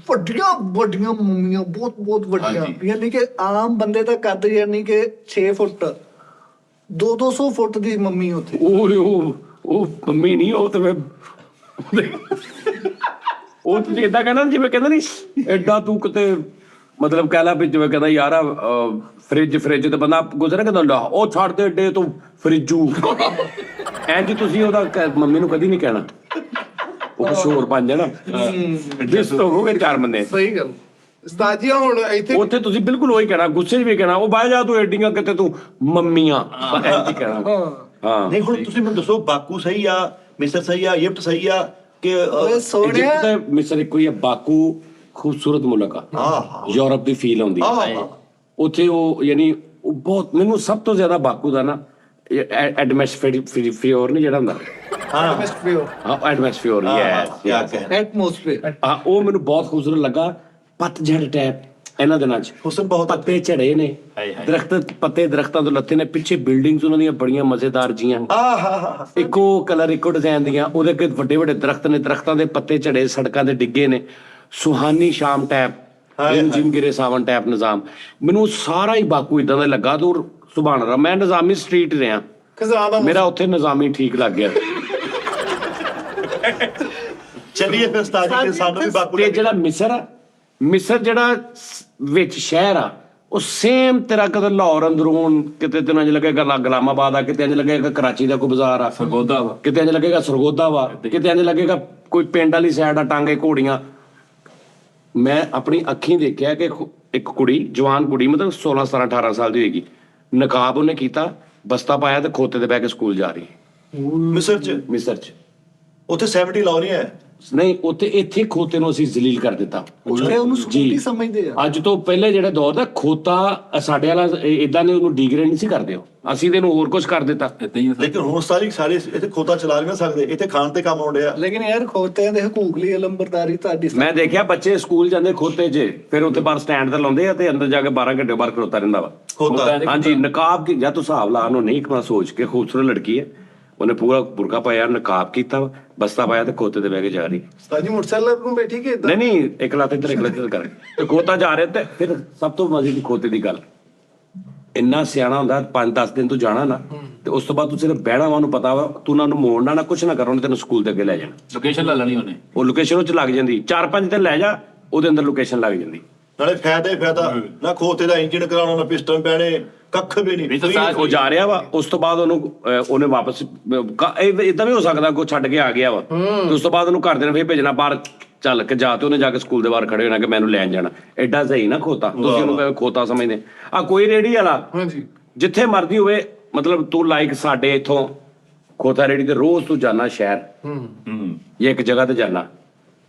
ਵੱਡੀਆਂ ਵੱਡੀਆਂ ਮੂਮੀਆਂ, ਬਹੁਤ ਵੱਡੀਆਂ, ਯਾਨੀ ਕਿ ਆਮ ਬੰਦੇ ਦਾ ਕੱਦ ਯਾਨੀ ਕਿ 6 ਫੁੱਟ 200 ਫੁੱਟ ਦੀ ਮੰਮੀ ਉੱਥੇ। ਉਹ ਮੰਮੀ ਨਹੀਂ, ਉਹ ਤੇ ਮੈਂ ਉਹ ਤੁਸੀਂ ਏਦਾਂ ਕਹਿੰਦਾ ਜਿਵੇਂ ਕਹਿੰਦਾ ਨਹੀਂ ਐਡਾ ਤੂੰ ਕਿਤੇ, ਮਤਲਬ ਕਹਿ ਲਾ ਵੀ ਜਿਵੇਂ ਕਹਿੰਦਾ ਯਾਰ ਫ੍ਰਿਜ ਤੇ ਬੰਦਾ ਗੁਜ਼ਰ ਕਹਿੰਦਾ ਲਾ ਉਹ ਛੱਡ ਦੇ ਏਡੇ ਤੂੰ ਫ੍ਰਿਜੂ। ਇੰਜ ਤੁਸੀਂ ਉਹਦਾ ਮੰਮੀ ਨੂੰ ਕਦੀ ਨਹੀਂ ਕਹਿਣਾ। ਉਹ ਕੁਛ ਹੋਰ ਬਣ ਜਾਣਾ ਜਿਸ ਤੋਂ ਹੋ ਗਏ 4 ਬੰਦੇ। ਸਹੀ ਗੱਲ। ਉਸਤਾਦ ਜੀ ਹੁਣ ਇੱਥੇ ਉੱਥੇ ਤੁਸੀਂ ਬਿਲਕੁਲ ਉਹੀ ਕਹਿਣਾ, ਗੁੱਸੇ 'ਚ ਵੀ ਕਹਿਣਾ ਉਹ ਬਾਹਰ ਜਾ ਤੂੰ ਐਡੀਆਂ ਕਿਤੇ ਤੂੰ ਮੰਮੀਆਂ ਐਂ ਕਹਿਣਾ। ਹਾਂ ਨਹੀਂ ਹੁਣ ਤੁਸੀਂ ਮੈਨੂੰ ਦੱਸੋ ਬਾਕੂ ਸਹੀ ਆ, ਮਿਸਰ ਸਹੀ ਆ, ਇਜਿਪਟ ਸਹੀ ਆ ਕਿ ਓਏ ਸੋਹਣਿਆ, ਇਜਿਪਟ ਤੇ ਮਿਸਰ ਇੱਕੋ ਹੀ ਆ। ਬਾਕੂ ਖੂਬਸੂਰਤ ਮੁਲਕ ਆ, ਯੂਰਪ ਦੀ ਫੀਲ ਆਉਂਦੀ ਆ ਉੱਥੇ। ਉਹ ਯਾਨੀ ਉਹ ਬਹੁਤ, ਮੈਨੂੰ ਸਭ ਤੋਂ ਜ਼ਿਆਦਾ ਬਾਕੂ ਦਾ ਨਾ ਐਟਮੋਸਫੀਅਰ ਨਹੀਂ ਜਿਹੜਾ ਹੁੰਦਾ, ਹਾਂ ਐਟਮੋਸਫੀਅਰ ਯੈਸ ਐਟਮੋਸਫੇਅਰ। ਹਾਂ ਉਹ ਮੈਨੂੰ ਬਹੁਤ ਖੂਬਸੂਰਤ ਲੱਗਾ। ਪਤਝੜ ਟੈਪ ਇਹਨਾਂ ਦਿਨਾਂ 'ਚ ਹੁਸਨ ਬਹੁਤ ਆ। ਪੱਤੇ ਝੜੇ ਨੇ, ਦਰਖਤ ਪੱਤੇ ਦਰਖਤਾਂ ਤੋਂ ਲੱਥੇ ਨੇ, ਪਿੱਛੇ ਬਿਲਡਿੰਗਸ ਉਹਨਾਂ ਦੀਆਂ ਬੜੀਆਂ ਮਜ਼ੇਦਾਰ ਜੀਆਂ, ਇੱਕੋ ਕਲਰ ਇੱਕੋ ਡਿਜ਼ਾਈਨ ਦੀਆਂ, ਉਹਦੇ ਅੱਗੇ ਵੱਡੇ ਵੱਡੇ ਦਰਖਤ ਨੇ, ਦਰਖਤਾਂ ਦੇ ਪੱਤੇ ਝੜੇ ਸੜਕਾਂ ਦੇ ਡਿੱਗੇ ਨੇ, ਸੁਹਾਨੀ ਸ਼ਾਮ ਟੈਪ, ਜਿਮ ਗਿਰੇ ਸਾਵਨ ਟੈਪ ਨਿਜ਼ਾਮ। ਮੈਨੂੰ ਸਾਰਾ ਹੀ ਬਾਕੂ ਇਦਾਂ ਦਾ ਲੱਗਾ। ਤੂੰ ਸੁਭਾਨ ਅੱਲਾਹ, ਮੈਂ ਨਿਜ਼ਾਮੀ ਸਟਰੀਟ ਰਿਹਾ, ਖਜ਼ਾ ਦਾ ਮੇਰਾ ਉੱਥੇ ਨਿਜ਼ਾਮੀ ਠੀਕ ਲੱਗ ਗਿਆ। ਚੱਲੀਏ ਫਿਰ ਉਸਤਾਦ ਜੀ, ਸਾਨੂੰ ਵੀ ਬਾਕੂ ਤੇ ਜਿਹੜਾ ਮਿਸਰ ਆ, ਮਿਸਰ ਜਿਹੜਾ ਵਿੱਚ ਸ਼ਹਿਰ ਆ, ਉਹ ਸੇਮ ਤੇਰਾ ਕਦੇ ਲਾਹੌਰ ਅੰਦਰੂਨ, ਕਿਤੇ ਤੈਨੂੰ ਇੰਝ ਲੱਗੇਗਾ ਗੁਲਾਮਾਬਾਦ ਆ, ਕਿਤੇ ਇੰਝ ਲੱਗੇਗਾ ਕਰਾਚੀ ਦਾ ਕੋਈ ਬਾਜ਼ਾਰ ਆ, ਸਰਗੋਦਾ ਵਾ, ਕਿਤੇ ਇੰਝ ਲੱਗੇਗਾ ਸਰਗੋਦਾ ਵਾ, ਕਿਤੇ ਇੰਝ ਲੱਗੇਗਾ ਕੋਈ ਪਿੰਡ ਵਾਲੀ ਸਾਈਡ ਆ, ਟਾਂਗੇ ਘੋੜੀਆਂ। ਮੈਂ ਆਪਣੀ ਅੱਖੀਂ ਦੇਖਿਆ ਕਿ ਇੱਕ ਕੁੜੀ, ਜਵਾਨ ਕੁੜੀ, ਮਤਲਬ 16 17 18 ਸਾਲ ਦੀ ਹੋਏਗੀ, ਨਕਾਬ ਉਹਨੇ ਕੀਤਾ, ਬਸਤਾ ਪਾਇਆ ਤੇ ਖੋਤੇ ਤੇ ਬਹਿ ਕੇ ਸਕੂਲ ਜਾ ਰਹੀ ਮਿਸਰ ਚ। ਮਿਸਰ 'ਚ। ਉੱਥੇ 70 ਲਾਅ ਨਹੀਂ ਹੈ। ਨਹੀਂ ਉੱਥੇ, ਇੱਥੇ ਖੋਤੇ ਨੂੰ ਅਸੀਂ ਜ਼ਲੀਲ ਕਰ ਦਿੱਤਾ ਉਹਨੂੰ ਸਕੂਟੀ ਸਮਝਦੇ ਆ। ਅੱਜ ਤੋਂ ਪਹਿਲੇ ਜਿਹੜੇ ਦੌਰ ਦਾ ਖੋਤਾ ਸਾਡੇ ਵਾਲਾ ਇਦਾਂ ਨੇ ਉਹਨੂੰ ਡੀਗ੍ਰੇਡ ਨਹੀਂ ਸੀ ਕਰਦੇ, ਅਸੀਂ ਤੇ ਇਹਨੂੰ ਹੋਰ ਕੁਝ ਕਰ ਦਿੱਤਾ। ਏਦਾਂ ਹੀ ਆ ਸਰ। ਲੇਕਿਨ ਹੁਣ ਉਸਤਾਦ ਜੀ ਸਾਰੇ ਇੱਥੇ ਖੋਤਾ ਚਲਾ ਨਹੀਂ ਸਕਦੇ, ਇੱਥੇ ਖਾਣ ਤੇ ਕੰਮ ਆਉਂਦੇ ਆ। ਲੇਕਿਨ ਯਾਰ ਖੋਤਿਆਂ ਦੇ ਹਕੂਕ ਲਈ ਲੰਬਰਦਾਰੀ ਤੁਹਾਡੀ। ਮੈਂ ਦੇਖਿਆ ਬੱਚੇ ਸਕੂਲ ਜਾਂਦੇ ਖੋਤੇ 'ਚ, ਫਿਰ ਉੱਥੇ ਬਾਹਰ ਸਟੈਂਡ ਤੇ ਲਾਉਂਦੇ ਆ ਤੇ ਅੰਦਰ ਜਾ ਕੇ 12 ਘੰਟੇ ਬਾਹਰ ਖਲੋਤਾ ਰਹਿੰਦਾ ਵਾ। ਖੋਤਾ ਹਾਂਜੀ ਨਕਾਬ ਕੀ, ਜਾਂ ਤੂੰ ਹਿਸਾਬ ਲਾ ਉਹਨੂੰ, ਨਹੀਂ ਇੱਕ ਸੋਚ ਕੇ ਖੂਬਸੂਰਤ ਲੜਕੀ ਹੈ, ਉਹਨੇ ਪੂਰਾ ਬੁਰਕਾ ਪਾਇਆ, ਨਕਾਬ ਕੀਤਾ, ਬਸਤਾ ਪਾਇਆ ਤੇ ਖੋਤੇ ਤੇ ਬਹਿ ਕੇ ਜਾ ਰਹੀ। ਉਸਤਾਦ ਜੀ ਮੋਟਰਸਾਈਕਲ ਨੂੰ ਬੈਠੀ ਕਿ ਏਦਾਂ? ਨਹੀਂ ਇੱਕ ਲੱਤ ਇੱਧਰ ਇੱਕ ਲੱਤ ਇੱਧਰ ਕਰ ਤੇ ਖੋਤਾ ਜਾ ਰਿਹਾ। ਤੇ ਫਿਰ ਸਭ ਤੋਂ ਮਜ਼ੇ ਦੀ ਖੋਤੇ ਦੀ ਗੱਲ, ਇੰਨਾ ਸਿਆਣਾ ਹੁੰਦਾ, 5-10 ਦਿਨ ਤੂੰ ਜਾਣਾ ਨਾ ਤੇ ਉਸ ਤੋਂ ਬਾਅਦ ਤੂੰ ਸਿਰਫ ਬਹਿਣਾ ਵਾ, ਉਹਨੂੰ ਪਤਾ ਵਾ ਤੂੰ ਉਹਨਾਂ ਨੂੰ ਮੋੜਨਾ ਨਾ, ਕੁਛ ਨਾ ਕਰ, ਉਹਨੇ ਤੈਨੂੰ ਸਕੂਲ ਦੇ ਅੱਗੇ ਲੈ ਜਾਣਾ। ਲੋਕੇਸ਼ਨ ਲੈ ਲੈਣੀ ਉਹਨੇ, ਉਹ ਲੋਕੇਸ਼ਨ ਉਹ 'ਚ ਲੱਗ ਜਾਂਦੀ, 4-5 ਦਿਨ ਲੈ ਜਾ, ਉਹਦੇ ਅੰਦਰ ਲੋਕੇਸ਼ਨ ਲੱਗ ਜਾਂਦੀ। ਨਾਲੇ ਫਾਇਦਾ ਹੀ ਫਾਇਦਾ, ਨਾ ਖੋਤੇ ਦਾ ਇੰਜਨ ਕਰਾਉਣਾ, ਨਾ ਪਿਸਟਨ ਪੈਣੇ, ਕੱਖ ਵੀ ਨਹੀਂ। ਉਹ ਜਾ ਰਿਹਾ ਵਾ, ਉਸ ਤੋਂ ਬਾਅਦ ਉਹਨੇ ਵਾਪਸ ਇਦਾਂ ਵੀ ਹੋ ਸਕਦਾ ਕੋਈ ਛੱਡ ਕੇ ਆ ਗਿਆ ਵਾ, ਤੇ ਉਸ ਤੋਂ ਬਾਅਦ ਉਹਨੂੰ ਘਰ ਦੇ ਨੇ ਫੇਰ ਭੇਜਣਾ ਬਾਹਰ, ਚੱਲ ਕੇ ਜਾ, ਤੇ ਉਹਨੇ ਜਾ ਕੇ ਸਕੂਲ ਦੇ ਬਾਹਰ ਖੜੇ ਹੋਣਾ ਕਿ ਮੈਨੂੰ ਲੈਣ ਜਾਣਾ। ਐਡਾ ਸਹੀ ਨਾ ਖੋਤਾ, ਤੁਸੀਂ ਉਹਨੂੰ ਖੋਤਾ ਸਮਝਦੇ ਆ। ਕੋਈ ਰੇੜੀ ਵਾਲਾ ਹਾਂਜੀ ਜਿੱਥੇ ਮਰਜ਼ੀ ਹੋਵੇ, ਮਤਲਬ ਤੂੰ ਲਾਈਕ ਸਾਡੇ ਇੱਥੋਂ ਖੋਤਾ ਰੇੜੀ ਤੇ ਰੋਜ਼ ਤੂੰ ਜਾਣਾ ਸ਼ਹਿਰ, ਜਾਂ ਇੱਕ ਜਗ੍ਹਾ ਤੇ ਜਾਣਾ,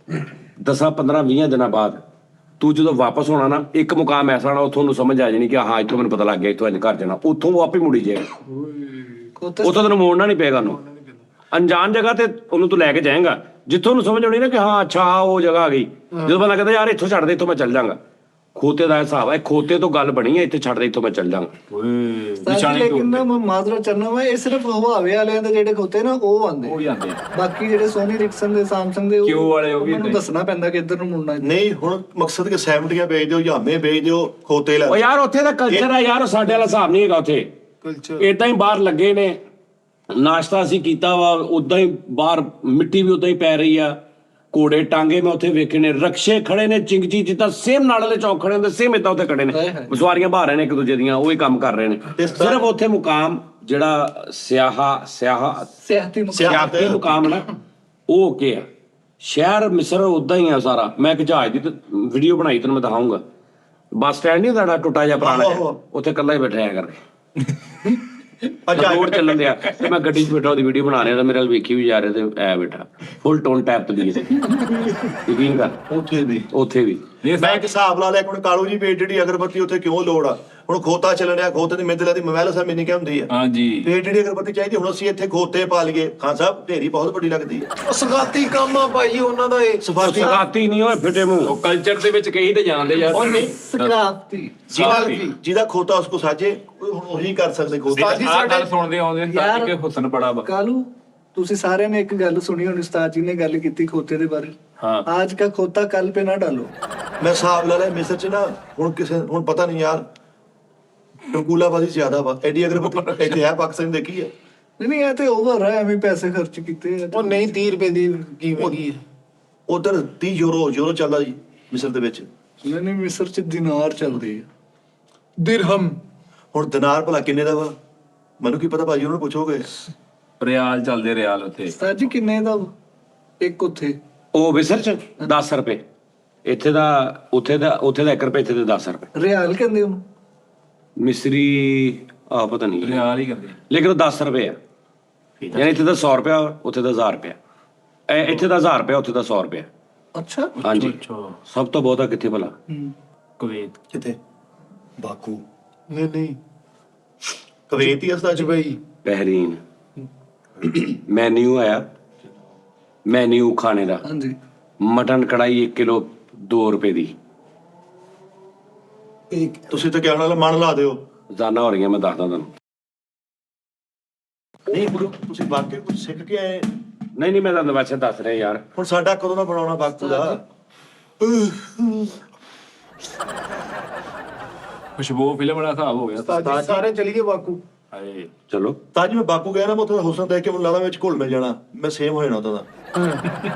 10-15-20 ਦਿਨਾਂ ਬਾਅਦ ਤੂੰ ਜਦੋਂ ਵਾਪਸ ਹੋਣਾ ਨਾ, ਇੱਕ ਮੁਕਾਮ ਐਸਾ ਨਾ ਉੱਥੋਂ ਨੂੰ ਸਮਝ ਆ ਜਾਣੀ ਕਿ ਹਾਂ ਇੱਥੋਂ ਮੈਨੂੰ ਪਤਾ ਲੱਗ ਗਿਆ, ਇੱਥੋਂ ਇੰਝ ਘਰ ਜਾਣਾ, ਉੱਥੋਂ ਉਹ ਆਪੇ ਮੁੜੀ ਜਾਏਗਾ, ਉੱਥੋਂ ਤੈਨੂੰ ਮੋੜਨਾ ਨਹੀਂ ਪਏਗਾ ਉਹਨੂੰ। ਅਣਜਾਣ ਜਗ੍ਹਾ ਤੇ ਉਹਨੂੰ ਤੂੰ ਲੈ ਕੇ ਜਾਏਗਾ, ਜਿੱਥੋਂ ਉਹਨੂੰ ਸਮਝ ਆਉਣੀ ਨਾ ਕਿ ਹਾਂ ਅੱਛਾ ਉਹ ਜਗ੍ਹਾ ਆ ਗਈ, ਜਦੋਂ ਬੰਦਾ ਕਹਿੰਦਾ ਯਾਰ ਇੱਥੋਂ ਛੱਡ ਦੇ, ਇੱਥੋਂ ਮੈਂ ਚੱਲ ਜਾਵਾਂਗਾ। ਖੋਤੇ ਦਾ ਹਿਸਾਬ ਹੈ, ਖੋਤੇ ਤੋਂ ਗੱਲ ਬਣੀ ਹੈ, ਇੱਥੇ ਛੱਡ ਦੇ, ਇੱਥੋਂ ਮੈਂ ਚੱਲ ਜਾਵਾਂਗਾ। ਲੇਕਿਨ ਨਾ ਮੈਂ ਮਾਜ਼ਰਾ ਚਾਹਨਾ ਵਾ, ਇਹ ਸਿਰਫ ਹਵਾਵੇ ਵਾਲਿਆਂ ਦੇ ਜਿਹੜੇ ਖੋਤੇ ਨਾ ਉਹ ਆਉਂਦੇ, ਉਹ ਜਾਂਦੇ ਬਾਕੀ ਜਿਹੜੇ ਸੋਨੀ ਰਿਕਸਨ ਦੇ, ਸੈਮਸੰਗ ਦੇ, ਕਿਉਂ ਵਾਲੇ ਉਹ ਵੀ ਉਹਨਾਂ ਨੂੰ ਦੱਸਣਾ ਪੈਂਦਾ ਕਿ ਇੱਧਰ ਨੂੰ ਮੁੜਨਾ। ਨਹੀਂ ਹੁਣ ਮਕਸਦ ਕਿ 70 ਵੇਚ ਦਿਓ, ਯਾਮੇ ਵੇਚ ਦਿਓ, ਖੋਤੇ ਲੈ ਉਹ ਯਾਰ ਉੱਥੇ ਦਾ ਕਲਚਰ ਹੈ ਯਾਰ, ਸਾਡੇ ਵਾਲਾ ਹਿਸਾਬ ਨਹੀਂ ਹੈਗਾ ਉੱਥੇ। ਕਲਚਰ ਏਦਾਂ ਹੀ ਬਾਹਰ ਲੱਗੇ ਨੇ, ਨਾਸ਼ਤਾ ਅਸੀਂ ਕੀਤਾ ਵਾ, ਉਦਾਂ ਹੀ ਬਾਹਰ ਮਿੱਟੀ ਵੀ ਉਦਾਂ ਹੀ ਪੈ ਰਹੀ ਆ, ਘੋੜੇ ਟਾਂਗੇ ਮੈਂ ਉੱਥੇ ਵੇਖੇ ਨੇ, ਰਕਸ਼ੇ ਖੜੇ ਨੇ ਚਿੰਗਚੀ ਜਿੱਦਾਂ ਸੇਮ ਨਾਲ ਵਾਲੇ ਚੌਕ ਖੜੇ ਹੁੰਦੇ, ਸੇਮ ਏਦਾਂ ਉੱਥੇ ਖੜੇ ਨੇ, ਸਵਾਰੀਆਂ ਬਾਹਰ ਨੇ ਇੱਕ ਦੂਜੇ ਦੀਆਂ, ਉਹ ਹੀ ਕੰਮ ਕਰ ਰਹੇ ਨੇ। ਸਿਰਫ ਉੱਥੇ ਮੁਕਾਮ ਜਿਹੜਾ ਸਿਆਹਤੀ ਮੁਕਾਮ ਨਾ, ਉਹ ਕੀ ਆ, ਸ਼ਹਿਰ ਮਿਸਰ ਉਦਾਂ ਹੀ ਆ ਸਾਰਾ। ਮੈਂ ਇੱਕ ਜਹਾਜ਼ ਦੀ ਵੀਡੀਓ ਬਣਾਈ, ਤੈਨੂੰ ਮੈਂ ਦਿਖਾਊਂਗਾ। ਬੱਸ ਸਟੈਂਡ ਨਹੀਂ ਹੁੰਦਾ ਟੁੱਟਾ ਜਿਹਾ ਪੁਰਾਣਾ ਜਿਹਾ, ਉੱਥੇ ਇਕੱਲਾ ਹੀ ਬੈਠਾ ਕਰਕੇ ਰੋਡ ਚੱਲਣ ਦਿਆ, ਤੇ ਮੈਂ ਗੱਡੀ 'ਚ ਬੈਠਾ ਉਹਦੀ ਵੀਡੀਓ ਬਣਾ ਰਿਹਾ, ਤਾਂ ਮੇਰੇ ਨਾਲ ਵੇਖੀ ਵੀ ਜਾ ਰਿਹਾ, ਤੇ ਐ ਬੈਠਾ ਫੁੱਲ ਟੋਨ ਟੈਪ ਤੇ ਯਕੀਨ ਕਰ। ਉੱਥੇ ਵੀ ਮੈਂ ਇੱਕ ਹਿਸਾਬ ਲਾ ਲਿਆ ਹੁਣ ਕਾਲੂ ਜੀ ਵੇਚ ਜਿਹੜੀ ਅਗਰਬੱਤੀ ਉੱਥੇ ਕਿਉਂ ਲੋੜ ਆ। ਹੁਣ ਖੋਤਾ ਚੱਲ ਰਿਹਾ, ਖੋਤੇ ਦੀ ਮਿੰਦਲਾ ਦੀ ਮੋਬਾਈਲ ਸਾਹਿਬ ਮੈਨੂੰ ਕਿਹਾ ਹੁੰਦੀ ਆ, ਹਾਂਜੀ ਫੇਰ ਜਿਹੜੀ ਅਗਰਬੱਤੀ ਚਾਹੀਦੀ, ਹੁਣ ਅਸੀਂ ਇੱਥੇ ਖੋਤੇ ਪਾ ਲਈਏ। ਖਾਨ ਸਾਹਿਬ ਢੇਰੀ ਬਹੁਤ ਵੱਡੀ ਲੱਗਦੀ ਹੈ। ਉਹ ਸਗਾਤੀ ਕੰਮ ਆ ਭਾਈ ਉਹਨਾਂ ਦਾ ਇਹ। ਸਗਾਤੀ ਨਹੀਂ ਹੋਏ ਫਿੱਟੇ ਮੂੰਹ, ਉਹ ਕਲਚਰ ਦੇ ਵਿੱਚ ਕਈ ਤੇ ਜਾਣਦੇ ਯਾਰ। ਸਕਾਫਤੀ ਜਿਹਦਾ ਖੋਤਾ ਉਸਕੋ ਸਾਜੇ, ਹੁਣ ਉਹੀ ਕਰ ਸਕਦੇ ਖੋਤਾ। ਆਹ ਗੱਲ ਸੁਣਦੇ ਆਉਂਦੇ ਤਾਂ ਕਿ ਹੁਸਨ ਬੜਾ ਵਾ। ਕਾਲੂ ਤੁਸੀਂ ਸਾਰਿਆਂ ਨੇ ਇੱਕ ਗੱਲ ਸੁਣੀ ਹੋਣੀ, ਉਸਤਾਦ ਜੀ ਨੇ ਗੱਲ ਕੀਤੀ ਖੋਤੇ ਦੇ ਬਾਰੇ। ਹਾਂ आज का खोता कल पे ना डालो। ਮੈਂ ਹਿਸਾਬ ਲਾ ਲਿਆ ਮਿਸਰ ਚ ਨਾ, ਹੁਣ ਹੁਣ ਪਤਾ ਨਹੀਂ ਯਾਰ, ਟੰਕੂਲਾਬਾਜ਼ੀ ਜ਼ਿਆਦਾ ਵਾ। ਐਡੀ ਅਗਰਬੱਤੀ ਇੱਥੇ ਹੈ ਪਾਕਿਸਤਾਨ ਦੇਖੀ ਹੈ। नहीं ये तो ओवर है, ਐਵੇਂ ਪੈਸੇ ਖਰਚ ਕੀਤੇ। ਉਹ ਨਹੀਂ 30 ਰੁਪਏ ਦੀ ਕਿਵੇਂ ਕੀ ਹੈ ਉਧਰ 30 ਯੂਰੋ ਚੱਲਦਾ ਜੀ ਮਿਸਰ ਦੇ ਵਿੱਚ। ਨਹੀਂ ਮਿਸਰ ਚ ਦਿਨਾਰ ਚੱਲਦੀ ਹੈ। ਦਿਰਹਮ। ਹੁਣ ਦਿਨਾਰ ਭਲਾ ਕਿੰਨੇ ਦਾ ਵਾ, ਮੈਨੂੰ ਕੀ ਪਤਾ ਭਾਜੀ, ਉਹਨਾਂ ਨੂੰ ਪੁੱਛੋਗੇ। ਰਿਆਲ ਚੱਲਦੇ, ਰਿਆਲ ਉੱਥੇ ਉਸਤਾਦ ਜੀ ਕਿੰਨੇ ਦਾ? ਇੱਕ ਉੱਥੇ ਉਹ ਵਿਸਰ ਚ 10 ਰੁਪਏ, ਇੱਥੇ ਦਾ ਉੱਥੇ ਦਾ 1 ਰੁਪਏ, ਇੱਥੇ ਦੇ 10 ਰੁਪਏ। ਰਿਆਲ ਕਹਿੰਦੇ ਉਹਨੂੰ। ਮਿਸਰੀ ਆ ਪਤਾ ਨਹੀਂ, ਰਿਆਲ ਹੀ ਕਰਦੇ ਲੇਕਿਨ ਉਹ 10 ਰੁਪਏ ਆ। ਯਾਨੀ ਇੱਥੇ ਦਾ 100 ਰੁਪਇਆ, ਉੱਥੇ ਦਾ 1000 ਰੁਪਇਆ। ਇੱਥੇ ਦਾ 1000 ਰੁਪਇਆ, ਉੱਥੇ ਦਾ 100 ਰੁਪਇਆ। ਅੱਛਾ। ਹਾਂਜੀ, ਅੱਛਾ ਸਭ ਤੋਂ ਬਹੁਤਾ ਕਿੱਥੇ ਭਲਾ? ਕੁਵੈਤ। ਕਿੱਥੇ? ਬਾਕੂ। ਨਹੀਂ ਕੁਵੈਤ ਹੀ ਉਸਤਾਦ ਜੀ। ਦੁਬਈ। ਬਹਿਰੀਨ। ਮੈਨਿਊ ਆਇਆ, ਮੈਨਿਊ ਖਾਣੇ ਦਾ। ਹਾਂਜੀ। ਮਟਨ ਕੜਾਈ 1 ਕਿਲੋ 2 ਰੁਪਏ ਦੀ। ਤੁਸੀਂ ਤਾਂ ਕਹਿਣ ਵਾਲਾ ਮਨ ਲਾ ਦਿਓ। ਜਾਨਾਂ ਹੋ ਰਹੀਆਂ, ਮੈਂ ਦੱਸਦਾ ਤੁਹਾਨੂੰ। ਨਹੀਂ ਗੁਰੂ, ਤੁਸੀਂ ਵਾਕਈ ਕੁਝ ਸਿੱਖ ਕੇ ਆਏ। ਨਹੀਂ ਮੈਂ ਤੁਹਾਨੂੰ ਵੈਸੇ ਦੱਸ ਰਿਹਾ ਯਾਰ। ਹੁਣ ਸਾਡਾ ਕਦੋਂ ਦਾ ਬਣਾਉਣਾ ਬਾਕੂ ਦਾ? ਖੁਸ਼ਬੂ ਫਿਲਮ ਵਾਲਾ ਹਿਸਾਬ ਹੋ ਗਿਆ। ਉਸਤਾਦ ਜੀ ਸਾਰੇ ਚਲੀਏ ਬਾਕੂ। ਹਾਏ ਚਲੋ ਤਾਂ ਜੀ ਮੈਂ ਬਾਕੂ ਗਿਆ ਨਾ, ਮੈਂ ਉੱਥੇ ਹੁਸਨ ਦੇਖ ਕੇ ਮੈਨੂੰ ਲੱਗਦਾ ਵਿੱਚ ਘੁਲ ਮਿਲ ਜਾਣਾ, ਮੈਂ ਸੇਮ ਹੋ ਜਾਣਾ ਉਹਦਾ।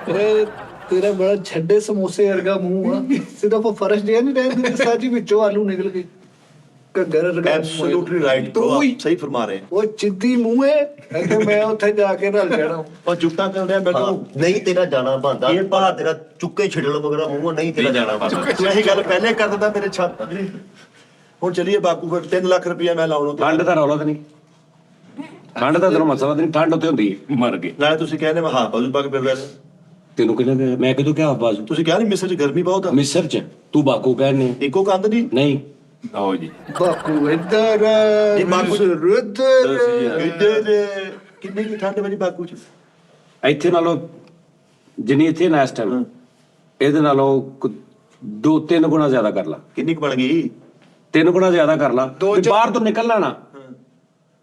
ਓਏ ਤੇਰਾ ਬੜਾ ਛੱਡੇ ਸਮੋਸੇ ਵਰਗਾ ਮੂੰਹ ਆ, ਸਿਰਫ ਉਹ ਫਰਸ਼ ਜਿਹਾ ਨਹੀਂ ਰਹਿੰਦੇ ਸਾਜੀ, ਵਿੱਚੋਂ ਆਲੂ ਨਿਕਲ ਗਏ। ਘੱਗਰ ਵਰਗਾ। ਐਬਸੋਲੂਟਲੀ ਰਾਈਟ, ਤੂੰ ਸਹੀ ਫਰਮਾ ਰਹੇ। ਉਹ ਚਿੱਦੀ ਮੂੰਹ ਹੈ ਕਿ ਮੈਂ ਉੱਥੇ ਜਾ ਕੇ ਰਲ ਜਾਣਾ। ਉਹ ਜੁੱਟਾਂ ਕਰਦੇ ਆ ਹਾਂ, ਮੈਨੂੰ। ਨਹੀਂ ਤੇਰਾ ਜਾਣਾ ਬੰਦਾ ਇਹ ਭਲਾ ਤੇਰਾ ਚੁੱਕੇ ਛਿੜਲ ਮਗਰ ਮੂੰਹ ਨਹੀਂ ਤੇਰਾ ਜਾਣਾ ਬੰਦਾ। ਤੂੰ ਇਹੀ ਗੱਲ ਪਹਿਲੇ ਕਰ ਦਿੰਦਾ ਮੇਰੇ ਛੱਤ। ਹੁਣ ਚਲੀਏ ਬਾਕੂ, ਫਿਰ 3 ਲੱਖ ਰੁਪਇਆ ਮੈਂ ਲਾਉਣਾ। ਠੰਡ ਦਾ ਰੌਲਾ ਤਾਂ ਨਹੀਂ, ਠੰਡ ਦਾ ਤੈਨੂੰ ਮਸਲਾ ਤਾਂ ਨਹੀਂ, ਠੰਡ ਉੱਥੇ ਹੁੰਦੀ ਹੈ। ਮਰ ਗਏ। ਨਾਲੇ ਤੁਸੀਂ ਕਹਿੰਦੇ ਮੈਂ ਹਾਂ ਬਾਜੂ ਪਾ ਕੇ ਫਿਰ ਵੈਸੇ ਤੈਨੂੰ ਕਿਹਨੇ, ਮੈਂ ਕਿਦੋਂ ਕਿਹਾ ਬਾਜ਼ੂ? ਤੁਸੀਂ ਕਿਹਾ ਨਹੀਂ ਮਿਸਰ 'ਚ ਗਰਮੀ ਬਹੁਤ ਆ। ਮਿਸਰ ਚ ਤੂੰ ਬਾਕੂ ਕਹਿੰਨੇ? ਇੱਕੋ ਕੰਧ ਨਹੀਂ। ਨਹੀਂ, ਲਓ ਜੀ। ਬਾਕੂ ਇੱਧਰ ਇਹ ਬਾਕੂ ਇੱਧਰ ਕਿੰਨੀ ਕੀ ਠੰਡ ਵਜੀ ਬਾਕੂ 'ਚ? ਇੱਥੇ ਨਾਲੋਂ ਜਿੰਨੀ ਇੱਥੇ ਨਾ ਇਸ ਟਾਈਮ, ਇਹਦੇ ਨਾਲੋਂ 2-3 ਗੁਣਾ ਜ਼ਿਆਦਾ ਕਰ ਲਾ। ਕਿੰਨੀ ਕੁ ਬਣ ਗਈ? 3 ਗੁਣਾ ਜ਼ਿਆਦਾ ਕਰ ਲਾ। ਤੇ ਬਾਹਰ ਤੋਂ ਨਿਕਲਣਾ ਨਾ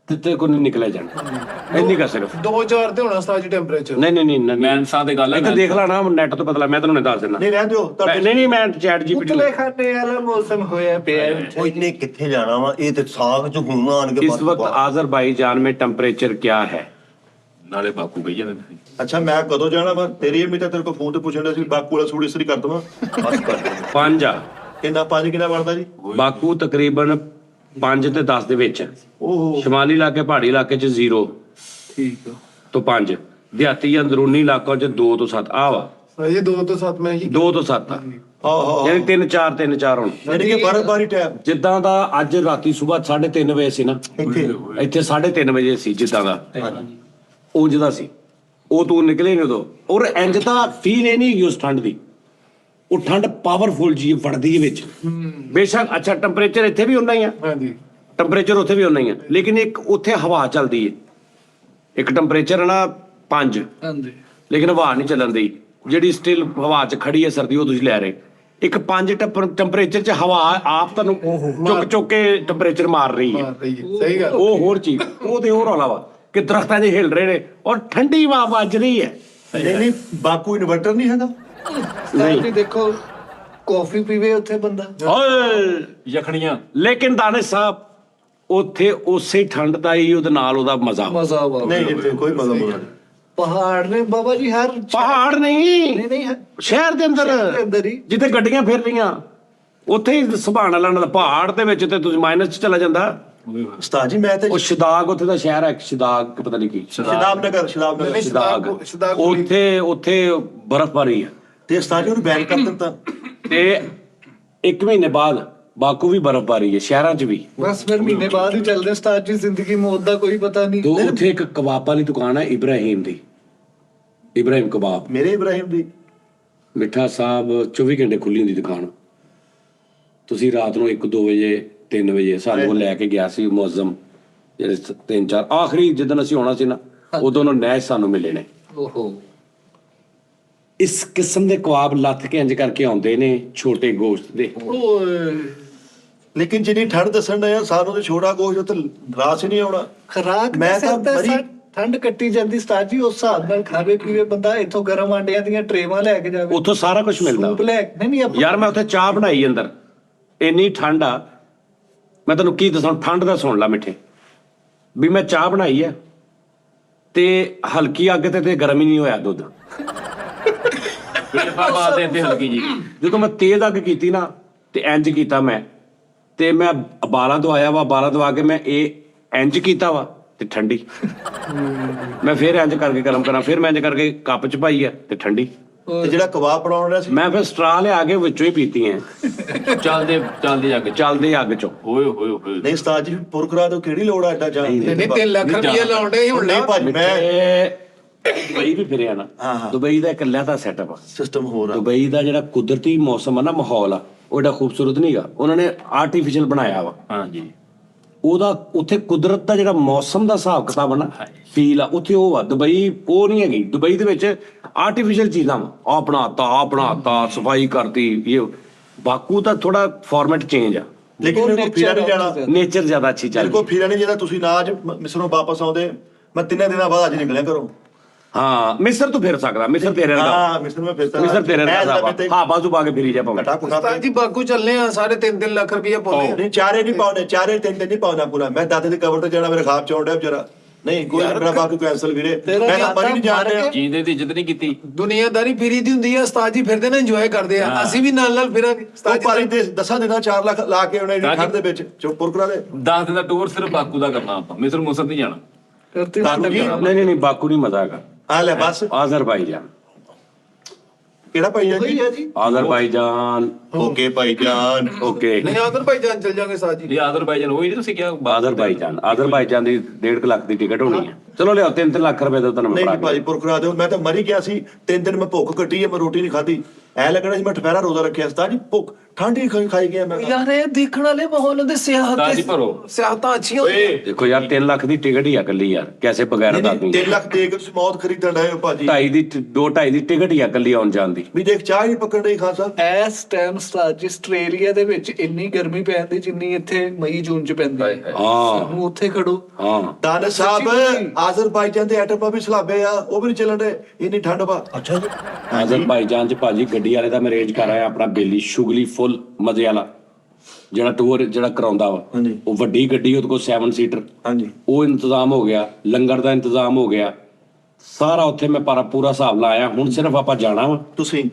ਤੇ ਤੇਰੇ ਕੋਲ ਨਹੀਂ ਨਿਕਲਿਆ ਜਾਣਾ। ਇੰਨੀ ਕਾ ਸਿਰਫ 2-4 ਤੇ ਹੋਣਾ ਉਸਤਾਦ ਜੀ ਟੈਂਪਰੇਚਰ। ਨਹੀਂ ਮੈਂਸਾਂ ਤੇ ਗੱਲ ਹੈ। ਇੱਥੇ ਦੇਖ ਲੈਣਾ ਨੈਟ ਤੋਂ ਪਤਾ ਲੱਗ, ਮੈਂ ਤੈਨੂੰ ਦੱਸ ਦਿੰਦਾ। ਨਹੀਂ ਰਹਿ ਦਿਓ ਨਹੀਂ ਮੈਂ ਚੈਟ ਜੀਪੀਟੀ। ਪੁਤਲੇ ਖਾਣੇ ਵਾਲਾ ਮੌਸਮ ਹੋਇਆ ਪਿਆ ਉਹ ਇਹਨੇ ਕਿੱਥੇ ਜਾਣਾ ਵਾ, ਇਹ ਤੇ ਸਾਗ ਚ ਹੁਣ ਆਣ ਕੇ इस वक्त आजरबाईजान में टेम्परेचर क्या है? ਨਾਲੇ ਬਾਕੂ ਕਹੀ ਜਾਂਦੇ ਤੁਸੀਂ। ਅੱਛਾ ਮੈਂ ਕਦੋਂ ਜਾਣਾ ਵਾ? ਤੇਰੀ ਅਮੀ ਤਾਂ ਤੇਰੇ ਕੋਲ ਫੋਨ ਤੇ ਪੁੱਛਣ ਡਿਆ ਸੀ ਬਾਕੂ ਵਾਲਾ ਸੂਟ ਇਸਤਰੀ ਕਰ ਦਵਾਂ। ਬਸ ਕਰ ਦੇ। 5 ਆ। ਕਿੰਨਾ 5 ਕਿੰਨਾ ਬਣਦਾ ਜੀ? ਬਾਕੂ ਤਕਰੀਬਨ 5 ਤੇ 10 ਦੇ ਵਿੱਚ ਹੈ। ਓਹੋ ਸ਼ਮਾਲੀ ਇਲਾਕੇ ਪਹਾੜੀ ਇਲਾਕੇ ਚ 0 ਠੀਕ ਆ। ਤੋਂ 5, ਦਿਹਾਤੀ ਅੰਦਰੂਨੀ ਇਲਾਕਾ ਚ 2 ਤੋਂ 7 ਆ ਵਾ। ਇਹ 2 ਤੋਂ 7 ਮੈਂ ਹੀ 2 ਤੋਂ 7 ਆ, ਆਹ ਯਾਨੀ 3-4 ਹੁਣ। ਯਾਨੀ ਕਿ ਬਰਫਬਾਰੀ ਟਾਈਮ ਜਿੱਦਾਂ ਦਾ ਅੱਜ ਰਾਤੀ ਸਵੇਰ 3:30 ਵਜੇ ਸੀ ਨਾ, ਇੱਥੇ। ਇੱਥੇ 3:30 ਵਜੇ ਸੀ ਜਿੱਦਾਂ ਦਾ ਉਂਝ ਦਾ ਸੀ। ਉਹ ਤੂੰ ਨਿਕਲੇ ਨਹੀਂ ਉਦੋਂ, ਔਰ ਇੰਜ ਤਾਂ ਫੀਲ ਇਹ ਨਹੀਂ ਉਸ ਠੰਡ ਦੀ। ਉਹ ਠੰਡ ਪਾਵਰਫੁਲ ਜੀ ਵੜਦੀ ਹੈ ਵਿੱਚ। ਬੇਸ਼ੱਕ ਅੱਛਾ ਟੈਂਪਰੇਚਰ ਇੱਥੇ ਵੀ ਉਨਾ ਹੀ ਆ, ਹਾਂਜੀ ਟੈਂਪਰੇਚਰ ਉੱਥੇ ਵੀ ਉਨਾ ਹੀ ਆ, ਲੇਕਿਨ ਇੱਕ ਉੱਥੇ ਹਵਾ ਚੱਲਦੀ ਹੈ। ਇੱਕ ਟੈਂਪਰੇਚਰ ਨਾ 5, ਹਾਂਜੀ। ਲੇਕਿਨ ਹਵਾ ਨਹੀਂ ਚੱਲਣ ਦੀ, ਜਿਹੜੀ ਸਟਿਲ ਹਵਾ 'ਚ ਖੜੀ ਹੈ ਸਰਦੀ, ਉਹ ਤੁਸੀਂ ਲੈ ਰਹੇ। ਇੱਕ 5 ਟੈਂਪਰੇਚਰ 'ਚ ਹਵਾ ਆਪ ਤੁਹਾਨੂੰ ਚੁੱਕ ਕੇ ਟੈਂਪਰੇਚਰ ਮਾਰ ਰਹੀ ਹੈ। ਮਾਰ ਰਹੀ ਹੈ, ਸਹੀ ਗੱਲ। ਉਹ ਹੋਰ ਚੀਜ਼, ਉਹ ਤੇ ਹੋਰ ਰੌਲਾ ਵਾ ਕਿ ਦਰਖਤਾਂ 'ਚ ਹਿਲ ਰਹੇ ਨੇ ਔਰ ਠੰਡੀ ਹਵਾ ਵੱਜ ਰਹੀ ਹੈ। ਨਹੀਂ ਬਾਕੂ ਇਨਵਰਟਰ ਨਹੀਂ ਹੈਗਾ? ਨਹੀਂ ਦੇਖੋ ਕਾਫੀ ਪੀਵੇ ਉੱਥੇ ਬੰਦਾ। ਓਏ ਯਖਣੀਆਂ। ਲੇਕਿਨ ਦਾਨਿਸ਼ ਸਾਹਿਬ ਉੱਥੇ ਉਸੇ ਠੰਡ ਦਾ ਹੀ ਉਹਦੇ ਨਾਲ ਉਹਦਾ ਮਜ਼ਾ ਵਾ। ਮਜ਼ਾ ਵਾ। ਨਹੀਂ ਇੱਥੇ ਕੋਈ ਮਜ਼ਾ ਨਹੀਂ। ਪਹਾੜ ਨੇ ਬਾਬਾ ਜੀ ਹਰ ਪਹਾੜ ਨਹੀਂ, ਨਹੀਂ ਸ਼ਹਿਰ ਦੇ ਅੰਦਰ ਹੀ ਜਿੱਥੇ ਗੱਡੀਆਂ ਫਿਰ ਰਹੀਆਂ ਉੱਥੇ ਹੀ ਸੁਭਾਨ ਅੱਲਾਹ ਨਾਲ। ਪਹਾੜ ਦੇ ਵਿੱਚ ਤੇ ਤੁਸੀਂ ਮਾਈਨਸ 'ਚ ਚਲਾ ਜਾਂਦਾ। ਉਸਤਾਦ ਜੀ ਮੈਂ ਤੇ ਉਹ ਸ਼ਦਾਗ ਉੱਥੇ ਦਾ ਸ਼ਹਿਰ ਹੈ, ਸ਼ਦਾਗ ਪਤਾ ਨਹੀਂ ਕੀ ਸ਼ਦਾਬ ਨਗਰ ਸ਼ਦਾਗ, ਉੱਥੇ ਬਰਫ਼ਬਾਰੀ ਹੈ। ਤੇ ਉਸਤਾਦ ਜੀ ਉਹਨੂੰ ਬੈਨ ਕਰ ਦਿੱਤਾ। ਤੇ 1 ਮਹੀਨੇ ਬਾਅਦ ਬਾਕੂ ਵੀ ਬਰਫ਼ਬਾਰੀ ਹੈ, ਸ਼ਹਿਰਾਂ 'ਚ ਵੀ। ਬਸ ਫਿਰ ਮਹੀਨੇ ਬਾਅਦ ਹੀ ਚੱਲਦੇ ਉਸਤਾਦ ਜੀ, ਜ਼ਿੰਦਗੀ ਮੌਤ ਦਾ ਕੋਈ ਪਤਾ ਨਹੀਂ। ਤੋਂ ਉੱਥੇ ਇੱਕ ਕਬਾਬ ਵਾਲੀ ਦੁਕਾਨ ਹੈ ਇਬਰਾਹੀਮ ਦੀ, ਇਬਰਾਹੀਮ ਕਬਾਬ। ਮੇਰੇ ਇਬਰਾਹਿਮ ਦੀ ਮਿੱਠਾ ਸਾਹਿਬ 24 ਘੰਟੇ ਖੁੱਲੀ ਹੁੰਦੀ ਦੁਕਾਨ। ਤੁਸੀਂ ਰਾਤ ਨੂੰ 1-2 ਵਜੇ 3 ਵਜੇ ਸਾਨੂੰ ਲੈ ਕੇ ਗਿਆ ਸੀ ਮੁਅੱਜ਼ਮ, ਜਿਹੜੇ 3-4 ਆਖਰੀ ਜਿੱਦਣ ਅਸੀਂ ਆਉਣਾ ਸੀ ਨਾ, ਉਦੋਂ ਨੂੰ ਨੈਸ਼ ਸਾਨੂੰ ਮਿਲੇ ਨੇ। ਓਹੋ। ਇਸ ਕਿਸਮ ਦੇ ਕਬਾਬ ਲੱਥ ਕੇ ਇੰਜ ਕਰਕੇ ਆਉਂਦੇ ਨੇ, ਛੋਟੇ ਗੋਸ਼ਤ ਦੇ। ਓਏ ਲੇਕਿਨ ਜਿੰਨੀ ਠੰਡ ਦੱਸਣ ਡਿਆ ਸਾਨੂੰ ਤੇ ਛੋਟਾ ਗੋਸ਼ਤ ਤੇ ਰਾਸ ਹੀ ਨਹੀਂ ਆਉਣਾ। ਖਰਾਕ ਮੈਂ ਤਾਂ ਬੜੀ ਠੰਡ ਕੱਟੀ ਜਾਂਦੀ ਉਸਤਾਦ ਜੀ, ਉਸ ਹਿਸਾਬ ਨਾਲ ਖਾਵੇ ਪੀਵੇ ਬੰਦਾ। ਇੱਥੋਂ ਗਰਮ ਆਂਡਿਆਂ ਦੀਆਂ ਟਰੇਵਾਂ ਲੈ ਕੇ ਜਾਵੇ, ਉੱਥੋਂ ਸਾਰਾ ਕੁਝ ਮਿਲਦਾ। ਸੂਪ ਲੈ ਨਹੀਂ ਆਪਾਂ ਯਾਰ ਮੈਂ ਉੱਥੇ ਚਾਹ ਬਣਾਈ ਅੰਦਰ, ਇੰਨੀ ਠੰਡ ਆ, ਮੈਂ ਤੈਨੂੰ ਕੀ ਦੱਸਾਂ। ਠੰਡ ਦਾ ਸੁਣ ਲਾ ਮਿੱਠੇ, ਵੀ ਮੈਂ ਚਾਹ ਬਣਾਈ ਆ ਤੇ ਹਲਕੀ ਅੱਗ ਤੇ ਗਰਮ ਹੀ ਨਹੀਂ ਹੋਇਆ ਦੁੱਧ। ਕਿਰਪਾ ਬਾਤ ਹੈ ਤੇ ਹਲਕੀ ਜੀ। ਜਦੋਂ ਮੈਂ ਤੇਜ਼ ਅੱਗ ਕੀਤੀ ਨਾ ਤੇ ਇੰਜ ਕੀਤਾ ਮੈਂ, ਤੇ ਮੈਂ ਬਾਲਾਂ ਤੋਂ ਆਇਆ ਵਾ, ਬਾਲਾਂ ਤੋਂ ਆ ਕੇ ਮੈਂ ਇਹ ਇੰਜ ਕੀਤਾ ਵਾ ਤੇ ਠੰਡੀ। ਮੈਂ ਫਿਰ ਇੰਜ ਕਰਕੇ ਗਰਮ ਕਰਾਂ, ਫਿਰ ਮੈਂ ਇੰਜ ਕਰਕੇ ਕੱਪ 'ਚ ਪਾਈ ਆ ਤੇ ਠੰਡੀ। ਤੇ ਜਿਹੜਾ ਕਬਾਬ ਬਣਾਉਣ ਰਿਹਾ ਸੀ ਮੈਂ ਫਿਰ ਸਟਰਾ ਲਿਆ ਕੇ ਵਿੱਚੋਂ ਹੀ ਪੀਤੀਆਂ, ਚੱਲਦੇ ਚੱਲਦੇ ਅੱਗ ਚੱਲਦੇ ਅੱਗ 'ਚੋਂ। ਓਏ ਹੋਏ ਹੋਏ ਨਹੀਂ ਉਸਤਾਦ ਜੀ ਪੁਰਕਰਾ ਤੋਂ ਕਿਹੜੀ ਲੋੜ ਆ ਐਡਾ ਜਾਣ ਦੀ? ਨਹੀਂ 3 ਲੱਖ ਰੁਪਏ ਲਾਉਂਦੇ ਹੁਣ ਨਹੀਂ ਭਾਜੀ ਮੈਂ ਦੁਬਈ ਵੀ ਫਿਰਿਆ ਨਾ, ਦੁਬਈ ਦਾ ਇੱਕ ਲਹਿਦਾ ਸੈਟਅਪ ਆ। ਸਿਸਟਮ ਹੋਰ ਆ। ਦੁਬਈ ਦਾ ਜਿਹੜਾ ਕੁਦਰਤੀ ਮੌਸਮ ਆ ਨਾ, ਮਾਹੌਲ ਆ, ਉਹ ਏਡਾ ਖੂਬਸੂਰਤ ਨਹੀਂਗਾ, ਉਹਨਾਂ ਨੇ ਆਰਟੀਫੀਸ਼ੀਅਲ ਬਣਾਇਆ ਵਾ। ਹਾਂਜੀ ਉਹਦਾ ਉੱਥੇ ਕੁਦਰਤ ਦਾ ਜਿਹੜਾ ਮੌਸਮ ਦਾ ਹਿਸਾਬ ਕਿਤਾਬ ਆ ਨਾ, ਫੀਲ ਆ ਉੱਥੇ ਉਹ ਆ। ਦੁਬਈ ਉਹ ਨਹੀਂ ਹੈਗੀ। ਦੁਬਈ ਦੇ ਵਿੱਚ ਆਰਟੀਫੀਸ਼ੀਅਲ ਚੀਜ਼ਾਂ ਵਾ, ਆਹ ਬਣਾਤਾ ਸਫਾਈ ਕਰਤੀ। ਇਹ ਬਾਕੂ ਦਾ ਥੋੜਾ ਫਾਰਮੈਟ ਚੇਂਜ ਆ, ਲੇਕਿਨ ਮੇਰੇ ਕੋਲ ਫਿਰਿਆ ਨਹੀਂ ਜਾਣਾ, ਨੇਚਰ ਜ਼ਿਆਦਾ ਅੱਛੀ ਮੇਰੇ ਚੱਲਦੀ। ਕੋਲ ਫਿਰਿਆ ਨਹੀਂ ਜਿਹੜਾ ਤੁਸੀਂ ਨਾ ਅੱਜ ਮਿਸਰੋਂ ਵਾਪਸ ਆਉਂਦੇ, ਮੈਂ 3 ਦਿਨਾਂ ਬਾਅਦ ਅੱਜ ਨਿਕਲਿਆ ਘਰੋਂ। ਹਾਂ ਮਿਸਰ ਤੂੰ ਫਿਰ ਸਕਦਾ, ਮਿਸਰ ਤੇਰੇ ਵਰਗਾ। ਹਾਂ ਮਿਸਰ ਮੈਂ ਫਿਰਦਾ, ਮਿਸਰ ਤੇਰੇ ਵਰਗਾ ਹਾਂ, ਬਾਜ਼ੂ ਪਾ ਕੇ ਫਿਰੀ ਜਾ ਭਾਵੇਂ। ਉਸਤਾਦ ਜੀ ਬਾਕੂ ਚੱਲਨੇ ਆ, 3.5 ਲੱਖ ਰੁਪਏ ਪਾਉਂਦੇ ਨਹੀਂ ਚਾਰੇ ਨਹੀਂ ਪਾਉਣੇ, ਚਾਰੇ 3 ਦਿਨ ਨਹੀਂ ਪਾਉਣਾ ਪੂਰਾ। ਮੈਂ ਦਾਦੇ ਦੇ ਕਬਰ ਤੇ ਜਾਣਾ, ਮੇਰੇ ਖਾਬ ਚ ਆਉਂਦਾ ਵਿਚਾਰਾ। ਨਹੀਂ ਕੋਈ ਮੇਰਾ ਬਾਕੂ ਕੈਂਸਲ ਵੀਰੇ, ਮੈਂ ਤਾਂ ਮਰੀ ਨਹੀਂ ਜਾਣ ਰਿਹਾ। ਜੀਂਦੇ ਦੀ ਇੱਜ਼ਤ ਨਹੀਂ ਕੀਤੀ। ਦੁਨੀਆਦਾਰੀ ਫਿਰੀ ਦੀ ਹੁੰਦੀ ਆ, ਉਸਤਾਦ ਜੀ ਫਿਰਦੇ ਨੇ, ਇੰਜੋਏ ਕਰਦੇ ਆ, ਅਸੀਂ ਵੀ ਨਾਲ ਫਿਰਾਂਗੇ। ਉਹ ਉਸਤਾਦ ਪਾਰੀ ਜੀ ਦੇ 10 ਦਿਨਾਂ 4 ਲੱਖ ਲਾ ਕੇ ਉਹਨੇ ਠੰਡ ਦੇ ਵਿੱਚ ਚੁੱਪੁਰਕਰਾ ਦੇ 10 ਦਿਨ ਦਾ ਟੂਰ ਸਿਰਫ ਬਾਕੂ ਦਾ ਕਰਨਾ ਆਪਾਂ, ਮਿਸਰ ਮੁਸਰ ਨਹੀਂ ਜਾਣਾ। ਕਰਤੇ ਨਹੀਂ ਬਾਕੂ ਨਹੀਂ ਮਜ਼ਾ ਹੈਗਾ। ਆ ਲੈ ਬਸ ਆਜ਼ਰਬਾਈਜਾਨ। ਕਿਹੜਾ ਭਾਈ ਜੀ? ਆਜ਼ਰਬਾਈਜਾਨ। ਓਕੇ ਭਾਈ ਜਾਨ। ਓਕੇ ਨਹੀਂ ਆਜ਼ਰਬਾਈਜਾਨ ਚੱਲ ਜਾਗੇ ਉਸਤਾਦ ਜੀ। ਇਹ ਆਜ਼ਰਬਾਈਜਾਨ ਹੋਈ ਨਹੀਂ ਤੁਸੀਂ ਕਿਹਾ ਆਜ਼ਰਬਾਈਜਾਨ ਦੀ 1.5 ਲੱਖ ਦੀ ਟਿਕਟ ਹੋਣੀ ਹੈ। ਚਲੋ ਲਿਆਓ 3 ਲੱਖ ਰੁਪਏ ਦਾ ਤੁਹਾਨੂੰ ਨਹੀਂ ਮੈਂ ਨਹੀਂ ਭਾਜੀ ਪੁਰਕਰਾ ਦਿਓ, ਮੈਂ ਤਾਂ ਮਰੀ ਗਿਆ ਸੀ। 3 ਦਿਨ ਮੈਂ ਭੁੱਖ ਕੱਟੀ ਹੈ, ਮੈਂ ਰੋਟੀ ਨਹੀਂ ਖਾਧੀ। ਐ ਲੱਗਣਾ ਸੀ ਮੈਂ ਦੁਪਹਿਰਾ ਰੋਜ਼ਾ ਰੱਖਿਆ। ਉਸਤਾਦ ਜੀ ਭੁੱਖ ਠੰਡ ਹੀ ਖਾਈ ਗਿਆ ਮੈਂ। ਯਾਰ ਇਹ ਦੇਖਣ ਵਾਲੇ ਮਾਹੌਲ ਦੇ ਉਸਤਾਦ ਜੀ ਭਰੋ। ਸਿਆਹਤਾਂ ਅੱਛੀਆਂ ਓਏ ਦੇਖੋ ਯਾਰ 3 ਲੱਖ ਦੀ ਟਿਕਟ ਹੀ ਆ ਇਕੱਲੀ ਯਾਰ, ਕੈਸੇ ਬਗੈਰ ਦਾ ਆਦਮੀ। 3 ਲੱਖ ਦੇ ਕੇ ਤੁਸੀਂ ਮੌਤ ਖਰੀਦਣ ਡਏ ਹੋ ਭਾਜੀ। 2.5 ਦੀ ਟਿਕਟ ਹੀ ਆ ਇਕੱਲੀ ਆਉਣ ਜਾਣ ਦੀ। ਵੀ ਦੇਖ ਚਾਹ ਹੀ ਨਹੀਂ ਪਕੜ ਰਹੀ ਖਾਨ ਸਾਹਿਬ। ਇਸ ਟਾਈਮ ਉਸਤਾਦ ਜੀ ਆਸਟ੍ਰੇਲੀਆ ਦੇ ਵਿੱਚ ਇੰਨੀ ਗਰਮੀ ਪੈਂਦੀ ਜਿੰਨੀ ਇੱਥੇ ਮਈ ਜੂਨ ਚ ਪੈਂਦੀ ਹੈ। ਹਾਂ ਸਾਨੂੰ ਉੱਥੇ ਖੜੋ। ਹਾਂ ਦਾਨਿਸ਼ ਸਾਹਿਬ ਆਜ਼ਰਬਾਈਜਾਨ ਦੇ ਐਟਮ ਵੀ ਸਲਾਬੇ ਆ, ਉਹ ਵੀ ਨਹੀਂ ਚੱਲਣ ਦੇ, ਇੰਨੀ ਠੰਡ ਵਾ। ਅੱਛਾ ਜੀ। ਆਜ਼ਰਬਾਈਜਾਨ ਚ ਭਾਜੀ ਗੱਡੀ ਵਾਲੇ ਦਾ ਮੈਂ ਅਰੇਂਜ ਕਰ ਆਇਆ ਆਪਣਾ ਬੇਲੀ ਸ਼ੁਗਲੀ ਫੁੱਲ ਮਜ਼ੇ ਵਾਲਾ ਜਿਹੜਾ ਟੂਰ ਜਿਹੜਾ ਕਰਾਉਂਦਾ ਵਾ। ਹਾਂਜੀ। ਉਹ ਵੱਡੀ ਗੱਡੀ ਉਹਦੇ ਕੋਲ 7 ਸੀਟਰ, ਹਾਂਜੀ ਉਹ ਇੰਤਜ਼ਾਮ ਹੋ ਗਿਆ, ਲੰਗਰ ਦਾ ਇੰਤਜ਼ਾਮ ਹੋ ਗਿਆ ਸਾਰਾ। ਉੱਥੇ ਮੈਂ ਪੂਰਾ ਹਿਸਾਬ ਲਾਇਆ। ਹੁਣ ਸਿਰਫ ਆਪਾਂ ਜਾਣਾ ਵਾ। ਤੁਸੀਂ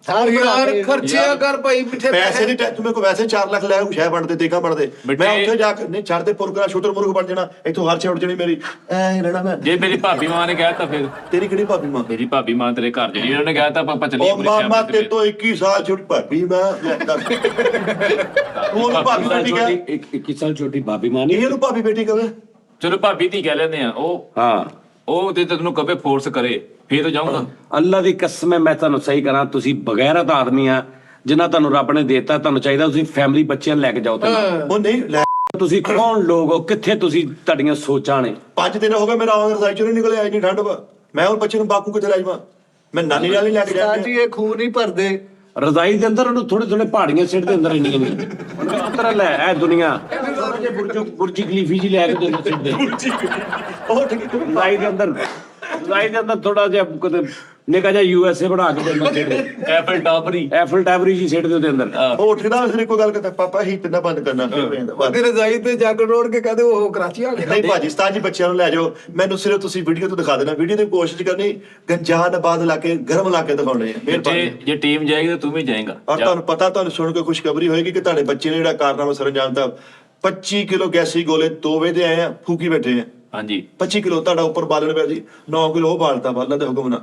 ਯਾਰ ਖਰਚਿਆ ਕਰ ਭਾਈ ਮਿੱਠੇ ਪੈਸੇ ਨਹੀਂ ਤੂੰ ਮੇਰੇ ਕੋਲ ਵੈਸੇ 4 ਲੱਖ ਲੈ ਸ਼ਹਿ ਬਣਦੇ ਦੇਗਾ ਬਣਦੇ। ਮੈਂ ਉੱਥੇ ਜਾ ਕੇ ਨਹੀਂ ਛੱਡਦੇ ਪੁਰਕਰਾ ਸ਼ੂਟਰ ਮੁਰਗ ਬਣ ਜਾਣਾ, ਇੱਥੋਂ ਹਰ ਛੇ ਉੱਡ ਜਾਣੀ ਮੇਰੀ। ਐ ਰਹਿਣਾ ਮੈਂ। ਜੇ ਮੇਰੀ ਭਾਬੀ ਮਾਂ ਨੇ ਕਹਿਤਾ ਫਿਰ ਤੇਰੀ ਕਿਹੜੀ ਭਾਬੀ ਮਾਂ? ਮੇਰੀ ਭਾਬੀ ਮਾਂ ਤੇਰੇ ਘਰ ਜਿਹੜੀ ਉਹਨਾਂ ਨੇ ਕਹਿਤਾ ਆਪਾਂ ਚੱਲੀਏ ਉਹ ਮਾਮਾ ਤੇ ਤੋਂ 21 ਸਾਲ ਛੋਟੀ ਭਾਬੀ ਮੈਂ। ਉਹ ਭਾਬੀ ਬੇਟੀ ਕਹ 21 ਸਾਲ ਛੋਟੀ ਭਾਬੀ ਮਾਂ ਨਹੀਂ। ਇਹਨੂੰ ਭਾਬੀ ਬੇਟੀ ਕਹੇ। ਚਲੋ ਭਾਬੀ ਧੀ ਕਹਿ ਲੈਂਦੇ ਆ। ਹਾਂ ਉਹ ਤੇ ਤੈਨੂੰ ਕਦੇ ਫੋਰਸ ਕਰੇ ਫੇਰ ਤਾਂ ਜਾਊਂਗਾ। ਅੱਲਾ ਦੀ ਕਸਮ ਹੈ, ਮੈਂ ਤੁਹਾਨੂੰ ਸਹੀ ਕਰਾਂ, ਤੁਸੀਂ ਬਗੈਰਤ ਆਦਮੀ ਆ ਜਿੰਨਾ ਤੁਹਾਨੂੰ ਰੱਬ ਨੇ ਦੇਤਾ। ਤੁਹਾਨੂੰ ਚਾਹੀਦਾ ਤੁਸੀਂ ਫੈਮਿਲੀ ਬੱਚਿਆਂ ਨੂੰ ਲੈ ਕੇ ਜਾਓ। ਉਹ ਨਹੀਂ ਲੈ ਤੁਸੀਂ ਕੌਣ ਲੋਕ ਹੋ, ਕਿੱਥੇ ਤੁਸੀਂ ਤੁਹਾਡੀਆਂ ਸੋਚਾਂ ਨੇ। 5 ਦਿਨ ਹੋ ਗਏ ਮੇਰਾ ਆਉਣ ਰਸਾਈ ਚੋਂ ਨਹੀਂ ਨਿਕਲਿਆ, ਇੰਨੀ ਠੰਡ ਵਾ। ਮੈਂ ਹੁਣ ਬੱਚੇ ਨੂੰ ਬਾਕੂ ਕਿੱਥੇ ਲੈ ਜਾਵਾਂ? ਮੈਂ ਨਾਨੀ ਨਾਲ ਹੀ ਲੈ ਕੇ ਉਸਤਾਦ ਜੀ ਜਾਣਾ। ਇਹ ਖੂਨ ਨਹੀਂ ਭਰਦੇ। ਰਜ਼ਾਈ ਦੇ ਅੰਦਰ ਉਹਨੂੰ ਥੋੜੇ ਪਹਾੜੀਆਂ ਸਿੱਟ ਦੇ ਅੰਦਰ ਇੰਨੀਆਂ ਨਹੀਂ ਅੰਦਰ ਲੈ ਇਹ ਦੁਨੀਆ ਬੁਰਜੀ ਖਲੀਫੀ ਜੀ ਲੈ ਕੇ ਦੇ ਸਿੱਟ ਦੇ ਉਹ ਠੀਕ ਹੈ। ਰਜ਼ਾਈ ਦੇ ਅੰਦਰ ਥੋੜਾ ਜਿਹਾ ਕਿਤੇ ਨਿਕਾ ਜਿਹਾ USA ਬਣਾ ਕੇ ਦੇ ਅੰਦਰ ਸਿੱਟ ਦੇ। ਐਫਲ ਟਾਵਰੀ ਜੀ ਸਿੱਟ ਦੇ ਉਹਦੇ ਅੰਦਰ। ਉਹ ਉੱਠਦਾ ਫਿਰ ਕੋਈ ਗੱਲ ਕਰਦਾ, ਪਾਪਾ ਹੀ ਤਿੰਨਾ ਬੰਦ ਕਰਨਾ। ਉਹਦੀ ਰਜ਼ਾਈ ਤੇ ਜੱਗ ਰੋੜ ਕੇ ਕਹਦੇ ਉਹ ਕਰਾਚੀ ਆ ਗਿਆ। ਨਹੀਂ ਭਾਜੀ ਉਸਤਾਦ ਜੀ ਬੱਚਿਆਂ ਨੂੰ ਲੈ ਜਾਓ। ਮੈਨੂੰ ਸਿਰਫ ਤੁਸੀਂ ਵੀਡੀਓ ਤੋਂ ਦਿਖਾ ਦੇਣਾ। ਵੀਡੀਓ ਦੀ ਕੋਸ਼ਿਸ਼ ਕਰਨੀ ਗੰਜਾਨਾਬਾਦ ਇਲਾਕੇ ਗਰਮ ਇਲਾਕੇ ਦਿਖਾਉਣੇ ਆ। ਮਿਹਰਬਾਨੀ। ਜੇ ਟੀਮ ਜਾਏਗੀ ਤਾਂ ਤੂੰ ਵੀ ਜਾਏਗਾ। ਔਰ ਤੁਹਾਨੂੰ ਪਤਾ, ਤੁਹਾਨੂੰ ਸੁਣ ਕੇ ਖੁਸ਼ਖਬਰੀ ਹੋਏਗੀ ਕਿ ਤੁਹਾਡੇ ਬੱਚੇ ਨੇ ਜਿਹੜਾ ਕਾਰਨਾਮਾ ਸਰੰਜਾਮ ਦਾ 25 ਕਿਲੋ ਗੈਸੀ ਗੋਲੇ 2 ਵਜੇ ਦੇ ਆਏ ਆ, ਫੂਕੀ ਬੈਠੇ ਆ। ਹਾਂਜੀ 25 ਕਿਲੋ ਤੁਹਾਡਾ ਉੱਪਰ ਬਾਲਣ ਪਿਆ ਜੀ, 9 ਕਿਲੋ ਉਹ ਬਾਲਤਾ ਬਾਲਾ ਦੇ ਹੁਕਮ ਨਾਲ।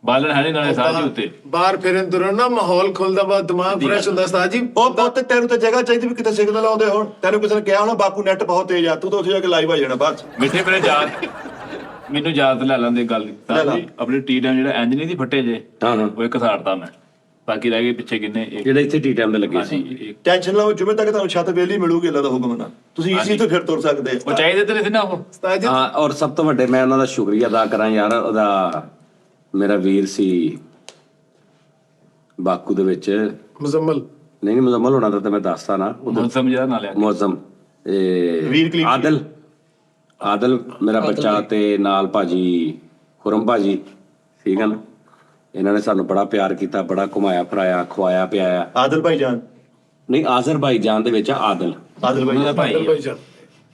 ਬਾਲਣ ਹੈ ਨੀ ਨਾਲੇ ਸਾਹ ਉੱਤੇ। ਬਾਹਰ ਫਿਰਨ ਤੁਰਨ ਨਾ ਮਾਹੌਲ ਖੁੱਲਦਾ ਵਾ, ਦਿਮਾਗ ਫਰੈਸ਼ ਹੁੰਦਾ ਉਸਤਾਦ ਜੀ। ਉਹ ਪੁੱਤ ਤੈਨੂੰ ਤਾਂ ਜਗ੍ਹਾ ਚਾਹੀਦੀ ਵੀ ਕਿਤੇ ਸਿਗਨਲ ਆਉਂਦੇ ਹੋਣ। ਤੈਨੂੰ ਕਿਸੇ ਨੇ ਕਿਹਾ ਹੋਣਾ ਬਾਕੂ ਨੈਟ ਬਹੁਤ ਤੇਜ਼ ਆ, ਤੂੰ ਤਾਂ ਉੱਥੇ ਜਾ ਕੇ ਲਾਈਵ ਆ ਜਾਣਾ ਬਾਅਦ। ਮਿੱਠੇ ਮੇਰੇ ਮੈਨੂੰ ਯਾਦ ਲੈ ਲੈਂਦੇ ਗੱਲ। ਆਪਣੀ ਟੀ ਟਾਈਮ ਜਿਹੜਾ ਇੰਜ ਨਹੀਂ ਦੀ ਫੱਟੇ ਜੇ, ਹਾਂ ਉਹ ਇੱਕ ਸਾੜਦਾ ਮੈਂ, ਬਾਕੀ ਰਹਿ ਗਏ ਪਿੱਛੇ ਕਿੰਨੇ। ਜਿਹੜੇ ਇੱਥੇ ਟੀ ਟਾਈਮ ਦੇ ਲੱਗੇ ਸੀ। ਟੈਨਸ਼ਨ ਲਓ, ਜਿਵੇਂ ਤੱਕ ਤੁਹਾਨੂੰ ਛੱਤ ਵੇਲੀ ਮਿਲੂਗੀ ਅੱਲਾ ਦਾ ਹੁਕਮ ਨਾਲ ਤੁਸੀਂ ਇਸੇ ਤੋਂ ਫਿਰ ਤੁਰ ਸਕਦੇ। ਉਹ ਚਾਹੀਦੇ ਤੇਰੇ ਸੀ ਨਾ ਉਹ। ਉਸਤਾਦ ਜੀ ਹਾਂ ਔਰ ਸਭ ਤੋਂ ਵੱਡੇ ਮੈਂ ਉਹਨਾਂ ਦਾ ਸ਼ੁਕਰੀਆ ਅਦਾ ਕਰਾਂ ਯਾਰ, ਉਹਦਾ ਮੇਰਾ ਵੀਰ ਸੀ ਬਾਕੂ ਦੇ ਵਿੱਚ। ਮੁਜ਼ੰਮਲ ਨਹੀਂ ਮੁਜ਼ੰਮਲ ਹੋਣਾ ਤਾਂ ਮੈਂ ਦੱਸਦਾ ਨਾ। ਹੁਣ ਸਮਝਿਆ ਨਾ ਲਿਆ। ਮੌਜ਼ਮ ਵੀਰ ਕਲੀਮ ਆਦਲ ਮੇਰਾ ਬੱਚਾ ਤੇ ਨਾਲ ਭਾਜੀ ਖੁਰਮ ਭਾਜੀ, ਠੀਕ ਹੈ ਨਾ। ਇਹਨਾਂ ਨੇ ਸਾਨੂੰ ਬੜਾ ਪਿਆਰ ਕੀਤਾ, ਬੜਾ ਘੁਮਾਇਆ ਫਿਰਾਇਆ, ਖਵਾਇਆ ਪਿਆਇਆ। ਆਦਲ ਭਾਈ ਜਾਨ ਨਹੀਂ ਆਜ਼ਰਬਾਈਜਾਨ ਦੇ ਵਿੱਚ ਆਦਲ ਉਹਦਾ ਭਾਈ ਆ। ਭਾਈ ਜਾਨ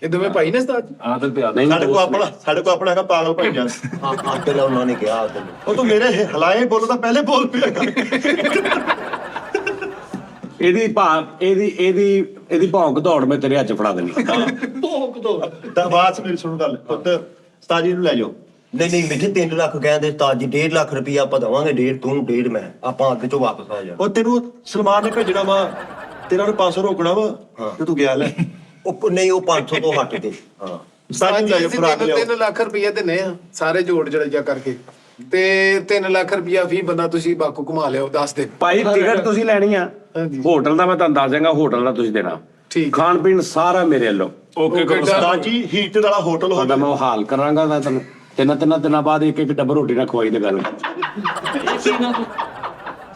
ਇਹ ਦੋਵੇਂ ਭਾਈ ਨੇ ਉਸਤਾਦ ਜੀ। ਆਦਤ ਤੇ ਆਦਤ। ਨਹੀਂ ਸਾਡੇ ਕੋਲ ਆਪਣਾ ਹੈਗਾ ਪਾਗਲ ਭਾਈ ਜਾਨ। ਆਦਲ ਉਹਨਾਂ ਨੇ ਕਿਹਾ ਆਦਲ। ਉਹ ਤੂੰ ਮੇਰੇ ਹਲਾਏ ਬੋਲਦਾ ਪਹਿਲੇ ਬੋਲ ਪਿਆ ਕਰ। ਇਹਦੀ ਭੌਂਕ ਦੌੜ ਮੈਂ ਤੇਰੇ ਹੱਥ 'ਚ ਫੜਾ ਦੇਣੀ। ਚੌਂਕ ਤੋਂ ਦਰਬਾਰ ਮੇਰੀ ਸੁਣ ਗੱਲ ਪੁੱਤ ਉਸਤਾਦ ਜੀ ਨੂੰ ਲੈ ਜਾਓ। ਨਹੀਂ ਮਿੱਠੇ 3 ਲੱਖ ਕਹਿੰਦੇ ਉਸਤਾਦ ਜੀ 1.5 ਲੱਖ ਰੁਪਇਆ ਆਪਾਂ ਦਵਾਂਗੇ, 1.5 ਤੂੰ 1.5 ਮੈਂ, ਆਪਾਂ ਅੱਧ ਚੋਂ ਵਾਪਸ ਆ ਜਾ। ਉਹ ਤੈਨੂੰ ਸਲਮਾਨ ਨੇ ਭੇਜਣਾ ਵਾ, ਤੇਰਾ ਨੂੰ 500 ਰੋਕਣਾ ਵਾ ਤੇ ਤੂੰ ਗਿਆ ਲੈ। ਉਹ ਨਹੀਂ, ਉਹ 500 ਤੋਂ ਹਟ ਕੇ। ਹਾਂ ਉਸਤਾਦ ਜੀ ਨੂੰ ਲੈ ਜਾਓ, ਫਰਾਕ ਲਿਆਓ। 3 ਲੱਖ ਰੁਪਇਆ ਦਿੰਨੇ ਆ ਸਾਰੇ ਜੋੜ ਜੜਿਆ ਕਰਕੇ, ਤੇ 3 ਲੱਖ ਰੁਪਇਆ ਫੀ ਬੰਦਾ ਤੁਸੀਂ ਬਾਕੂ ਘੁਮਾ ਲਿਓ 10 ਦਿਨ। ਭਾਈ ਟਿਕਟ ਤੁਸੀਂ ਲੈਣੀ ਆ, ਹੋਟਲ ਦਾ ਮੈਂ ਤੁਹਾਨੂੰ ਦੱਸ ਦਿਆਂਗਾ, ਹੋਟਲ ਦਾ ਤੁਸੀਂ ਦੇਣਾ, ਠੀਕ। ਖਾਣ ਪੀਣ ਸਾਰਾ ਮੇਰੇ ਵੱਲੋਂ। ਓਕੇ ਕਰੋ ਉਸਤਾਦ ਜੀ ਹੀਟਰ ਵਾਲਾ ਹੋਟਲ ਹੋ ਤੁਹਾਡਾ ਮੈਂ ਉਹ ਹਾਲ ਕਰਾਂਗਾ, ਮੈਂ ਤੁਹਾਨੂੰ ਤਿੰਨ ਦਿਨਾਂ ਬਾਅਦ ਇੱਕ ਡੱਬਾ ਰੋਟੀ ਨਾਲ ਖਵਾਈ ਦੀ ਗੱਲ।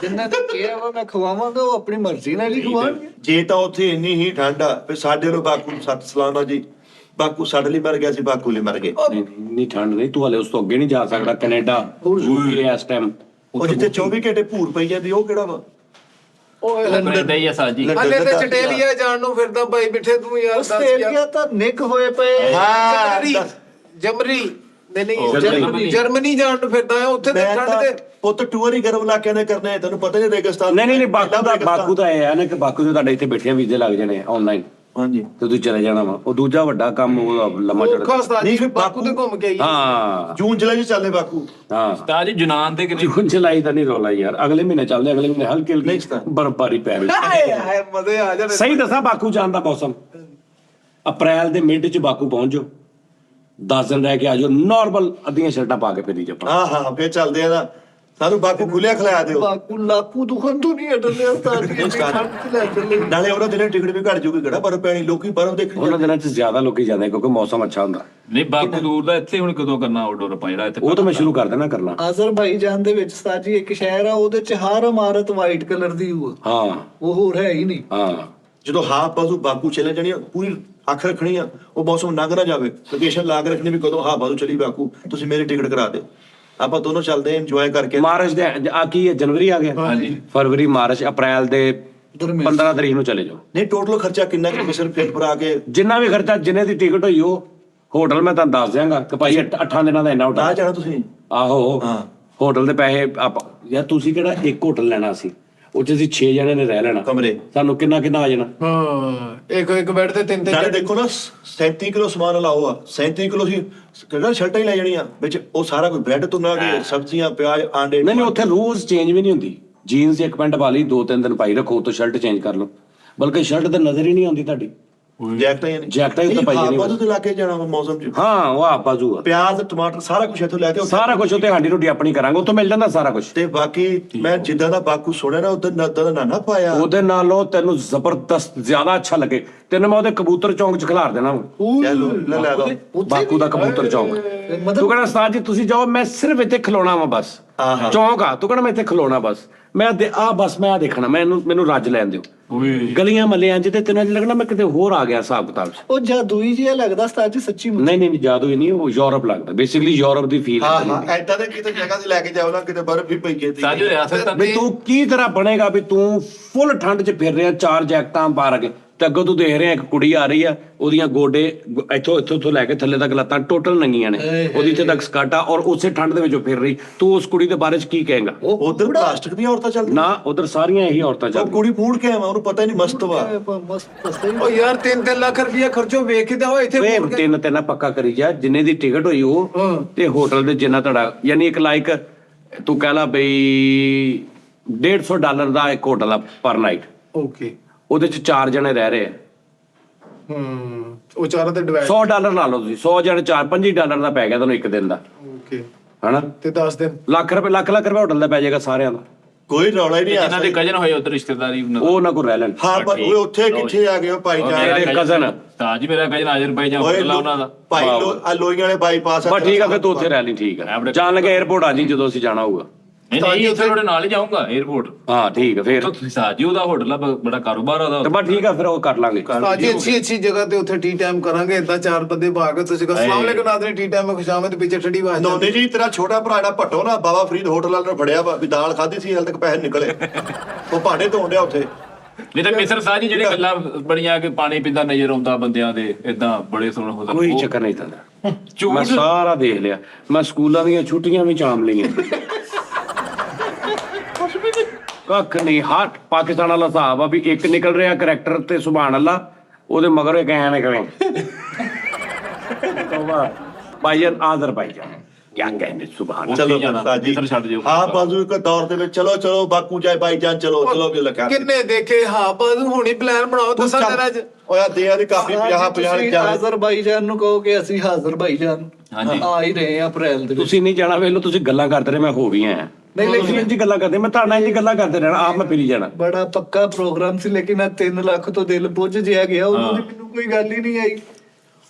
ਜਿੰਨਾ ਤੱਕ ਕਿਹਾ ਵਾ ਮੈਂ ਖਵਾਵਾਂਗਾ, ਉਹ ਆਪਣੀ ਮਰਜ਼ੀ ਨਾਲ ਹੀ ਖਵਾਉਣਗੇ। ਜੇ ਤਾਂ ਉੱਥੇ ਇੰਨੀ ਹੀ ਠੰਡ ਆ ਫਿਰ ਸਾਡੇ ਨੂੰ ਬਾਕੂ ਨੂੰ ਸੱਤ ਸਲਾਮ ਆ ਜੀ। ਬਾਕੂ ਸਾਡੇ ਲਈ ਮਰ ਗਿਆ ਸੀ, ਬਾਕੂ ਲਈ ਮਰ ਗਏ। ਨਹੀਂ ਠੰਡ ਨਹੀਂ, ਤੂੰ ਹਲੇ ਉਸ ਤੋਂ ਅੱਗੇ ਨਹੀਂ ਜਾ ਸਕਦਾ। ਕੈਨੇਡਾ ਯੂਕੇ ਇਸ ਟਾਈਮ ਉਹ ਜਿੱਥੇ 24 ਘੰਟੇ ਭੂਰ ਪਈ ਜਾਂਦੀ ਉਹ ਕਿਹੜਾ ਵਾ? ਓਏ ਕੈਨੇਡਾ ਹੀ ਆ ਸਾਜੀ। ਹਲੇ ਤੇ ਆਸਟ੍ਰੇਲੀਆ ਜਾਣ ਨੂੰ ਫਿਰਦਾ ਭਾਈ ਬਿਠੇ ਤੂੰ ਯਾਰ, ਦੱਸ ਆਸਟ੍ਰੇਲੀਆ ਯਾਰ। ਤਾਂ ਨਿੱਕ ਹੋਏ ਪਏ। ਜਰਮਨੀ ਨਹੀਂ, ਜਰਮਨੀ ਜਾਣ ਨੂੰ ਫਿਰਦਾ ਆ, ਉੱਥੇ ਤੇ ਮੈਂ ਠੰਡ ਤਾਂ ਦੇ ਪੁੱਤ ਟੂਰ ਹੀ ਗਰਮ ਇਲਾਕਿਆਂ ਨੇ ਕਰਨੇ, ਤੈਨੂੰ ਪਤਾ ਨਹੀਂ ਰੇਗਿਸਤਾਨ। ਨਹੀਂ ਬਾਕੂ ਦਾ ਇਹ ਹੈ ਨਾ ਕਿ ਬਾਕੂ ਦੇ ਤੁਹਾਡੇ ਇੱਥੇ ਬੈਠਿਆਂ ਵੀਜ਼ੇ ਲੱਗ ਜਾਣੇ ਆਨਲਾਈਨ, ਹਾਂਜੀ ਤੇ ਤੁਸੀਂ ਚਲੇ ਜਾਣਾ ਵਾ। ਉਹ ਦੂਜਾ ਵੱਡਾ ਕੰਮ ਉਹ ਲੰਮਾ ਔਖਾ ਚੜਦਾ। ਉਸਤਾਦ ਨਹੀਂ, ਜੀ, ਫਿਰ ਬਾਕੂ ਤੇ ਘੁੰਮ ਕੇ ਆਈ। ਹਾਂ ਜੂਨ ਜੁਲਾਈ ਚ ਚੱਲੇ ਬਾਕੂ। ਹਾਂ ਤਾਂ ਜੀ ਜੁਨਾਨ ਤੇ ਕਿਤੇ ਜੂਨ ਜੁਲਾਈ ਤਾਂ ਨਹੀਂ ਰੋਲਾ ਯਾਰ, ਅਗਲੇ ਮਹੀਨੇ ਚੱਲਦੇ, ਅਗਲੇ ਮਹੀਨੇ ਹਲਕੀ ਨਹੀਂ ਹਲਕੀ ਸਰ। ਬਰਫਬਾਰੀ ਪੈ ਰਹੀ। ਹਾਏ ਮਜ਼ੇ ਆ ਜਾਣੇ। ਸਹੀ ਦੱਸਾਂ, ਬਾਕੂ ਜਾਣ ਦਾ ਮੌਸਮ ਅਪ੍ਰੈਲ ਦੇ ਮਿਡ ਚ ਬਾਕੂ ਪਹੁੰਚ ਜਾਓ, 10 ਦਿਨ ਰਹਿ ਕੇ ਆ ਜਾਓ, ਨਾਰਮਲ ਅੱਧੀਆਂ ਸ਼ਰਟਾਂ ਪਾ ਕੇ ਫਿਰੀ ਜਾਓ। ਹਾਂ ਫੇਰ ਚੱਲਦੇ ਆ ਨਾ। ਸਾਨੂੰ ਬਾਕੂ ਖੁੱਲਿਆ ਖਿਲਾਇਆ ਦਿਓ। ਬਾਕੂ ਲਾਕੂ ਦੁਖਨ ਤੋਂ ਨਹੀਂ ਹਟਦੇ ਉਸਤਾਦ ਜੀ, ਇੰਨੀ ਠੰਡ ਚ ਲੈ ਚੱਲੇ। ਨਾਲੇ ਉਹਨਾਂ ਦਿਨਾਂ ਟਿਕਟ ਵੀ ਘਟ ਜੂਗੀ, ਕਿਹੜਾ ਬਰਫ਼ ਪੈਣੀ, ਲੋਕੀ ਬਰਫ਼ ਦੇਖਣ ਉਹਨਾਂ ਦਿਨਾਂ ਚ ਜ਼ਿਆਦਾ ਲੋਕੀ ਜਾਂਦੇ ਕਿਉਂਕਿ ਮੌਸਮ ਅੱਛਾ ਹੁੰਦਾ। ਨਹੀਂ ਬਾਕੂ ਦੂਰ ਦਾ, ਇੱਥੇ ਹੁਣ ਕਦੋਂ ਕਰਨਾ ਆਊਟਡੋਰ ਆਪਾਂ ਜਿਹੜਾ ਇੱਥੇ ਉਹ ਤਾਂ ਮੈਂ ਸ਼ੁਰੂ ਕਰ ਦੇਣਾ ਕਰਨਾ। ਅਜ਼ਰਬਾਈਜਾਨ ਦੇ ਵਿੱਚ ਉਸਤਾਦ ਜੀ ਇੱਕ ਸ਼ਹਿਰ ਆ, ਉਹਦੇ ਚ ਹਰ ਇਮਾਰਤ ਵਾਈਟ ਕਲਰ ਦੀ ਹੋਊ, ਹਾਂ ਉਹ ਹੋਰ ਹੈ ਹੀ ਨਹੀਂ। ਹਾਂ ਜਦੋਂ ਹਾਫ ਬਾਜ਼ੂ ਬਾਕੂ ਚਲੇ ਜਾਣੀ ਆ, ਪੂਰੀ ਅੱਖ ਰੱਖਣੀ ਆ, ਉਹ ਮੌਸਮ ਲੰਘ ਨਾ ਜਾਵੇ, ਲੋਕੇਸ਼ਨ ਲਾ ਕੇ ਰੱਖਣੀ ਵੀ ਕਦੋਂ ਹਾਫ ਬਾਜ਼ੂ ਚਲੀ ਬਾਕੂ, ਤੁਸੀਂ ਮੇਰੀ ਟਿਕਟ ਕਰਾ ਦਿਓ, ਆਪਾਂ ਦੋਨੋਂ ਚੱਲਦੇ ਇੰਜੋਏ ਕਰਕੇ। ਮਾਰਚ ਦੇ ਆ ਕੀ ਹੈ, ਜਨਵਰੀ ਆ ਗਿਆ, ਹਾਂਜੀ। ਫਰਵਰੀ ਮਾਰਚ ਅਪ੍ਰੈਲ ਦੇ 15 ਤਰੀਕ ਨੂੰ ਚਲੇ ਜਾਓ। ਨਹੀਂ ਟੋਟਲ ਖਰਚਾ ਕਿੰਨਾ ਕਿ ਸਿਰਫ ਪਲੇਟ ਪਰ ਆ ਕੇ ਜਿੰਨਾ ਵੀ ਖਰਚਾ, ਜਿੰਨੇ ਦੀ ਟਿਕਟ ਹੋਈ ਉਹ ਹੋਟਲ ਮੈਂ ਤੁਹਾਨੂੰ ਦੱਸ ਦਿਆਂਗਾ ਕਿ ਭਾਈ 8 ਦਿਨਾਂ ਦਾ ਇੰਨਾ ਨਾ ਹੋਟਲ। ਜਾਣਾ ਤੁਸੀਂ। ਆਹੋ ਹਾਂ। ਹੋਟਲ ਦੇ ਪੈਸੇ ਯਾਰ ਤੁਸੀਂ ਕਿਹੜਾ ਇੱਕ ਹੋਟਲ ਲੈਣਾ ਸੀ, ਉਹ ਚ ਅਸੀਂ 6 ਜਣੇ ਨੇ ਰਹਿ ਲੈਣਾ, ਕਮਰੇ। ਸਾਨੂੰ ਕਿੰਨਾ ਆ ਜਾਣਾ। ਹਾਂ ਇੱਕ ਬੈੱਡ ਤੇ ਤਿੰਨ ਨਾਲੇ ਦੇਖੋ ਨਾ 37 ਕਿਲੋ ਸਮਾਨ ਲਾਓ ਆ, 37 ਕਿਲੋ ਸੀ ਕਿਹੜਾ ਸ਼ਰਟਾਂ ਹੀ ਲੈ ਜਾਣੀਆਂ ਵਿੱਚ, ਉਹ ਸਾਰਾ ਕੋਈ ਬ੍ਰੈਡ ਤੋਂ ਨਾ ਕੇ ਸਬਜ਼ੀਆਂ ਪਿਆਜ਼ ਆਂਡੇ। ਨਹੀਂ ਉੱਥੇ ਰੋਜ਼ ਚੇਂਜ ਵੀ ਨਹੀਂ ਹੁੰਦੀ। ਜੀਨਸ ਇੱਕ ਪੈਂਟ ਪਾ ਲਈ, 2-3 ਦਿਨ ਪਾਈ ਰੱਖੋ, ਤੋਂ ਸ਼ਰਟ ਚੇਂਜ ਕਰ ਲਓ, ਬਲਕਿ ਸ਼ਰਟ ਤੇ ਨਜ਼ਰ ਹੀ ਨਹੀਂ ਆਉਂਦੀ ਤੁਹਾਡੀ। ਜੈਕਟਾਂ ਹੀ ਨੇ। ਜੈਕਟਾਂ ਹੀ ਉੱਤੇ ਪਾਈ ਨਹੀਂ ਨਹੀਂ। ਬਾਜ਼ੂ ਤੇ ਲਾ ਕੇ ਜਾਣਾ ਵਾ ਮੌਸਮ ਚ। ਹਾਂ ਉਹ ਆ ਬਾਜੂ ਆ, ਪਿਆਜ਼ ਟਮਾਟਰ ਸਾਰਾ ਕੁਝ ਇੱਥੋਂ ਲੈ ਕੇ ਸਾਰਾ ਕੁਝ ਉੱਤੇ ਸਾਡੀ ਰੋਟੀ ਆਪਣੀ ਕਰਾਂਗੇ, ਉੱਥੋਂ ਮਿਲ ਜਾਂਦਾ ਸਾਰਾ ਕੁਝ। ਤੇ ਬਾਕੀ ਮੈਂ ਜਿੱਦਾਂ ਦਾ ਬਾਕੂ ਸੁਣਿਆ ਨਾ ਉਦੋਂ ਦਾ ਨਾਨਾ ਪਾਇਆ। ਉਹਦੇ ਨਾਲੋਂ ਤੈਨੂੰ ਜ਼ਬਰਦਸਤ ਜ਼ਿਆਦਾ ਅੱਛਾ ਲੱਗੇ, ਤੈਨੂੰ ਮੈਂ ਉਹਦੇ ਕਬੂਤਰ ਚੌਂਕ ਚ ਖਿਲਾਰ ਦੇਣਾ ਵਾ। ਲੈ ਲਓ ਬਾਕੂ ਦਾ ਕਬੂਤਰ ਚੌਂਕ। ਤੂੰ ਕਹਿੰਦਾ ਉਸਤਾਦ ਜੀ ਤੁਸੀਂ ਜਾਓ, ਮੈਂ ਸਿਰਫ ਇੱਥੇ ਖਲੋਣਾ ਵਾ ਬਸ। ਹਾਂ। ਚੌਂਕ ਆ, ਤੂੰ ਕਹਿੰਦਾ ਮੈਂ ਇੱਥੇ ਖਲੋਣਾ ਬਸ, ਮੈਂ ਬਸ ਮੈਂ ਦੇਖਣਾ, ਮੈਨੂੰ ਰੱਜ ਲੈਣ ਦਿਓ। ਗਲੀਆਂ ਮੱਲਿਆਂ ਚ ਤੇ ਤੈਨੂੰ ਇੰਝ ਲੱਗਣਾ ਮੈਂ ਕਿਤੇ ਹੋਰ ਆ ਗਿਆ ਹਿਸਾਬ ਕਿਤਾਬ ਚ। ਉਹ ਜਾਦੂਈ ਜਿਹਾ ਲੱਗਦਾ ਉਸਤਾਦ ਜੀ, ਸੱਚੀ ਮੁੱਚੀ। ਨਹੀਂ ਜਾਦੂ ਹੀ ਨਹੀਂ, ਉਹ ਯੂਰਪ ਲੱਗਦਾ, ਬੇਸਿਕਲੀ ਯੂਰਪ ਦੀ ਫੀਲ ਹੈ। ਹਾਂ ਐਦਾਂ ਦੇ ਕਿਤੇ ਜਗ੍ਹਾ ਤੇ ਲੈ ਕੇ ਜਾਓ ਨਾ, ਕਿਤੇ ਬਰਫ਼ ਵੀ ਪਈ ਗਈ ਤੇ ਸਾਜੋ ਰਿਆਸਤ ਵੀ ਤੂੰ ਕੀ ਤਰ੍ਹਾਂ ਬਣੇਗਾ ਵੀ ਤੂੰ ਫੁੱਲ ਠੰਡ 'ਚ ਫਿਰ ਰਿਹਾ, 4 ਜੈਕਟਾਂ ਪਾ ਕੇ, ਤੇ ਅੱਗੋਂ ਤੂੰ ਦੇਖ ਰਿਹਾ ਇੱਕ ਕੁੜੀ ਆ ਰਹੀ ਆ, ਉਹਦੀਆਂ ਗੋਡੇ ਇੱਥੋਂ ਲੈ ਕੇ ਥੱਲੇ ਤੱਕ ਲੱਤਾਂ ਟੋਟਲ ਨੰਗੀਆਂ ਨੇ, ਉਹਦੀ ਇੱਥੇ ਤੱਕ ਸਕਰਟ ਆ, ਔਰ ਉਸੇ ਠੰਡ ਦੇ ਵਿੱਚੋਂ ਫਿਰ ਰਹੀ। ਤੂੰ ਉਸ ਕੁੜੀ ਦੇ ਬਾਰੇ 'ਚ ਕੀ ਕਹੇਗਾ? ਉਧਰ ਪਲਾਸਟਿਕ ਦੀਆਂ ਔਰਤਾਂ ਚੱਲਦੀਆਂ ਨਾ ਉਧਰ ਸਾਰੀਆਂ ਇਹੀ ਔਰਤਾਂ ਉਹ ਚੱਲਦੀਆਂ। ਕੁੜੀ ਫੂੜ ਕੇ ਆਵਾ, ਉਹਨੂੰ ਪਤਾ ਹੀ ਨਹੀਂ ਮਸਤ ਵਾ। ਮਸਤ ਸਹੀ। ਉਹ ਯਾਰ 3 ਲੱਖ ਰੁਪਇਆ ਖਰਚੋ ਵੇਖ ਕੇ ਤਾਂ ਉਹ ਇੱਥੇ ਵੇ ਮੁੜ ਕੇ- ਤਿੰਨ ਪੱਕਾ ਕਰੀ ਜਾ, ਜਿੰਨੇ ਦੀ ਟਿਕਟ ਹੋਈ ਉਹ ਤੇ ਹੋਟਲ ਦੇ ਜਿੰਨਾ ਤੁਹਾਡਾ, ਯਾਨੀ ਇੱਕ ਲਾਈਕ ਤੂੰ ਕਹਿ ਲਾ ਬਈ $150 ਦਾ ਇੱਕ ਹੋਟਲ ਆ ਪਰ ਨਾਈਟ, ਓਕੇ। ਉਹਦੇ 'ਚ 4 ਜਣੇ ਰਹਿ ਰਹੇ ਆ। ਉਹ ਚਾਰਾਂ ਤੇ ਡਿਵਾਈਡ। $100 ਲਾ ਲਓ ਤੁਸੀਂ, 100 ਜਣੇ $25 ਦਾ ਪੈ ਗਿਆ ਤੁਹਾਨੂੰ ਇੱਕ ਦਿਨ ਦਾ, ਓਕੇ। ਹਨਾ? ਤੇ 10 ਦਿਨ ਲੱਖ ਰੁਪਏ ਹੋਟਲ ਦਾ ਪੈ ਜਾਏਗਾ ਸਾਰਿਆਂ ਦਾ। ਕੋਈ ਰੌਲਾ ਹੀ ਨਹੀਂ ਆ ਜਿਨ੍ਹਾਂ ਦੇ ਕਜ਼ਨ ਹੋਏ ਉੱਧਰ ਰਿਸ਼ਤੇਦਾਰੀ ਉਹਨਾਂ ਦਾ। ਉਹ ਨਾ ਕੋ ਰਹਿ ਲੈਣ। ਹਾਂ ਪਰ ਉਹ ਉੱਥੇ ਕਿੱਥੇ ਆ ਗਏ ਉਹ ਭਾਈ ਜਾਨ ਤੇਰੇ cousin। ਤਾਂ ਜੀ ਮੇਰਾ ਕਜ਼ਨ ਅਜ਼ਰਬੈਜਾਨ ਹੋਟਲ ਆ ਉਹਨਾਂ ਦਾ। ਭਾਈ ਲੋਈਆਂ ਵਾਲੇ ਬਾਈਪਾਸ ਬਸ ਠੀਕ ਆ, ਫਿਰ ਤੂੰ ਉੱਥੇ ਰਹਿ ਲਈ, ਠੀਕ ਆ। ਜਾਣ ਲੱਗੇ 에어ਪੋਰਟ ਆ ਜੀ ਜਦੋਂ ਅਸੀਂ ਜਾਣਾ ਹੋਊਗਾ। ਨਹੀਂ ਉੱਥੇ ਤੁਹਾਡੇ ਨਾਲ ਹੀ ਜਾਊਂਗਾ 에어ਪੋਰਟ। ਹਾਂ ਠੀਕ ਆ ਫਿਰ। ਤੁਸੀਂ ਸਾਜੀ ਉਹਦਾ ਹੋਟਲ ਆ, ਬੜਾ ਕਾਰੋਬਾਰ ਉਹਦਾ। ਤੇ ਬਸ ਠੀਕ ਆ, ਫਿਰ ਉਹ ਕਰ ਲਾਂਗੇ। ਸਾਜੀ ਅੱਛੀ ਜਗ੍ਹਾ ਤੇ ਉੱਥੇ ਟੀ ਟਾਈਮ ਕਰਾਂਗੇ, ਇਦਾਂ 4 ਬੰਦੇ ਪਾ ਕੇ ਤੁਸੀਂ ਕਹੋ ਅਸਲਾਮ ਅਲੈਕੁਮ ਨਾਜ਼ਰੀਨ, ਟੀ ਟਾਈਮ ਖੁਸ਼ਾਮਦ, ਪਿੱਛੇ ਠੰਡੀ ਆਵਾਜ਼। ਨੌਨੇ ਜੀ ਤੇਰਾ ਛੋਟਾ ਭਰਾ ਜਿਹੜਾ ਭੱਟੋ ਨਾ, ਬਾਬਾ ਫਰੀਦ ਹੋਟਲ ਵਾਲੇ ਨੇ ਫੜਿਆ ਵਾ ਵੀ ਦਾਲ ਖਾਧੀ ਸੀ, ਹਾਲੇ ਤੱਕ ਪੈਸੇ ਨਿਕਲੇ, ਉਹ ਭਾਂਡੇ ਧੋਣ ਡਿਆ ਉੱਥੇ। ਨਹੀਂ ਤਾਂ ਮਿਸਰ ਸਾਜੀ ਜਿਹੜੇ ਗੱਲਾਂ ਬੜੀਆਂ ਕਿ ਪਾਣੀ ਪੀਂਦਾ ਨਜ਼ਰ ਆਉਂਦਾ ਬੰਦਿਆਂ ਦੇ, ਇਦਾਂ ਬੜੇ ਸੋਹਣੇ ਹੁੰਦਾ। ਕੋਈ ਚੱਕਰ ਨਹੀਂ ਤਾਂ ਮੈਂ ਸਾਰਾ ਦੇਖ ਲਿਆ, ਮੈਂ ਸਕੂਲਾਂ ਦੀਆਂ ਛੁੱਟੀਆਂ ਵੀ ਚਾਮ ਲਈਆਂ। ਕੱਖ ਨਹੀਂ, ਹੱਟ ਪਾਕਿਸਤਾਨ ਵਾਲਾ ਹਿਸਾਬ ਆ ਵੀ ਇੱਕ ਨਿਕਲ ਰਿਹਾ ਕਰੈਕਟਰ ਤੇ ਸੁਭਾਨ ਅੱਲਾ, ਉਹਦੇ ਮਗਰ ਇੱਕ ਐ ਨਿਕਲੇ। भाईजान आज़रबाईजान क्या कहने सुभान ਚਲੋ ਜਾਣਾ, ਉਸਤਾਦ ਜੀ ਮਿਸਰ ਛੱਡ ਦਿਓ। ਹਾਂ ਬਾਜ਼ੂ ਇੱਕ ਦੌਰ ਦੇ ਵਿੱਚ ਚਲੋ ਚਲੋ ਬਾਕੂ ਜਾਏ ਭਾਈਜਾਨ ਚਲੋ ਚਲੋ ਵੀ ਲਗਾ ਕਿੰਨੇ ਦੇਖੇ ਹਾਂ ਬਾਜ਼ੂ ਹੁਣੀ ਪਲਾਨ ਬਣਾਓ ਦਸਾਂ ਦਿਨਾਂ ਚ ਓਏ ਦੇ ਆ ਦੀ ਕਾਫੀ 50 50 ਤੁਸੀਂ ਆਜ਼ਰਬਾਈਜਾਨ ਨੂੰ ਕਹੋ ਕਿ ਅਸੀਂ ਹਾਜ਼ਰਬਾਈਜਾਨ ਹਾਂਜੀ। ਆ ਹੀ ਰਹੇ ਆ ਅਪ੍ਰੈਲ ਦੇ ਵਿੱਚ। ਤੁਸੀਂ ਨਹੀਂ ਜਾਣਾ ਵੇਲੋ ਤੁਸੀਂ ਗੱਲਾਂ ਕਰਦੇ ਰਹੇ ਮੈਂ ਹੋ ਵੀ ਆਇਆ ਨਹੀਂ, ਲੇਕਿਨ- ਤੁਸੀਂ ਇੰਝ ਗੱਲਾਂ ਕਰਦੇ ਮੈਂ ਤੁਹਾਡਾ ਇੰਝ ਗੱਲਾਂ ਕਰਦੇ ਰਹਿਣਾ ਆਪ ਮੈਂ ਫਿਰੀ ਜਾਣਾ ਬੜਾ ਪੱਕਾ ਪ੍ਰੋਗਰਾਮ ਸੀ, ਲੇਕਿਨ ਆ 3 ਲੱਖ ਤੋਂ ਦਿਲ ਬੁੱਝ ਜਿਆ ਗਿਆ, ਉਦੋਂ ਦੀ ਮੈਨੂੰ ਕੋਈ ਗੱਲ ਹੀ ਨਹੀਂ ਆਈ।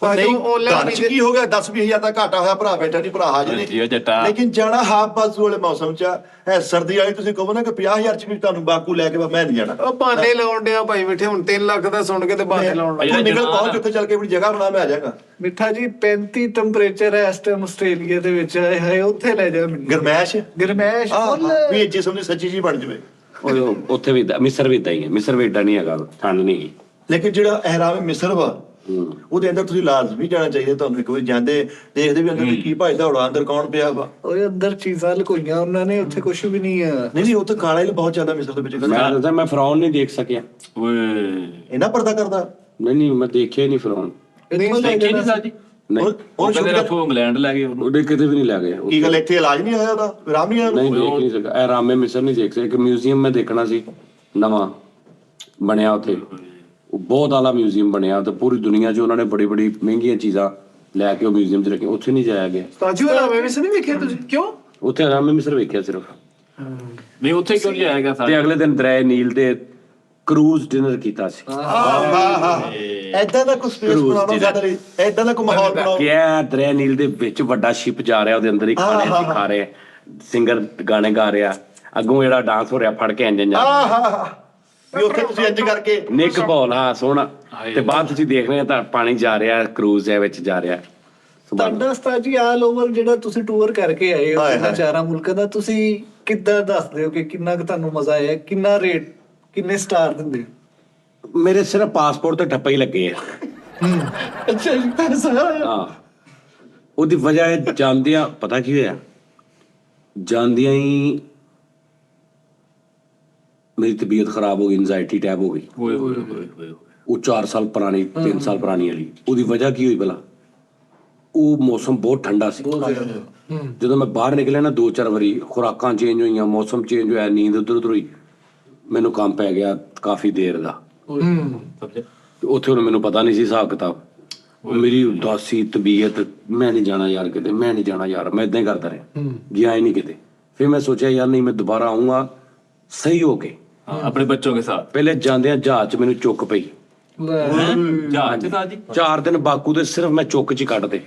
ਬਾਜ਼ੂ ਨਹੀਂ ਆਨਲਾਈਨ ਕੀ ਹੋ ਗਿਆ 10-20 ਦਾ ਘਾਟਾ ਹੋਇਆ ਭਰਾ ਬੈਠਾ ਨਹੀਂ ਭਰਾ ਹਾਜ਼ਰ ਜੀ, ਉਹ ਨਹੀਂ ਜੱਟਾ। ਲੇਕਿਨ ਜਾਣਾ ਹਾਫ ਬਾਜ਼ੂ ਵਾਲੇ ਮੌਸਮ ਚ ਹੈ ਸਰਦੀ ਵਾਲੀ ਤੁਸੀਂ ਕਹੋ ਨਾ ਕਿ 50,000 ਚ ਵੀ ਤੁਹਾਨੂੰ ਬਾਕੂ ਲੈ ਕੇ ਮੈਂ ਨਹੀਂ ਜਾਣਾ ਉਹ ਬਹਾਨੇ ਲਾਉਣ ਡਿਆ ਭਾਈ ਬੈਠੇ ਹੁਣ 3 ਲੱਖ ਦਾ ਸੁਣ ਕੇ ਤੇ ਬਹਾਨੇ ਲਾਉਣ ਲੱਗ ਤੂੰ ਨਿਕਲ ਪਹੁੰਚ ਉੱਥੇ ਚੱਲ ਕੇ ਆਪਣੀ ਜਗ੍ਹਾ ਬਣਾ ਮੈਂ ਆ ਜਾਗਾ ਮਿੱਠਾ ਜੀ 35 ਟੈਂਪਰੇਚਰ ਹੈ ਇਸ ਟਾਈਮ ਆਸਟ੍ਰੇਲੀਆ ਦੇ ਵਿੱਚ, ਹੈ ਉੱਥੇ ਲੈ ਜਾ ਮੈਨੂੰ। ਗਰਮੈਸ਼ ਗਰਮੈਸ਼ ਵੀ ਇਹ ਜਿਸਮ ਦੀ ਸੱਚੀ ਜੀ ਬਣ ਜਵੇ ਉਹ ਉੱਥੇ ਵੀ ਮਿਸਰ ਵੀ ਇਦਾਂ ਹੀ ਹੈ ਮਿਸਰ ਵੀ ਏਡਾ ਨਹੀਂ ਹੈਗਾ ਠੰਡ ਨਹੀਂ ਹੈਗੀ ਲੇਕਿਨ ਜਿਹੜਾ ਅਹਿਰਾਮ ਮਿਸਰ ਵਾ ਉਹਦੇ ਅੰਦਰ ਤੁਸੀਂ ਲਾਜ਼ਮੀ ਜਾਣਾ ਚਾਹੀਦਾ ਤੁਹਾਨੂੰ ਇੱਕ ਵਾਰੀ ਜਾਂਦੇ ਦੇਖਦੇ ਵੀ ਅੰਦਰ ਵੀ ਕੀ ਭਾਈ ਦੌੜਾ ਅੰਦਰ ਕੌਣ ਪਿਆ ਵਾ ਓਏ ਅੰਦਰ ਚੀਜ਼ਾਂ ਲੁਕੋਈਆਂ ਉਹਨਾਂ ਨੇ, ਉੱਥੇ ਕੁਝ ਵੀ ਨਹੀਂ ਆ। ਨਹੀਂ ਉੱਥੇ ਕਾਲਾ ਹੀ ਬਹੁਤ ਜ਼ਿਆਦਾ ਮਿਸਰ ਦੇ ਵਿੱਚ ਮੈਂ ਦੱਸਾਂ ਮੈਂ ਫਰਾਉਨ ਨਹੀਂ ਦੇਖ ਸਕਿਆ ਓਏ ਇਹਨਾਂ ਪਰਦਾ ਕਰਦਾ ਨਹੀਂ ਮੈਂ ਦੇਖਿਆ ਹੀ ਨਹੀਂ ਫਰਾਉਨ ਇੱਥੋਂ ਲੈ ਦੇਖੇ ਨਹੀਂ ਜਾਣਾ। ਸਾਜੀ ਨਹੀਂ ਉਹ ਉਹ ਕਹਿੰਦੇ ਸ਼ੁਕਰ ਰੱਖੋ ਇੰਗਲੈਂਡ ਲੈ ਗਏ ਉਹਨੂੰ। ਉਹਦੇ ਕਿਤੇ ਵੀ ਨਹੀਂ ਲੱਗ ਗਿਆ ਕੀ ਗੱਲ ਇੱਥੇ ਇਲਾਜ ਨਹੀਂ ਆਇਆ ਉਹਦਾ ਆਰਾਮ ਨਹੀਂ ਆਇਆ ਨਹੀਂ ਦੇਖ ਨਹੀਂ ਸਕਿਆ ਆਰਾਮੇ ਮਿਸਰ ਨਹੀਂ ਦੇਖ ਸਕਿਆ ਇੱਕ ਮਿਊਜ਼ੀਅਮ ਮੈਂ ਦੇਖਣਾ ਸੀ ਨਵਾਂ ਬਣਿਆ ਉੱਥੇ ਉਹ ਬਹੁਤ ਆਲਾ ਮਿਊਜ਼ੀਅਮ ਬਣਿਆ ਤੇ ਪੂਰੀ ਦੁਨੀਆ 'ਚ ਉਹਨਾਂ ਨੇ ਬੜੀ ਬੜੀ ਮਹਿੰਗੀਆਂ ਚੀਜ਼ਾਂ ਲੈ ਕੇ ਉਹ ਮਿਊਜ਼ੀਅਮ 'ਚ ਰੱਖੀਆਂ ਉੱਥੇ ਨਹੀਂ ਜਾਇਆ ਗਿਆ ਤਾਜੂ ਹਰਾਮੇ ਵਿੱਚ ਨਹੀਂ ਵੇਖਿਆ ਤੁਸੀਂ ਕਿਉਂ ਉੱਥੇ ਆਰਾਮੇ ਮਿਸਰ ਵੇਖਿਆ ਸਿਰਫ ਨਹੀਂ ਉੱਥੇ ਕਿਉਂ ਨਹੀਂ ਆਏਗਾ ਤੇ ਸਾਡਾ ਅਗਲੇ ਦਿਨ ਦਰਿਆ ਨੀਲ ਤੇ ਕਰੂਜ਼ ਡਿਨਰ ਕੀਤਾ ਸੀ ਐਦਾਂ ਦਾ ਕੋਈ ਸਪੇਸ ਬਣਾਉਣਾ ਸਾਡੇ ਲਈ ਐਦਾਂ ਦਾ ਕੋਈ ਮਾਹੌਲ ਬਣਾਓ ਕਿ ਇਹ ਦਰਿਆ ਨੀਲ ਦੇ ਵਿੱਚ ਵੱਡਾ ਸ਼ਿਪ ਜਾ ਰਿਹਾ ਉਹਦੇ ਅੰਦਰ ਹੀ ਖਾਣੇ ਸੀ ਖਾ ਰਹੇ ਸਿੰਗਰ ਗਾਣੇ ਗਾ ਰਿਹਾ ਅੱਗੋਂ ਜਿਹੜਾ ਡਾਂਸ ਹੋ ਰਿਹਾ ਫੜ ਕੇ ਇੰਜਨ ਜਾ ਵੀ ਉੱਥੇ ਤੁਸੀਂ ਇੰਜ ਕਰਕੇ ਨਿਕ ਭੌਲ ਹਾਂ ਸੋਹਣਾ ਤੇ ਬਾਅਦ ਤੁਸੀਂ ਦੇਖ ਰਹੇ ਤਾਂ ਪਾਣੀ ਜਾ ਰਿਹਾ ਕਰੂਜ਼ ਦੇ ਵਿੱਚ ਜਾ ਰਿਹਾ ਤੁਹਾਡਾ ਉਸਤਾਦ ਜੀ ਆਲ ਓਵਰ ਜਿਹੜਾ ਤੁਸੀਂ ਟੂਰ ਕਰਕੇ ਆਏ ਹੋ ਹਾਏ ਇਹਨਾਂ ਹਾਏ। 4 ਮੁਲਕਾਂ ਦਾ, ਤੁਸੀਂ ਕਿੱਦਾਂ ਦੱਸਦੇ ਹੋ ਕਿ ਕਿੰਨਾ ਕੁ ਤੁਹਾਨੂੰ ਮਜ਼ਾ ਆਇਆ, ਕਿੰਨਾ ਰੇਟ, ਕਿੰਨੇ ਸਟਾਰ ਦਿੰਦੇ ਹੋ? ਮੇਰੇ ਸਿਰਫ ਪਾਸਪੋਰਟ ਤੇ ਠੱਪੇ ਹੀ ਲੱਗੇ ਆ ਅੱਛਾ ਜੀ, ਪੈਸਾ ਹਾਂ ਉਹਦੀ ਵਜ੍ਹਾ ਹੈ ਜਾਂਦਿਆਂ ਪਤਾ ਕੀ ਹੋਇਆ ਜਾਂਦਿਆਂ ਹੀ ਮੇਰੀ ਤਬੀਅਤ ਖਰਾਬ ਹੋ ਗਈ ਐਂਜ਼ਾਈਟੀ ਅਟੈਕ ਹੋ ਗਈ ਓਏ ਓਏ ਓਏ ਓਏ ਉਹ 4 ਸਾਲ ਪੁਰਾਣੀ 3 ਸਾਲ ਪੁਰਾਣੀ ਵਾਲੀ ਉਹਦੀ ਵਜ੍ਹਾ ਕੀ ਹੋਈ ਭਲਾ ਉਹ ਮੌਸਮ ਬਹੁਤ ਠੰਡਾ ਸੀ ਜਦੋਂ ਮੈਂ ਬਾਹਰ ਨਿਕਲਿਆ ਨਾ 2-4 ਵਾਰੀ ਖੁਰਾਕਾਂ ਚੇਂਜ ਹੋਈਆਂ ਮੌਸਮ ਚੇਂਜ ਹੋਇਆ ਨੀਂਦ ਉਧਰ ਉਧਰ ਹੋਈ ਮੈਨੂੰ ਕੰਮ ਪੈ ਗਿਆ ਕਾਫੀ ਦੇਰ ਦਾ ਸਮਝੇ ਤੇ ਉੱਥੇ ਹੁਣ ਮੈਨੂੰ ਪਤਾ ਨਹੀਂ ਸੀ ਹਿਸਾਬ ਕਿਤਾਬ ਉਹ ਮੇਰੀ ਉਦਾਸੀ ਤਬੀਅਤ ਮੈਂ ਨਹੀਂ ਜਾਣਾ ਯਾਰ ਕਿਤੇ ਮੈਂ ਨਹੀਂ ਜਾਣਾ ਯਾਰ ਮੈਂ ਇਦਾਂ ਹੀ ਕਰਦਾ ਰਿਹਾ ਗਿਆ ਹੀ ਨਹੀਂ ਕਿਤੇ ਫਿਰ ਮੈਂ ਸੋਚਿਆ ਯਾਰ ਨਹੀਂ ਮੈਂ ਦੁਬਾਰਾ ਆਉਂਗਾ ਸਹੀ ਹੋ ਕੇ हाँ अपने बच्चों के साथ ਪਹਿਲੇ ਜਾਂਦਿਆਂ ਜਹਾਜ਼ 'ਚ ਮੈਨੂੰ ਚੁੱਕ ਪਈ जहाज से साजी 4 ਦਿਨ ਬਾਕੂ ਦੇ ਸਿਰਫ ਮੈਂ ਚੁੱਕ 'ਚ ਹੀ ਕੱਢਦੇ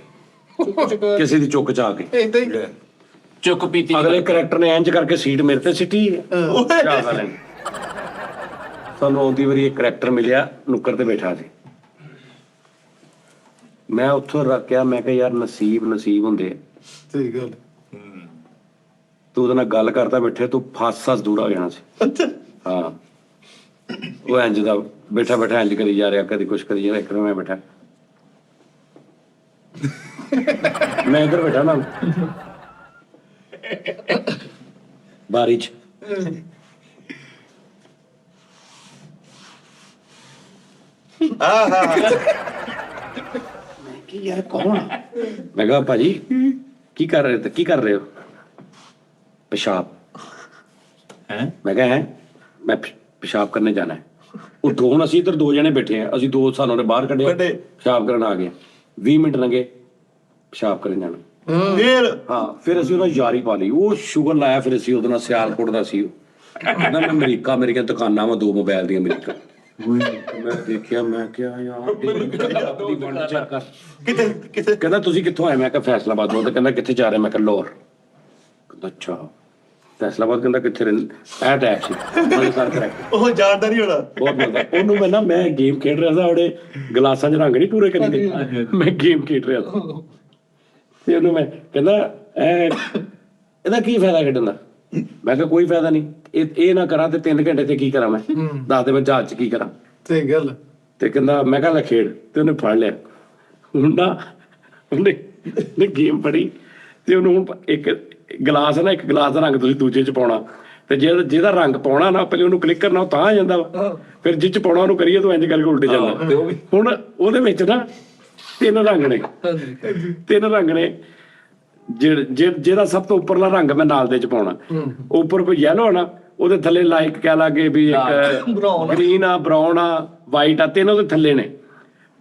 ਕਿਸੇ ਦੀ ਚੁੱਕ 'ਚ ਆ ਕੇ ਇਦਾਂ ਹੀ चुक पीती ਅਗਲੇ ਕਰੈਕਟਰ ਨੇ ਇੰਜ ਕਰਕੇ ਸੀਟ ਮੇਰੇ ਤੇ ਸਿੱਟੀ ਕਿਆ ਗੱਲ ਹੈ ਸਾਨੂੰ ਆਉਂਦੀ ਵਾਰੀ ਇੱਕ ਕਰੈਕਟਰ ਮਿਲਿਆ ਨੁੱਕਰ ਤੇ ਬੈਠਾ ਸੀ ਮੈਂ ਉੱਥੋਂ ਰੱਖਿਆ ਮੈਂ ਕਿਹਾ ਯਾਰ ਨਸੀਬ ਹੁੰਦੇ ਆ ਸਹੀ ਗੱਲ ਤੂੰ ਉਹਦੇ ਨਾਲ ਗੱਲ ਕਰਦਾ ਬੈਠੇ ਤੂੰ ਫਾਸਾ ਦੂਰ ਹੋ ਜਾਣਾ ਸੀ ਹਾਂ ਉਹ ਇੰਜ ਦਾ ਬੈਠਾ ਬੈਠਾ ਇੰਜ ਕਰੀ ਜਾ ਰਿਹਾ ਕਦੀ ਕੁਛ ਕਰੀ ਜਾ ਰਿਹਾ ਇੱਕ ਨੂੰ ਮੈਂ ਬੈਠਾ ਮੈਂ ਇੱਧਰ ਬੈਠਾ ਨਾ ਬਾਰੀ ਚ ਕਿ ਯਾਰ ਕੌਣ ਆ? ਮੈਂ ਕਿਹਾ ਭਾਜੀ ਕੀ ਕਰ ਰਹੇ ਹੋ पेशाब हैं मैं कहा है मैं पेशाब करने जाना है उठो ਹੁਣ ਅਸੀਂ ਇੱਧਰ 2 ਜਣੇ ਬੈਠੇ ਆ ਅਸੀਂ 2 ਸਾਲਾਂ ਦੇ ਬਾਹਰ ਕੱਢੇ पेशाब ਕਰਨ ਆ ਗਏ 20 ਮਿੰਟ ਲੰਗੇ पेशाब ਕਰਨ ਜਾਣਾ ਫੇਰ ਹਾਂ ਫਿਰ ਅਸੀਂ ਉਹਨਾਂ ਯਾਰੀ ਪਾ ਲਈ ਉਹ ਸ਼ੂਗਰ ਲਾਇਆ ਫਿਰ ਅਸੀਂ ਉਹਦੇ ਨਾਲ ਸਿਆਲਕੋਟ ਦਾ ਸੀ ਕਹਿੰਦਾ ਮੈਂ ਅਮਰੀਕਾ ਮੇਰੀਆਂ ਦੁਕਾਨਾਂ ਵਾ 2 ਮੋਬਾਈਲ ਦੀਆਂ ਅਮਰੀਕਾ ਮੈਂ ਦੇਖਿਆ ਮੈਂ ਕਿਹਾ ਯਾਰ ਆਪਣੀ ਬੰਦ ਚੈੱਕ ਕਰ ਕਿਤੇ ਕਹਿੰਦਾ ਤੁਸੀਂ ਕਿੱਥੋਂ ਆਏ ਮੈਂ ਕਿਹਾ ਫੈਸਲਾਬਾਦ ਤੋਂ ਤੇ ਕਹਿੰਦਾ ਕਿੱਥੇ ਜਾ ਰਹੇ ਮੈਂ ਕਿਹਾ ਲਾਹੌਰ ਕਹਿੰਦਾ ਅੱਛਾ ਫੈਸਲਾਬਾਦ ਕਹਿੰਦਾ ਕਿੱਥੇ ਰਹਿੰਦੇ ਇਹ ਟੈਪ ਸੀ ਮੈਂ ਕਰ ਕਰੈਕਟ ਉਹ ਜਾਣਦਾ ਨਹੀਂ ਹੋਣਾ ਬਹੁਤ ਮਿਲਦਾ ਉਹਨੂੰ ਮੈਂ ਗੇਮ ਖੇਡ ਰਿਹਾ ਸੀ ਉਹਦੇ ਗਲਾਸਾਂ 'ਚ ਰੰਗ ਨਹੀਂ ਪੂਰੇ ਕਰੀਦੇ ਮੈਂ ਗੇਮ ਖੇਡ ਰਿਹਾ ਸੀ ਤੇ ਉਹਨੂੰ ਮੈਂ ਕਹਿੰਦਾ ਇਹਦਾ ਕੀ ਫਾਇਦਾ ਖੇਡਣ ਦਾ ਮੈਂ ਕਿਹਾ ਕੋਈ ਫਾਇਦਾ ਨਹੀਂ ਇਹ ਨਾ ਕਰਾਂ ਤੇ 3 ਘੰਟੇ ਤੇ ਕੀ ਕਰਾਂ ਮੈਂ ਦੱਸ ਦੇ ਮੈਂ ਜਹਾਜ਼ 'ਚ ਕੀ ਕਰਾਂ ਸਹੀ ਗੱਲ ਤੇ ਕਹਿੰਦਾ ਮੈਂ ਕਿਹਾ ਲੈ ਖੇਡ ਤੇ ਉਹਨੇ ਫੜ ਲਿਆ ਹੁਣ ਨਾ ਉਹਨੇ ਗੇਮ ਫੜੀ ਤੇ ਉਹਨੂੰ ਹੁਣ ਇੱਕ ਗਲਾਸ ਹੈ ਨਾ ਇੱਕ ਗਲਾਸ ਦਾ ਰੰਗ ਤੁਸੀਂ ਦੂਜੇ 'ਚ ਪਾਉਣਾ ਤੇ ਜਿਹਦਾ ਰੰਗ ਪਾਉਣਾ ਨਾ ਪਹਿਲੇ ਉਹਨੂੰ ਕਲਿੱਕ ਕਰਨਾ ਉਹ ਤਾਂ ਆ ਜਾਂਦਾ ਵਾ ਫਿਰ ਜਿਹ 'ਚ ਪਾਉਣਾ ਉਹਨੂੰ ਕਰੀਏ ਤੂੰ ਇੰਜ ਕਰਕੇ ਉਲਟ ਜਾਂਦਾ ਹੁਣ ਉਹਦੇ ਵਿੱਚ ਨਾ ਤਿੰਨ ਰੰਗ ਨੇ, ਤਿੰਨ ਰੰਗ ਨੇ। ਜਿਹੜਾ ਸਭ ਤੋਂ ਉੱਪਰਲਾ ਰੰਗ ਮੈਂ ਨਾਲ ਦੇ ਚ ਪਾਉਣਾ, ਉੱਪਰ ਕੋਈ ਯੈਲੋ ਨਾ, ਉਹਦੇ ਥੱਲੇ ਲਾਈਕ ਕਹਿ ਲਾਗੇ ਵੀ ਇੱਕ ਗ੍ਰੀਨ ਆ, ਬਰਾਊਨ ਆ, ਵਾਈਟ ਆ, ਤਿੰਨ ਉਹਦੇ ਥੱਲੇ ਨੇ।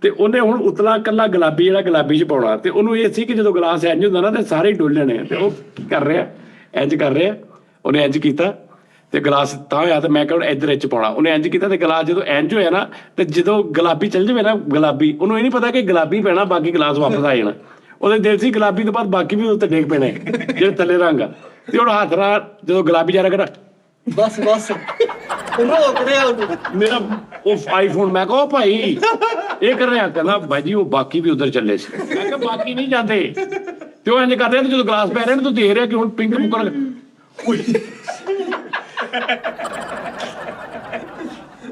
ਤੇ ਉਹਨੇ ਹੁਣ ਉਤਲਾ ਕੱਲਾ ਗੁਲਾਬੀ ਜਿਹੜਾ ਗੁਲਾਬੀ ਚ ਪਾਉਣਾ, ਤੇ ਉਹਨੂੰ ਇਹ ਸੀ ਕਿ ਜਦੋਂ ਗਲਾਸ ਇੰਝ ਹੁੰਦਾ ਨਾ ਤੇ ਸਾਰੇ ਹੀ ਡੁੱਲ ਜਾਣੇ। ਤੇ ਉਹ ਕਰ ਰਿਹਾ, ਇੰਝ ਕਰ ਰਿਹਾ, ਉਹਨੇ ਇੰਝ ਕੀਤਾ ਤੇ ਗਲਾਸ ਤਾਂ ਹੋਇਆ, ਤੇ ਮੈਂ ਕਿਹਾ ਹੁਣ ਇੱਧਰ ਚ ਪਾਉਣਾ। ਉਹਨੇ ਇੰਝ ਕੀਤਾ ਤੇ ਗਲਾਸ ਜਦੋਂ ਇੰਝ ਹੋਇਆ ਨਾ, ਤੇ ਜਦੋਂ ਗੁਲਾਬੀ ਚੱਲ ਜਾਵੇ ਨਾ, ਗੁਲਾਬੀ, ਉਹਨੂੰ ਇਹ ਨਹੀਂ ਪਤਾ ਕਿ ਗੁਲਾਬੀ ਪੈਣਾ, ਬਾਕੀ ਗਲਾਸ ਵਾਪਸ ਆ ਜਾਣਾ। ਉਹਦੇ ਦਿਲ ਸੀ ਗੁਲਾਬੀ ਤੋਂ ਬਾਅਦ ਬਾਕੀ ਵੀ ਉੱਤੇ ਡੇਗ ਪੈਣੇ ਜਿਹੜੇ ਥੱਲੇ ਰੰਗ ਆ। ਤੇ ਹੁਣ ਹੱਥ ਨਾਲ ਜਦੋਂ ਗੁਲਾਬੀ ਜਾ ਰਿਹਾ ਬਸ ਰੋਕ ਰਿਹਾ ਉਹਨੂੰ। ਮੇਰਾ ਉਹ ਆਈਫੋਨ, ਮੈਂ ਕਿਹਾ ਉਹ ਭਾਈ ਇਹ ਕਰ ਰਿਹਾ, ਕਹਿੰਦਾ ਬਾਈ ਜੀ ਉਹ ਬਾਕੀ ਵੀ ਉਧਰ ਚੱਲੇ ਸੀ। ਮੈਂ ਕਿਹਾ ਬਾਕੀ ਨਹੀਂ ਜਾਂਦੇ। ਤੇ ਉਹ ਇੰਝ ਕਰਦੇ, ਜਦੋਂ ਗਲਾਸ ਪੈ ਰਿਹਾ ਨਾ, ਤੂੰ ਦੇਖ ਰਿਹਾ ਕਿ ਹੁਣ ਪਿੰਕ ਮੁੱਕਣ।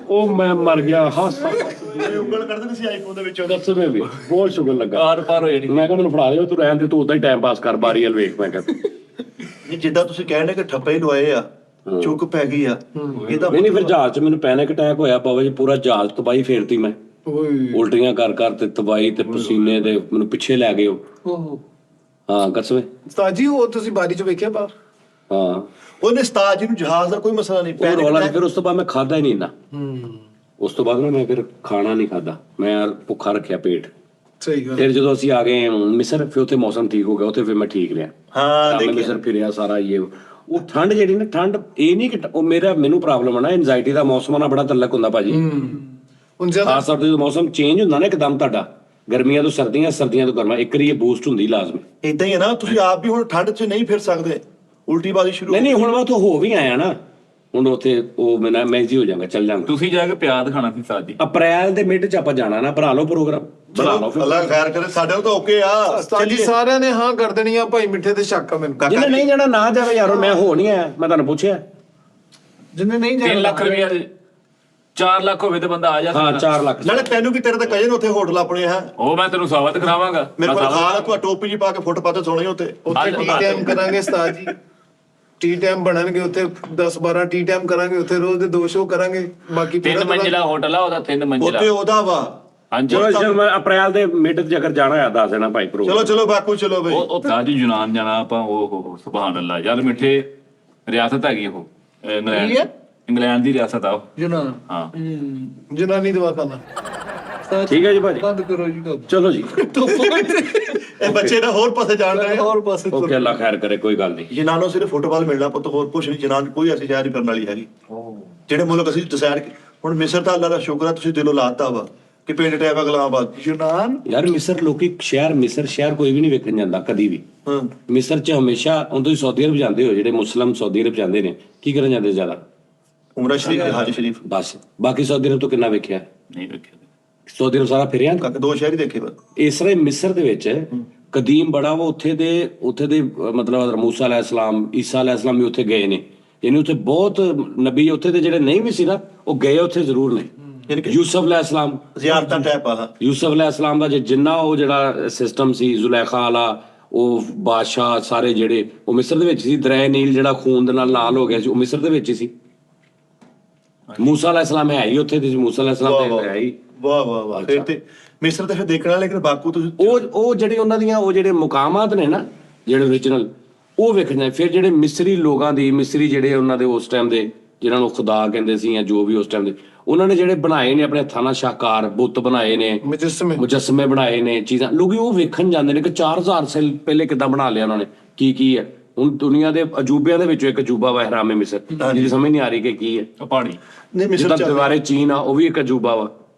ਉਹ ਮੈਂ ਮਰ ਗਿਆ, ਉਂਗਲ ਕਰਦੇ ਤੁਸੀਂ ਆਈਫੋਨ ਦੇ ਵਿੱਚੋਂ। ਦੱਸਵੇਂ ਵੀ ਬਹੁਤ ਸ਼ੁਗਰ ਲੱਗਾ। ਆਰ ਪਾਰ ਹੋ ਜਾਣੀ। ਮੈਂ ਕਿਹਾ ਮੈਨੂੰ ਫੜਾ ਲਿਓ, ਤੂੰ ਰਹਿਣ ਦੇ, ਤੂੰ ਉਦਾਂ ਹੀ ਟਾਈਮ ਪਾਸ ਕਰ, ਬਾਰੀ ਵੱਲ ਵੇਖ। ਮੈਂ ਕਿਹਾ ਨਹੀਂ, ਜਿੱਦਾਂ ਤੁਸੀਂ ਕਹਿੰਦੇ ਕਿ ਠੱਪੇ ਹੀ ਲਵਾਏ ਆ, ਚੁੱਕ ਪੈ ਗਈ ਆ, ਇਹਦਾ ਨਹੀਂ, ਫਿਰ ਜਹਾਜ਼ 'ਚ ਮੈਨੂੰ ਪੈਨਿਕ ਅਟੈਕ ਹੋਇਆ ਬਾਬਾ ਜੀ, ਪੂਰਾ ਜਹਾਜ਼ ਤਬਾਹੀ ਫੇਰਤੀ ਮੈਂ। ਉਲਟੀਆਂ ਕਰ ਤੇ ਤਬਾਹੀ ਤੇ ਪਸੀਨੇ ਤੇ ਮੈਨੂੰ ਪਿੱਛੇ ਲੈ ਗਏ ਉਹ। ਹਾਂ ਕਸਵੇਂ ਉਸਤਾਦ ਜੀ ਉਹ ਤੁਸੀਂ ਬਾਰੀ ਚ ਵੇਖਿਆ ਬਾਹਰ? ਹਾਂ, ਉਹਨੇ ਉਸਤਾਦ ਜੀ ਨੂੰ ਜਹਾਜ਼ ਦਾ ਕੋਈ ਮਸਲਾ ਨਹੀਂ ਉਹ ਰੌਲਾ ਨਹੀਂ। ਫਿਰ ਉਸ ਤੋਂ ਬਾਅਦ ਮੈਂ ਖਾਦਾ ਹੀ ਨਹੀਂ ਨਾ। ਉਸ ਤੋਂ ਬਾਅਦ ਨਾ ਮੈਂ ਫਿਰ ਖਾਣਾ ਨਹੀਂ ਖਾਦਾ, ਮੈਂ ਭੁੱਖਾ ਰੱਖਿਆ ਪੇਟ। ਸਹੀ ਗੱਲ। ਫਿਰ ਜਦੋਂ ਅਸੀਂ ਆ ਗਏ ਮਿਸਰ, ਫਿਰ ਉੱਥੇ ਮੌਸਮ ਠੀਕ ਹੋ ਗਿਆ, ਉੱਥੇ ਫਿਰ ਮੈਂ ਠੀਕ ਰਿਹਾ। ਹਾਂ, ਮੈਂ ਮਿਸਰ ਫਿਰਿਆ ਸਾਰਾ। ਉਹ ਠੰਡ ਜਿਹੜੀ ਨਾ, ਠੰਡ ਇਹ ਨਹੀਂ ਕਿ ਉਹ ਮੈਨੂੰ ਪ੍ਰੋਬਲਮ ਹੈ ਨਾ, ਐਂਜ਼ਾਈਟੀ ਦਾ ਮੌਸਮ ਨਾਲ ਬੜਾ ਤਲਕ ਹੁੰਦਾ ਭਾਜੀ। ਹੁਣ ਜ਼ਿਆਦਾ ਖਾਸ ਤੌਰ ਤੇ ਜਦੋਂ ਮੌਸਮ ਚੇਂਜ ਹੁੰਦਾ ਨਾ ਇੱਕਦਮ, ਤੁਹਾਡਾ ਗਰਮੀਆਂ ਤੋਂ ਸਰਦੀਆਂ, ਸਰਦੀਆਂ ਤੋਂ ਗਰਮੀਆਂ, ਇੱਕ ਵਾਰੀ ਇਹ ਬੂਸਟ ਹੁੰਦੀ ਲਾਜ਼ਮੀ। ਇਦਾਂ ਹੀ ਹੈ ਨਾ, ਤੁਸੀਂ ਆਪ ਵੀ ਹੁਣ ਠੰਡ 'ਚ ਨਹੀਂ ਫਿਰ ਸਕਦੇ, ਉਲਟੀ ਬਾਜ਼ੀ ਸ਼ੁਰੂ। ਨਹੀਂ ਹੁਣ ਮੈਂ ਉੱਥੋਂ ਹੋ ਵੀ ਆਇਆ ਨਾ, ਹੁਣ ਉੱਥੇ ਉਹ ਮੈਂ ਜੀ ਹੋ ਜਾਵਾਂਗਾ, ਚੱਲ ਜਾਵਾਂਗਾ। ਤੁਸੀਂ ਜਾ ਕੇ ਪਿਆਜ਼ ਖਾਣਾ ਸੀ ਸਾਜੀ। ਅਪ੍ਰੈਲ ਦੇ ਮਿਡ ਚ ਆਪਾਂ ਜਾਣਾ ਨਾ, ਬਣਾ ਲਓ ਪ੍ਰੋਗਰਾਮ, ਬਣਾ ਲਓ ਫਿਰ। ਅੱਲਾ ਖੈਰ ਕਰੇ, ਸਾਡੇ ਨੂੰ ਤਾਂ ਓਕੇ ਆ। ਉਸਤਾਦ ਜੀ ਸਾਰਿਆਂ ਨੇ ਹਾਂ ਕਰ ਦੇਣੀ ਆ, ਭਾਈ ਮਿੱਠੇ ਤੇ ਸ਼ੱਕ ਆ ਮੈਨੂੰ। ਜਿਹਨੇ ਨਹੀਂ ਜਾਣਾ ਨਾ ਜਾਵੇ ਯਾਰੋ, ਮੈਂ ਹੋ ਨਹੀਂ ਆਇਆ, ਮੈਂ ਤੁਹਾਨੂੰ ਪੁੱਛਿਆ। ਜਿੰਨੇ ਨਹੀਂ 3 ਲੱਖ ਰੁਪਇਆ 4 ਲੱਖ ਹੋਵੇ ਤੇ ਬੰਦਾ ਆ ਜਾ ਹਾਂ 4 ਲੱਖ। ਨਾਲੇ ਤੈਨੂੰ ਵੀ, ਤੇਰੇ ਤਾਂ ਕਜਨ ਉੱਥੇ ਹੋਟਲ ਆਪਣੇ ਹੈ, ਉਹ ਮੈਂ ਤੈਨੂੰ ਸਾਬਤ ਕਰਾਵਾਂਗਾ। ਮੇਰੇ ਕੋਲ ਖਾਲ ਤੂੰ ਟੋਪੀ ਜੀ ਪਾ ਕੇ ਫੁੱਟਪਾਥ ਤੇ ਸੋਣੀ ਉੱਤੇ। ਉੱਥੇ ਟੀ ਟਾਈਮ ਕਰਾਂਗੇ ਉਸਤਾਦ ਜੀ, ਟੀ ਟਾਈਮ ਬਣਨਗੇ ਉੱਥੇ 10-12 ਟੀ ਟਾਈਮ ਕਰਾਂਗੇ ਉੱਥੇ, ਰੋਜ਼ ਦੇ 2 ਸ਼ੋਅ ਕਰਾਂਗੇ। ਬਾਕੀ 3 ਮੰਜ਼ਿਲਾ ਹੋਟਲ ਆ ਉਹਦਾ, 3 ਮੰਜ਼ਿਲਾ ਉੱਤੇ ਉਹਦਾ ਵਾ। ਹਾਂਜੀ। ਚਲੋ ਮੈਂ ਅਪ੍ਰੈਲ ਦੇ ਮਿਡ ਚ ਅਗਰ ਜਾਣਾ ਹੈ ਦੱਸ ਦੇਣਾ ਭਾਈ ਪ੍ਰੋਗਰਾਮ। ਚਲੋ ਬਾਕੂ ਚਲੋ ਬਈ। ਉਹ ਸਾਜੀ ਯੂਨਾਨ ਜਾਣਾ ਆਪਾਂ। ਉਹ ਸੁਭਾਨ ਅੱਲਾ ਯਾਰ, ਮਿੱਠੇ ਰਿਆਸਤ ਹੈਗੀ ਉਹ, ਇੰਗਲੈਂਡ ਦੀ ਰਿਆਸਤ ਆ ਉਹ। ਜਨਾਨ ਹਾਂ ਜਨਾਨੀ ਦਵਾਖਾਨਾ। ਠੀਕ ਹੈ ਜੀ ਭਾਜੀ, ਬੰਦ ਕਰੋ ਜੀ ਕੰਮ। ਚਲੋ ਜੀ। ਇਹ ਬੱਚੇ ਨਾ ਹੋਰ ਪਾਸੇ ਜਾਣ ਰਹੇ। ਹੋਰ ਪਾਸੇ ਓਕੇ, ਅੱਲਾ ਖੈਰ ਕਰੇ, ਕੋਈ ਗੱਲ ਨਹੀਂ। ਜਨਾਨੋਂ ਸਿਰਫ ਫੁੱਟਬਾਲ ਮਿਲਣਾ ਪੁੱਤ, ਹੋਰ ਕੁਛ ਨਹੀਂ। ਜਨਾਨ ਕੋਈ ਐਸੀ ਸ਼ਹਿਰ ਕਰਨ ਵਾਲੀ ਹੈਗੀ। ਜਿਹੜੇ ਮੁਲਕ ਅਸੀਂ ਡਿਸਾਈਡ, ਹੁਣ ਮਿਸਰ ਤਾਂ ਅੱਲਾ ਦਾ ਸ਼ੁਕਰ ਹੈ, ਤੁਸੀਂ ਦਿਲੋਂ ਲਾਤਾ ਵਾ ਕਿ ਪਿੰਡ ਟੈਪ ਅਗਲਾਬਾਦ। ਯੂਨਾਨ ਯਾਰ ਮਿਸਰ ਲੋਕੀ ਮਿਸਰ ਸ਼ਹਿਰ ਕੋਈ ਵੀ ਨਹੀਂ ਵੇਖਣ ਜਾਂਦਾ ਕਦੀ ਵੀ। ਹਾਂ, ਮਿਸਰ ਚ ਹਮੇਸ਼ਾ ਹੁਣ ਤੁਸੀਂ ਸਾਊਦੀ ਅਰਬ ਜਾਂਦੇ ਹੋ, ਜਿਹੜੇ ਮੁਸਲਮ ਸਾਊਦੀ ਅਰਬ ਜਾਂਦੇ ਨੇ, ਕੀ ਕਰਨ ਜਾਂਦੇ ਜ਼ਿਆਦਾ? ਉਮਰਾ ਸ਼ਰੀਫ ਤੇ ਹਾਜੀ ਸ਼ਰੀਫ। ਬਸ, ਬਾਕੀ ਸਾਊਦੀ ਅਰਬ ਤੋਂ ਕਿੰਨਾ ਵੇਖਿਆ? ਨਹੀਂ ਵੇਖਿਆ। ਸਾਊਦੀ ਅਰਬ ਸਾਰਾ ਫਿਰਿਆ। ਕਾਕੇ 2 ਸ਼ਹਿਰ ਹੀ ਦੇਖੇ ਬਸ। ਇਸ ਤਰ੍ਹਾਂ ਹੀ ਮਿਸਰ ਦੇ ਵਿੱਚ ਕਦੀਮ ਬੜਾ ਵਾ, ਉੱਥੇ ਦੇ ਮਤਲਬ ਮੂਸਾ ਅਲੈਹਿਸਲਾਮ, ਈਸਾ ਅਲੈਹਿਸਲਾਮ ਵੀ ਉੱਥੇ ਗਏ ਨੇ। ਯਾਨੀ ਉੱਥੇ ਬਹੁਤ ਨਬੀ ਉੱਥੇ ਦੇ ਜਿਹੜੇ ਨਹੀਂ ਵੀ ਸੀ ਨਾ, ਉਹ ਗਏ ਉੱਥੇ ਜ਼ਰੂਰ ਨੇ। ਯੂਸਫ ਅਲੈਹਿਸਲਾਮ, ਜ਼ਿਆਰਤਾਂ ਟੈਪ ਆ। ਯੂਸਫ ਅਲੈਹਿਸਲਾਮ ਦਾ ਜਿੰਨਾ ਉਹ ਜਿਹੜਾ ਸਿਸਟਮ ਸੀ, ਜ਼ੁਲੈਖਾ ਵਾਲਾ, ਉਹ ਬਾਦਸ਼ਾਹ ਸਾਰੇ ਜਿਹੜੇ, ਉਹ ਮਿਸਰ ਦੇ ਵਿੱਚ ਸੀ। ਦਰਿਆ ਨੀਲ ਜਿਹੜਾ ਖੂਨ ਦੇ ਨਾਲ ਲਾਲ ਹੋ ਗਿਆ ਸੀ, ਉਹ ਮਿਸਰ ਦੇ ਵਿੱਚ ਹੀ ਸੀ। ਮੂਸਾ ਅਲੈਹਿਸਲਾਮ ਹੈ ਹੀ ਉੱਥੇ ਦੀ, ਮੂਸਾ ਅਲੈਹਿਸਲਾਮ ਤੇ ਹੈ ਹੀ। ਵਾਹ ਵਾਹ ਵਾਹ। ਫਿਰ ਤੇ ਮਿਸਰ ਤੇ ਫਿਰ ਦੇਖਣਾ, ਲੇਕਿਨ ਬਾਕੂ ਤੁਸੀਂ ਉਹ ਜਿਹੜੇ ਉਹਨਾਂ ਦੀਆਂ ਉਹ ਜਿਹੜੇ ਮੁਕਾਮਾਤ ਨੇ ਨਾ, ਜਿਹੜੇ ਓਰੀਜਨਲ, ਉਹ ਵੇਖਣਾ। ਫਿਰ ਜਿਹੜੇ ਮਿਸਰੀ ਲੋਕਾਂ ਦੀ, ਮਿਸਰੀ ਜਿਹੜੇ ਉਹਨਾਂ ਦੇ ਉਸ ਟਾਈਮ ਦੇ, ਜਿਹਨਾਂ ਨੂੰ ਖੁਦਾ ਕਹਿੰਦੇ ਸੀ ਜਾਂ ਜੋ ਵੀ ਉਸ ਟਾਈਮ ਦੇ, ਉਹਨਾਂ ਨੇ ਜਿਹੜੇ ਬਣਾਏ ਨੇ ਆਪਣੇ ਹੱਥਾਂ ਨਾਲ ਸ਼ਾਹਕਾਰ ਬੁੱਤ ਬਣਾਏ ਨੇ, ਮੁਜੱਸਮੇ ਬਣਾਏ ਨੇ, ਚੀਜ਼ਾਂ, ਲੋਕੀ ਉਹ ਵੇਖਣ ਜਾਂਦੇ ਨੇ ਕਿ 4000 ਸਾਲ ਪਹਿਲੇ ਕਿੱਦਾਂ ਬਣਾ ਲਿਆ ਉਹਨਾਂ ਨੇ, ਕੀ ਹੈ। ਹੁਣ ਦੁਨੀਆ ਦੇ ਅਜੂਬਿਆਂ ਦੇ ਵਿੱਚੋਂ ਇੱਕ ਅਜੂਬਾ ਵਾ ਹਰਾਮੇ ਮਿਸਰ, ਜਿਹਦੀ ਸਮਝ ਨਹੀਂ ਆ ਰਹੀ ਕਿ ਕੀ ਹੈ। ਉਹ ਪਹਾੜੀ ਨਹੀਂ ਮਿਸਰ ਜਿੱਦਾਂ ਦੀਵਾਰੇ ਚੀਨ ਆ, ਉਹ ਵੀ ਇੱਕ ਅਜੂਬਾ ਵਾ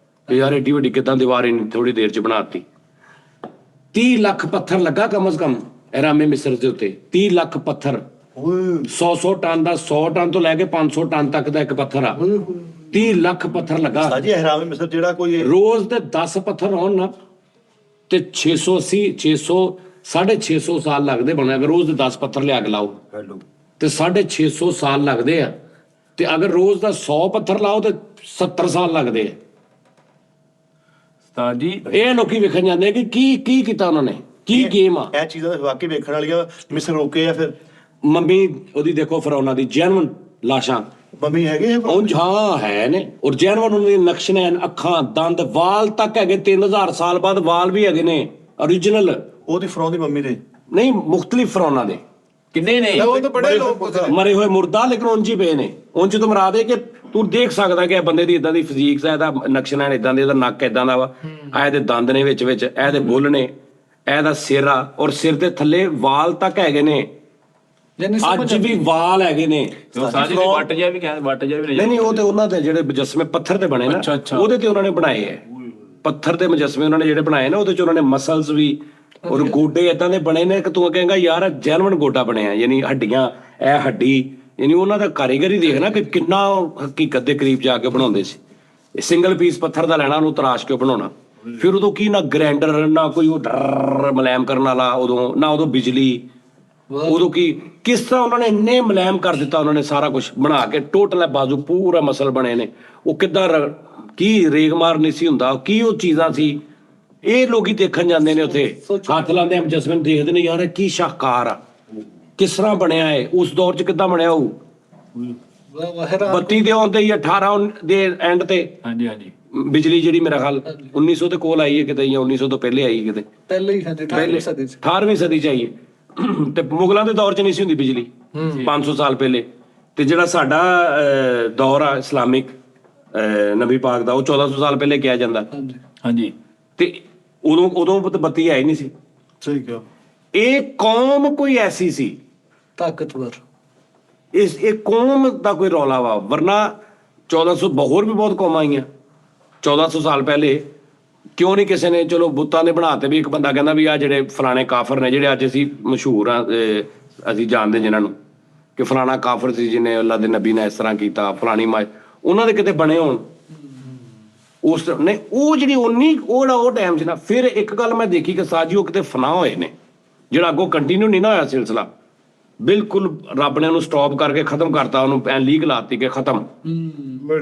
ਕਿ ਯਾਰ ਏਡੀ ਵੱਡੀ ਕਿੱਦਾਂ ਦੀਵਾਰ ਇੰਨੀ ਥੋੜੀ ਦੇਰ ਚ ਬਣਾਤੀ। 30 ਲੱਖ ਪੱਥਰ ਲੱਗਾ ਕਮ ਸੇ ਕਮ ਹਰਾਮੇ ਮਿਸਰ ਦੇ ਉੱਤੇ। 30 ਲੱਖ ਪੱਥਰ, 100 ਟਨ ਦਾ, 100 ਟਨ ਤੋਂ ਲੈ ਕੇ 500 ਟਨ ਤੱਕ ਦਾ ਇੱਕ ਪੱਥਰ ਆ। 30 ਲੱਖ ਪੱਥਰ ਲੱਗਾ। ਸਾਜੀ ਹਰਾਮੇ ਮਿਸਰ ਜਿਹੜਾ ਕੋਈ ਰੋਜ਼ ਦੇ 10 ਪੱਥਰ ਹੋਣ ਨਾ ਤੇ 650 ਸਾਲ ਲੱਗਦੇ ਬਣੇ। ਅਗਰ ਰੋਜ਼ ਦੇ 10 ਪੱਥਰ ਲਿਆ ਕੇ ਲਾਓ ਤੇ 650 ਸਾਲ ਲੱਗਦੇ ਆ। ਤੇ ਅਗਰ ਰੋਜ਼ ਦਾ 100 ਪੱਥਰ ਲਾਓ ਤੇ 70 ਸਾਲ ਲੱਗਦੇ ਆ। ਉਸਤਾਦ ਜੀ ਇਹ ਲੋਕੀ ਵੇਖਣ ਜਾਂਦੇ ਕਿ ਕੀ ਕੀਤਾ ਉਹਨਾਂ ਨੇ, ਕੀ ਗੇਮ ਆ। ਇਹ ਚੀਜ਼ਾਂ ਵਾਕਈ ਵੇਖਣ ਵਾਲੀਆਂ। ਮਿਸਰ ਰੋਕੇ ਆ ਫਿਰ ਮੰਮੀ ਉਹਦੀ ਦੇਖੋ, ਫਰੌਨਾ ਦੀ ਜੈਨੂਨ ਲਾਸ਼ਾਂ ਮੰਮੀ ਹੈਗੇ ਆ ਉਂਝ ਹਾਂ ਹੈ ਨੇ, ਔਰ ਜੈਨੂਅਨ ਉਹਨਾਂ ਦੇ ਨਕਸ਼ ਨੇ, ਅੱਖਾਂ, ਦੰਦ, ਵਾਲ ਤੱਕ ਹੈਗੇ, 3000 ਸਾਲ ਬਾਅਦ ਵਾਲ ਵੀ ਹੈਗੇ ਨੇ origignal, ਉਹਦੀ ਫਰੋਂ ਦੀ ਮੰਮੀ ਦੇ ਨਹੀਂ ਮੁਖਤਲਿਫ ਫਰੌਨਾਂ ਦੇ, ਕਿੰਨੇ ਨੇ ਉਹ ਤਾਂ ਬੜੇ ਲੋਕ ਗੁਜ਼ਰੇ। ਮਰੇ ਹੋਏ ਮੁਰਦਾ, ਲੇਕਿਨ ਉਂਝ ਹੀ ਪਏ ਨੇ। ਉਂਝ ਤੋਂ ਮਰਾਦ ਹੈ ਕਿ ਤੂੰ ਦੇਖ ਸਕਦਾ ਕਿ ਇਹ ਬੰਦੇ ਦੀ ਇਦਾਂ ਦੀ ਫਿਜ਼ੀਕਸ ਹੈ, ਇਹਦਾ ਨਕਸ਼ਾ ਇਦਾਂ ਦੇ, ਇਹਦਾ ਨੱਕ ਇਦਾਂ ਦਾ ਵਾ, ਆ ਇਹਦੇ ਦੰਦ ਨੇ ਵਿੱਚ ਵਿੱਚ, ਇਹਦੇ ਬੁੱਲ ਨੇ, ਇਹਦਾ ਸਿਰ ਆ, ਔਰ ਸਿਰ ਦੇ ਥੱਲੇ ਵਾਲ ਤੱਕ ਹੈਗੇ ਨੇ, ਜਾਨੀ ਅੱਜ ਵੀ ਵਾਲ ਹੈਗੇ ਨੇ। ਉਹ ਸਾਜੀ ਵੱਟ ਜਿਹਾ ਵੀ ਕਹਿੰਦੇ, ਵੱਟ ਜਿਹਾ ਵੀ ਨਹੀਂ ਨਹੀਂ, ਉਹ ਤੇ ਉਹਨਾਂ ਦੇ ਜਿਹੜੇ ਮੁਜੱਸਮੇ ਪੱਥਰ ਤੇ ਬਣੇ ਨਾ, ਅੱਛਾ, ਅੱਛਾ। ਉਹਦੇ ਤੇ ਉਹਨਾਂ ਨੇ ਬਣਾਏ ਹੈ, ਪੱਥਰ ਦੇ ਮੁਜੱਸਮੇ ਉਹਨਾਂ ਨੇ ਜਿਹੜੇ ਬਣਾਏ ਨਾ, ਉਹਦੇ ਚ ਉਹਨਾਂ ਨੇ ਮਸਲਸ ਵੀ ਔਰ ਗੋਡੇ ਇਦਾਂ ਦੇ ਬਣੇ ਨੇ ਕਿ ਤੂੰ ਕਹੇਂਗਾ ਯਾਰ ਜੈਨੂਅਨ ਗੋਡਾ ਬਣਿਆ, ਯਾਨੀ ਹੱਡੀਆਂ, ਇਹ ਹੱਡੀ, ਯਾਨੀ ਉਹਨਾਂ ਦਾ ਕਾਰੀਗਰੀ ਦੇਖ ਨਾ ਕਿ ਕਿੰਨਾ ਹਕੀਕਤ ਦੇ ਕਰੀਬ ਜਾ ਕੇ ਬਣਾਉਂਦੇ ਸੀ। ਸਿੰਗਲ ਪੀਸ ਪੱਥਰ ਦਾ ਲੈਣਾ, ਉਹਨੂੰ ਤਰਾਸ਼ ਕੇ ਬਣਾਉਣਾ, ਫਿਰ ਉਦੋਂ ਕੀ ਨਾ ਗ੍ਰਾਈਂਡਰ, ਨਾ ਕੋਈ ਉਹ ਡਰ ਮੁਲਾਇਮ ਕਰਨ ਵਾਲਾ, ਉਦੋਂ ਨਾ ਉਦੋਂ ਬਿਜਲੀ, ਉਦੋਂ ਕੀ ਕਿਸ ਤਰ੍ਹਾਂ ਉਹਨਾਂ ਨੇ ਇੰਨੇ ਮੁਲਾਇਮ ਕਰ ਦਿੱਤਾ, ਉਹਨਾਂ ਨੇ ਸਾਰਾ ਕੁਝ ਬਣਾ ਕੇ ਟੋਟਲ ਬਾਜ਼ੂ ਪੂਰਾ ਮਸਲ ਬਣੇ ਨੇ। ਉਹ ਕਿੱਦਾਂ ਕੀ ਰੇਗਮਾਰ ਨਹੀਂ ਸੀ ਹੁੰਦਾ, ਕੀ ਉਹ ਚੀਜ਼ਾਂ ਸੀ, ਇਹ ਲੋਕੀ ਦੇਖਣ ਜਾਂਦੇ ਨੇ ਉੱਥੇ, ਹੱਥ ਲਾਉਂਦੇ ਆ ਮੁਜੱਸਮੇ ਨੂੰ, ਦੇਖਦੇ ਨੇ ਯਾਰ ਇਹ ਕੀ ਸ਼ਾਹਕਾਰ ਆ, ਕਿਸ ਤਰ੍ਹਾਂ ਬਣਿਆ ਹੈ, ਉਸ ਦੌਰ 'ਚ ਕਿੱਦਾਂ ਬਣਿਆ ਹੋਊ। ਬੱਤੀ ਦੇ ਆਉਂਦੇ ਹੀ 18 ਦੇ ਐਂਡ ਤੇ ਹਾਂਜੀ ਹਾਂਜੀ ਬਿਜਲੀ ਜਿਹੜੀ ਮੇਰਾ ਖਿਆਲ 1900 ਦੇ ਕੋਲ ਆਈ ਹੈ ਕਿਤੇ, ਜਾਂ 1900 ਤੋਂ ਪਹਿਲੇ ਆਈ ਹੈ ਕਿਤੇ, ਪਹਿਲੇ ਹੀ ਹਾਂਜੀ 18ਵੀਂ ਸਦੀ ਚ 18ਵੀਂ ਸਦੀ 'ਚ ਆਈ ਹੈ। ਤੇ ਮੁਗਲਾਂ ਦੇ ਦੌਰ 'ਚ ਨਹੀਂ ਸੀ ਹੁੰਦੀ ਬਿਜਲੀ, 500 ਸਾਲ ਪਹਿਲੇ। ਤੇ ਜਿਹੜਾ ਸਾਡਾ ਦੌਰ ਆ ਇਸਲਾਮਿਕ ਨਬੀ ਪਾਕ ਦਾ, ਉਹ 1400 ਸਾਲ ਪਹਿਲੇ ਕਿਹਾ ਜਾਂਦਾ। ਹਾਂਜੀ ਹਾਂਜੀ ਤੇ ਉਦੋਂ ਬੱਤੀ ਆਈ ਨਹੀਂ ਸੀ। ਸਹੀ ਕਿਹਾ। ਇਹ ਕੌਮ ਕੋਈ ਐਸੀ ਸੀ, ਤਾਕਤਵਰ, ਇਹ ਕੌਮ ਦਾ ਕੋਈ ਰੌਲਾ ਵਾ, ਵਰਨਾ 1400 ਹੋਰ ਵੀ ਬਹੁਤ ਕੌਮਾਂ ਆਈਆਂ 1400 ਸਾਲ ਪਹਿਲੇ। ਕਿਉਂ ਨਹੀਂ ਕਿਸੇ ਨੇ, ਚਲੋ ਬੁੱਤਾਂ ਦੇ ਬਣਾਤੇ ਵੀ, ਇੱਕ ਬੰਦਾ ਕਹਿੰਦਾ ਵੀ ਆ ਜਿਹੜੇ ਫਲਾਣੇ ਕਾਫਰ ਨੇ, ਜਿਹੜੇ ਅੱਜ ਅਸੀਂ ਮਸ਼ਹੂਰ ਆ, ਅਸੀਂ ਜਾਣਦੇ ਜਿਨ੍ਹਾਂ ਨੂੰ ਕਿ ਫਲਾਣਾ ਕਾਫਰ ਸੀ ਜਿਹਨੇ ਅੱਲਾ ਦੇ ਨਬੀ ਨੇ ਇਸ ਤਰ੍ਹਾਂ ਕੀਤਾ, ਫਲਾਣੀ ਉਹਨਾਂ ਦੇ ਕਿਤੇ ਬਣੇ ਹੋਣ ਉਸ ਨਹੀਂ, ਉਹ ਜਿਹੜੀ ਉਹ ਟਾਈਮ 'ਚ ਨਾ। ਫਿਰ ਇੱਕ ਗੱਲ ਮੈਂ ਦੇਖੀ ਕਿ ਸਾਜੀ ਉਹ ਕਿਤੇ ਫਨਾਹ ਹੋਏ ਨੇ, ਜਿਹੜਾ ਅੱਗੋਂ ਕੰਟੀਨਿਊ ਨਹੀਂ ਨਾ ਹੋਇਆ ਸਿਲਸਿਲਾ, ਬਿਲਕੁਲ ਰੱਬ ਨੇ ਉਹਨੂੰ ਸਟਾਪ ਕਰਕੇ ਖਤਮ ਕਰਤਾ, ਉਹਨੂੰ ਐ ਲੀਕ ਲਾਤੀ ਕਿ ਖਤਮ।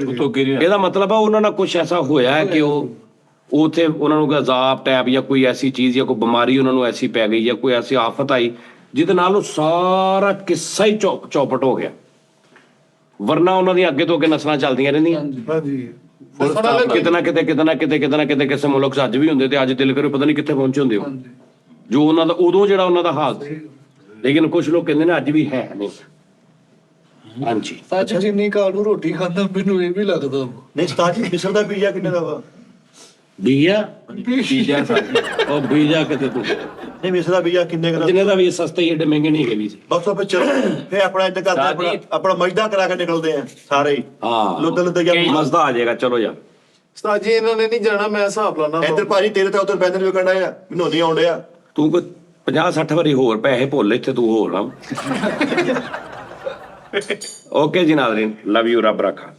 ਉਤੋਂ ਗਿਰੀ ਇਹਦਾ ਮਤਲਬ ਆ ਉਹਨਾਂ ਨਾਲ ਕੁਝ ਐਸਾ ਹੋਇਆ ਹੈ ਕਿ ਉਹ ਉੱਥੇ ਉਹਨਾਂ ਨੂੰ ਕੋਈ ਅਜ਼ਾਬ ਟੈਬ ਜਾਂ ਕੋਈ ਐਸੀ ਚੀਜ਼ ਜਾਂ ਕੋਈ ਬਿਮਾਰੀ ਉਹਨਾਂ ਨੂੰ ਐਸੀ ਪੈ ਗਈ, ਜਾਂ ਕੋਈ ਐਸੀ ਆਫਤ ਆਈ ਜਿਹਦੇ ਨਾਲ ਉਹ ਸਾਰਾ ਕਿੱਸਾ ਹੀ ਚੌਪਟ ਹੋ ਗਿਆ। ਵਰਨਾ ਉਹਨਾਂ ਦੀਆਂ ਅੱਗੇ ਤੋਂ ਅੱਗੇ ਨਸਲਾਂ ਚੱਲਦੀਆਂ ਰਹਿੰਦੀਆਂ। ਹਾਂਜੀ ਕਿਤੇ ਨਾ ਕਿਤੇ ਕਿਸੇ ਮੁਲਕ 'ਚ ਅੱਜ ਵੀ ਹੁੰਦੇ, ਤੇ ਅੱਜ ਦਿਲ ਕਰੇ ਪਤਾ ਨਹੀਂ ਕਿੱਥੇ ਪਹੁੰਚੇ ਹੁੰਦੇ ਹੋ, ਜੋ ਉਹਨਾਂ ਦਾ ਉਦੋਂ ਜਿਹੜਾ ਉਹਨਾਂ ਦਾ ਹਾਲ ਸੀ। ਲੇਕਿਨ ਕੁਝ ਲੋਕ ਕਹਿੰਦੇ ਨੇ ਅੱਜ ਵੀ ਹੈ ਨਹੀਂ। ਹਾਂਜੀ, ਸੱਚ ਜਿੰਨੀ ਕਾਲੂ ਰੋਟੀ ਖਾਂਦਾ, ਮੈਨੂੰ ਇਹ ਵੀ ਲੱਗਦਾ ਨਹੀਂ ਉਸਤਾਦ ਜੀ, ਮਿਸਰ ਦਾ ਪੀਜ਼ਾ ਕਿੰਨੇ ਦਾ ਵਾ? ਬੀਆ ਪੀਜ਼ਾ ਸਾਜੀ ਉਹ ਬੀਜਾ ਕਿਤੇ ਤੂੰ ਨਹੀਂ ਮਿਸਰ ਦਾ ਪੀਜ਼ਾ ਕਿੰਨੇ ਦਾ? ਜਿੰਨੇ ਦਾ ਵੀ ਸਸਤੇ ਹੀ ਏਡੇ ਮਹਿੰਗੇ ਨਹੀਂ ਹੈਗੇ ਵੀ। ਬਸ ਉਹ ਫਿਰ ਚਲੋ ਫੇ ਆਪਣਾ ਇੱਦਾਂ ਕਰਦੇ, ਆਪਣਾ ਮਜਦਾ ਕਰਾ ਕੇ ਨਿਕਲਦੇ ਆ ਸਾਰੇ ਹੀ। ਹਾਂ, ਲੁੱਦ ਗਿਆ ਮਜ਼ਦਾ ਆ ਜਾਏਗਾ। ਚਲੋ ਯਾਰ ਉਸਤਾਦ ਜੀ ਇਹਨਾਂ ਨੇ ਨਹੀਂ ਜਾਣਾ, ਮੈਂ ਹਿਸਾਬ ਲਾਣਾ। ਇੱਧਰ ਭਾਜੀ ਤੇਰੇ ਤਾਂ ਉੱਧਰ ਬੈਨਰ ਵਿਕਣ ਆ, ਮੈਨੂੰ ਨਹੀਂ ਆਉਣ ਡਿਆ। ਤੂੰ ਕੋਈ 50-60 ਵਾਰੀ ਹੋਰ ਪੈਸੇ ਭੁੱਲ, ਇੱਥੇ ਤੂੰ ਹੋਰ ਨਾ। ਓਕੇ ਜੀ ਨਾਜ਼ਰੀਨ, ਲਵ ਯੂ, ਰੱਬ ਰੱਖਾ।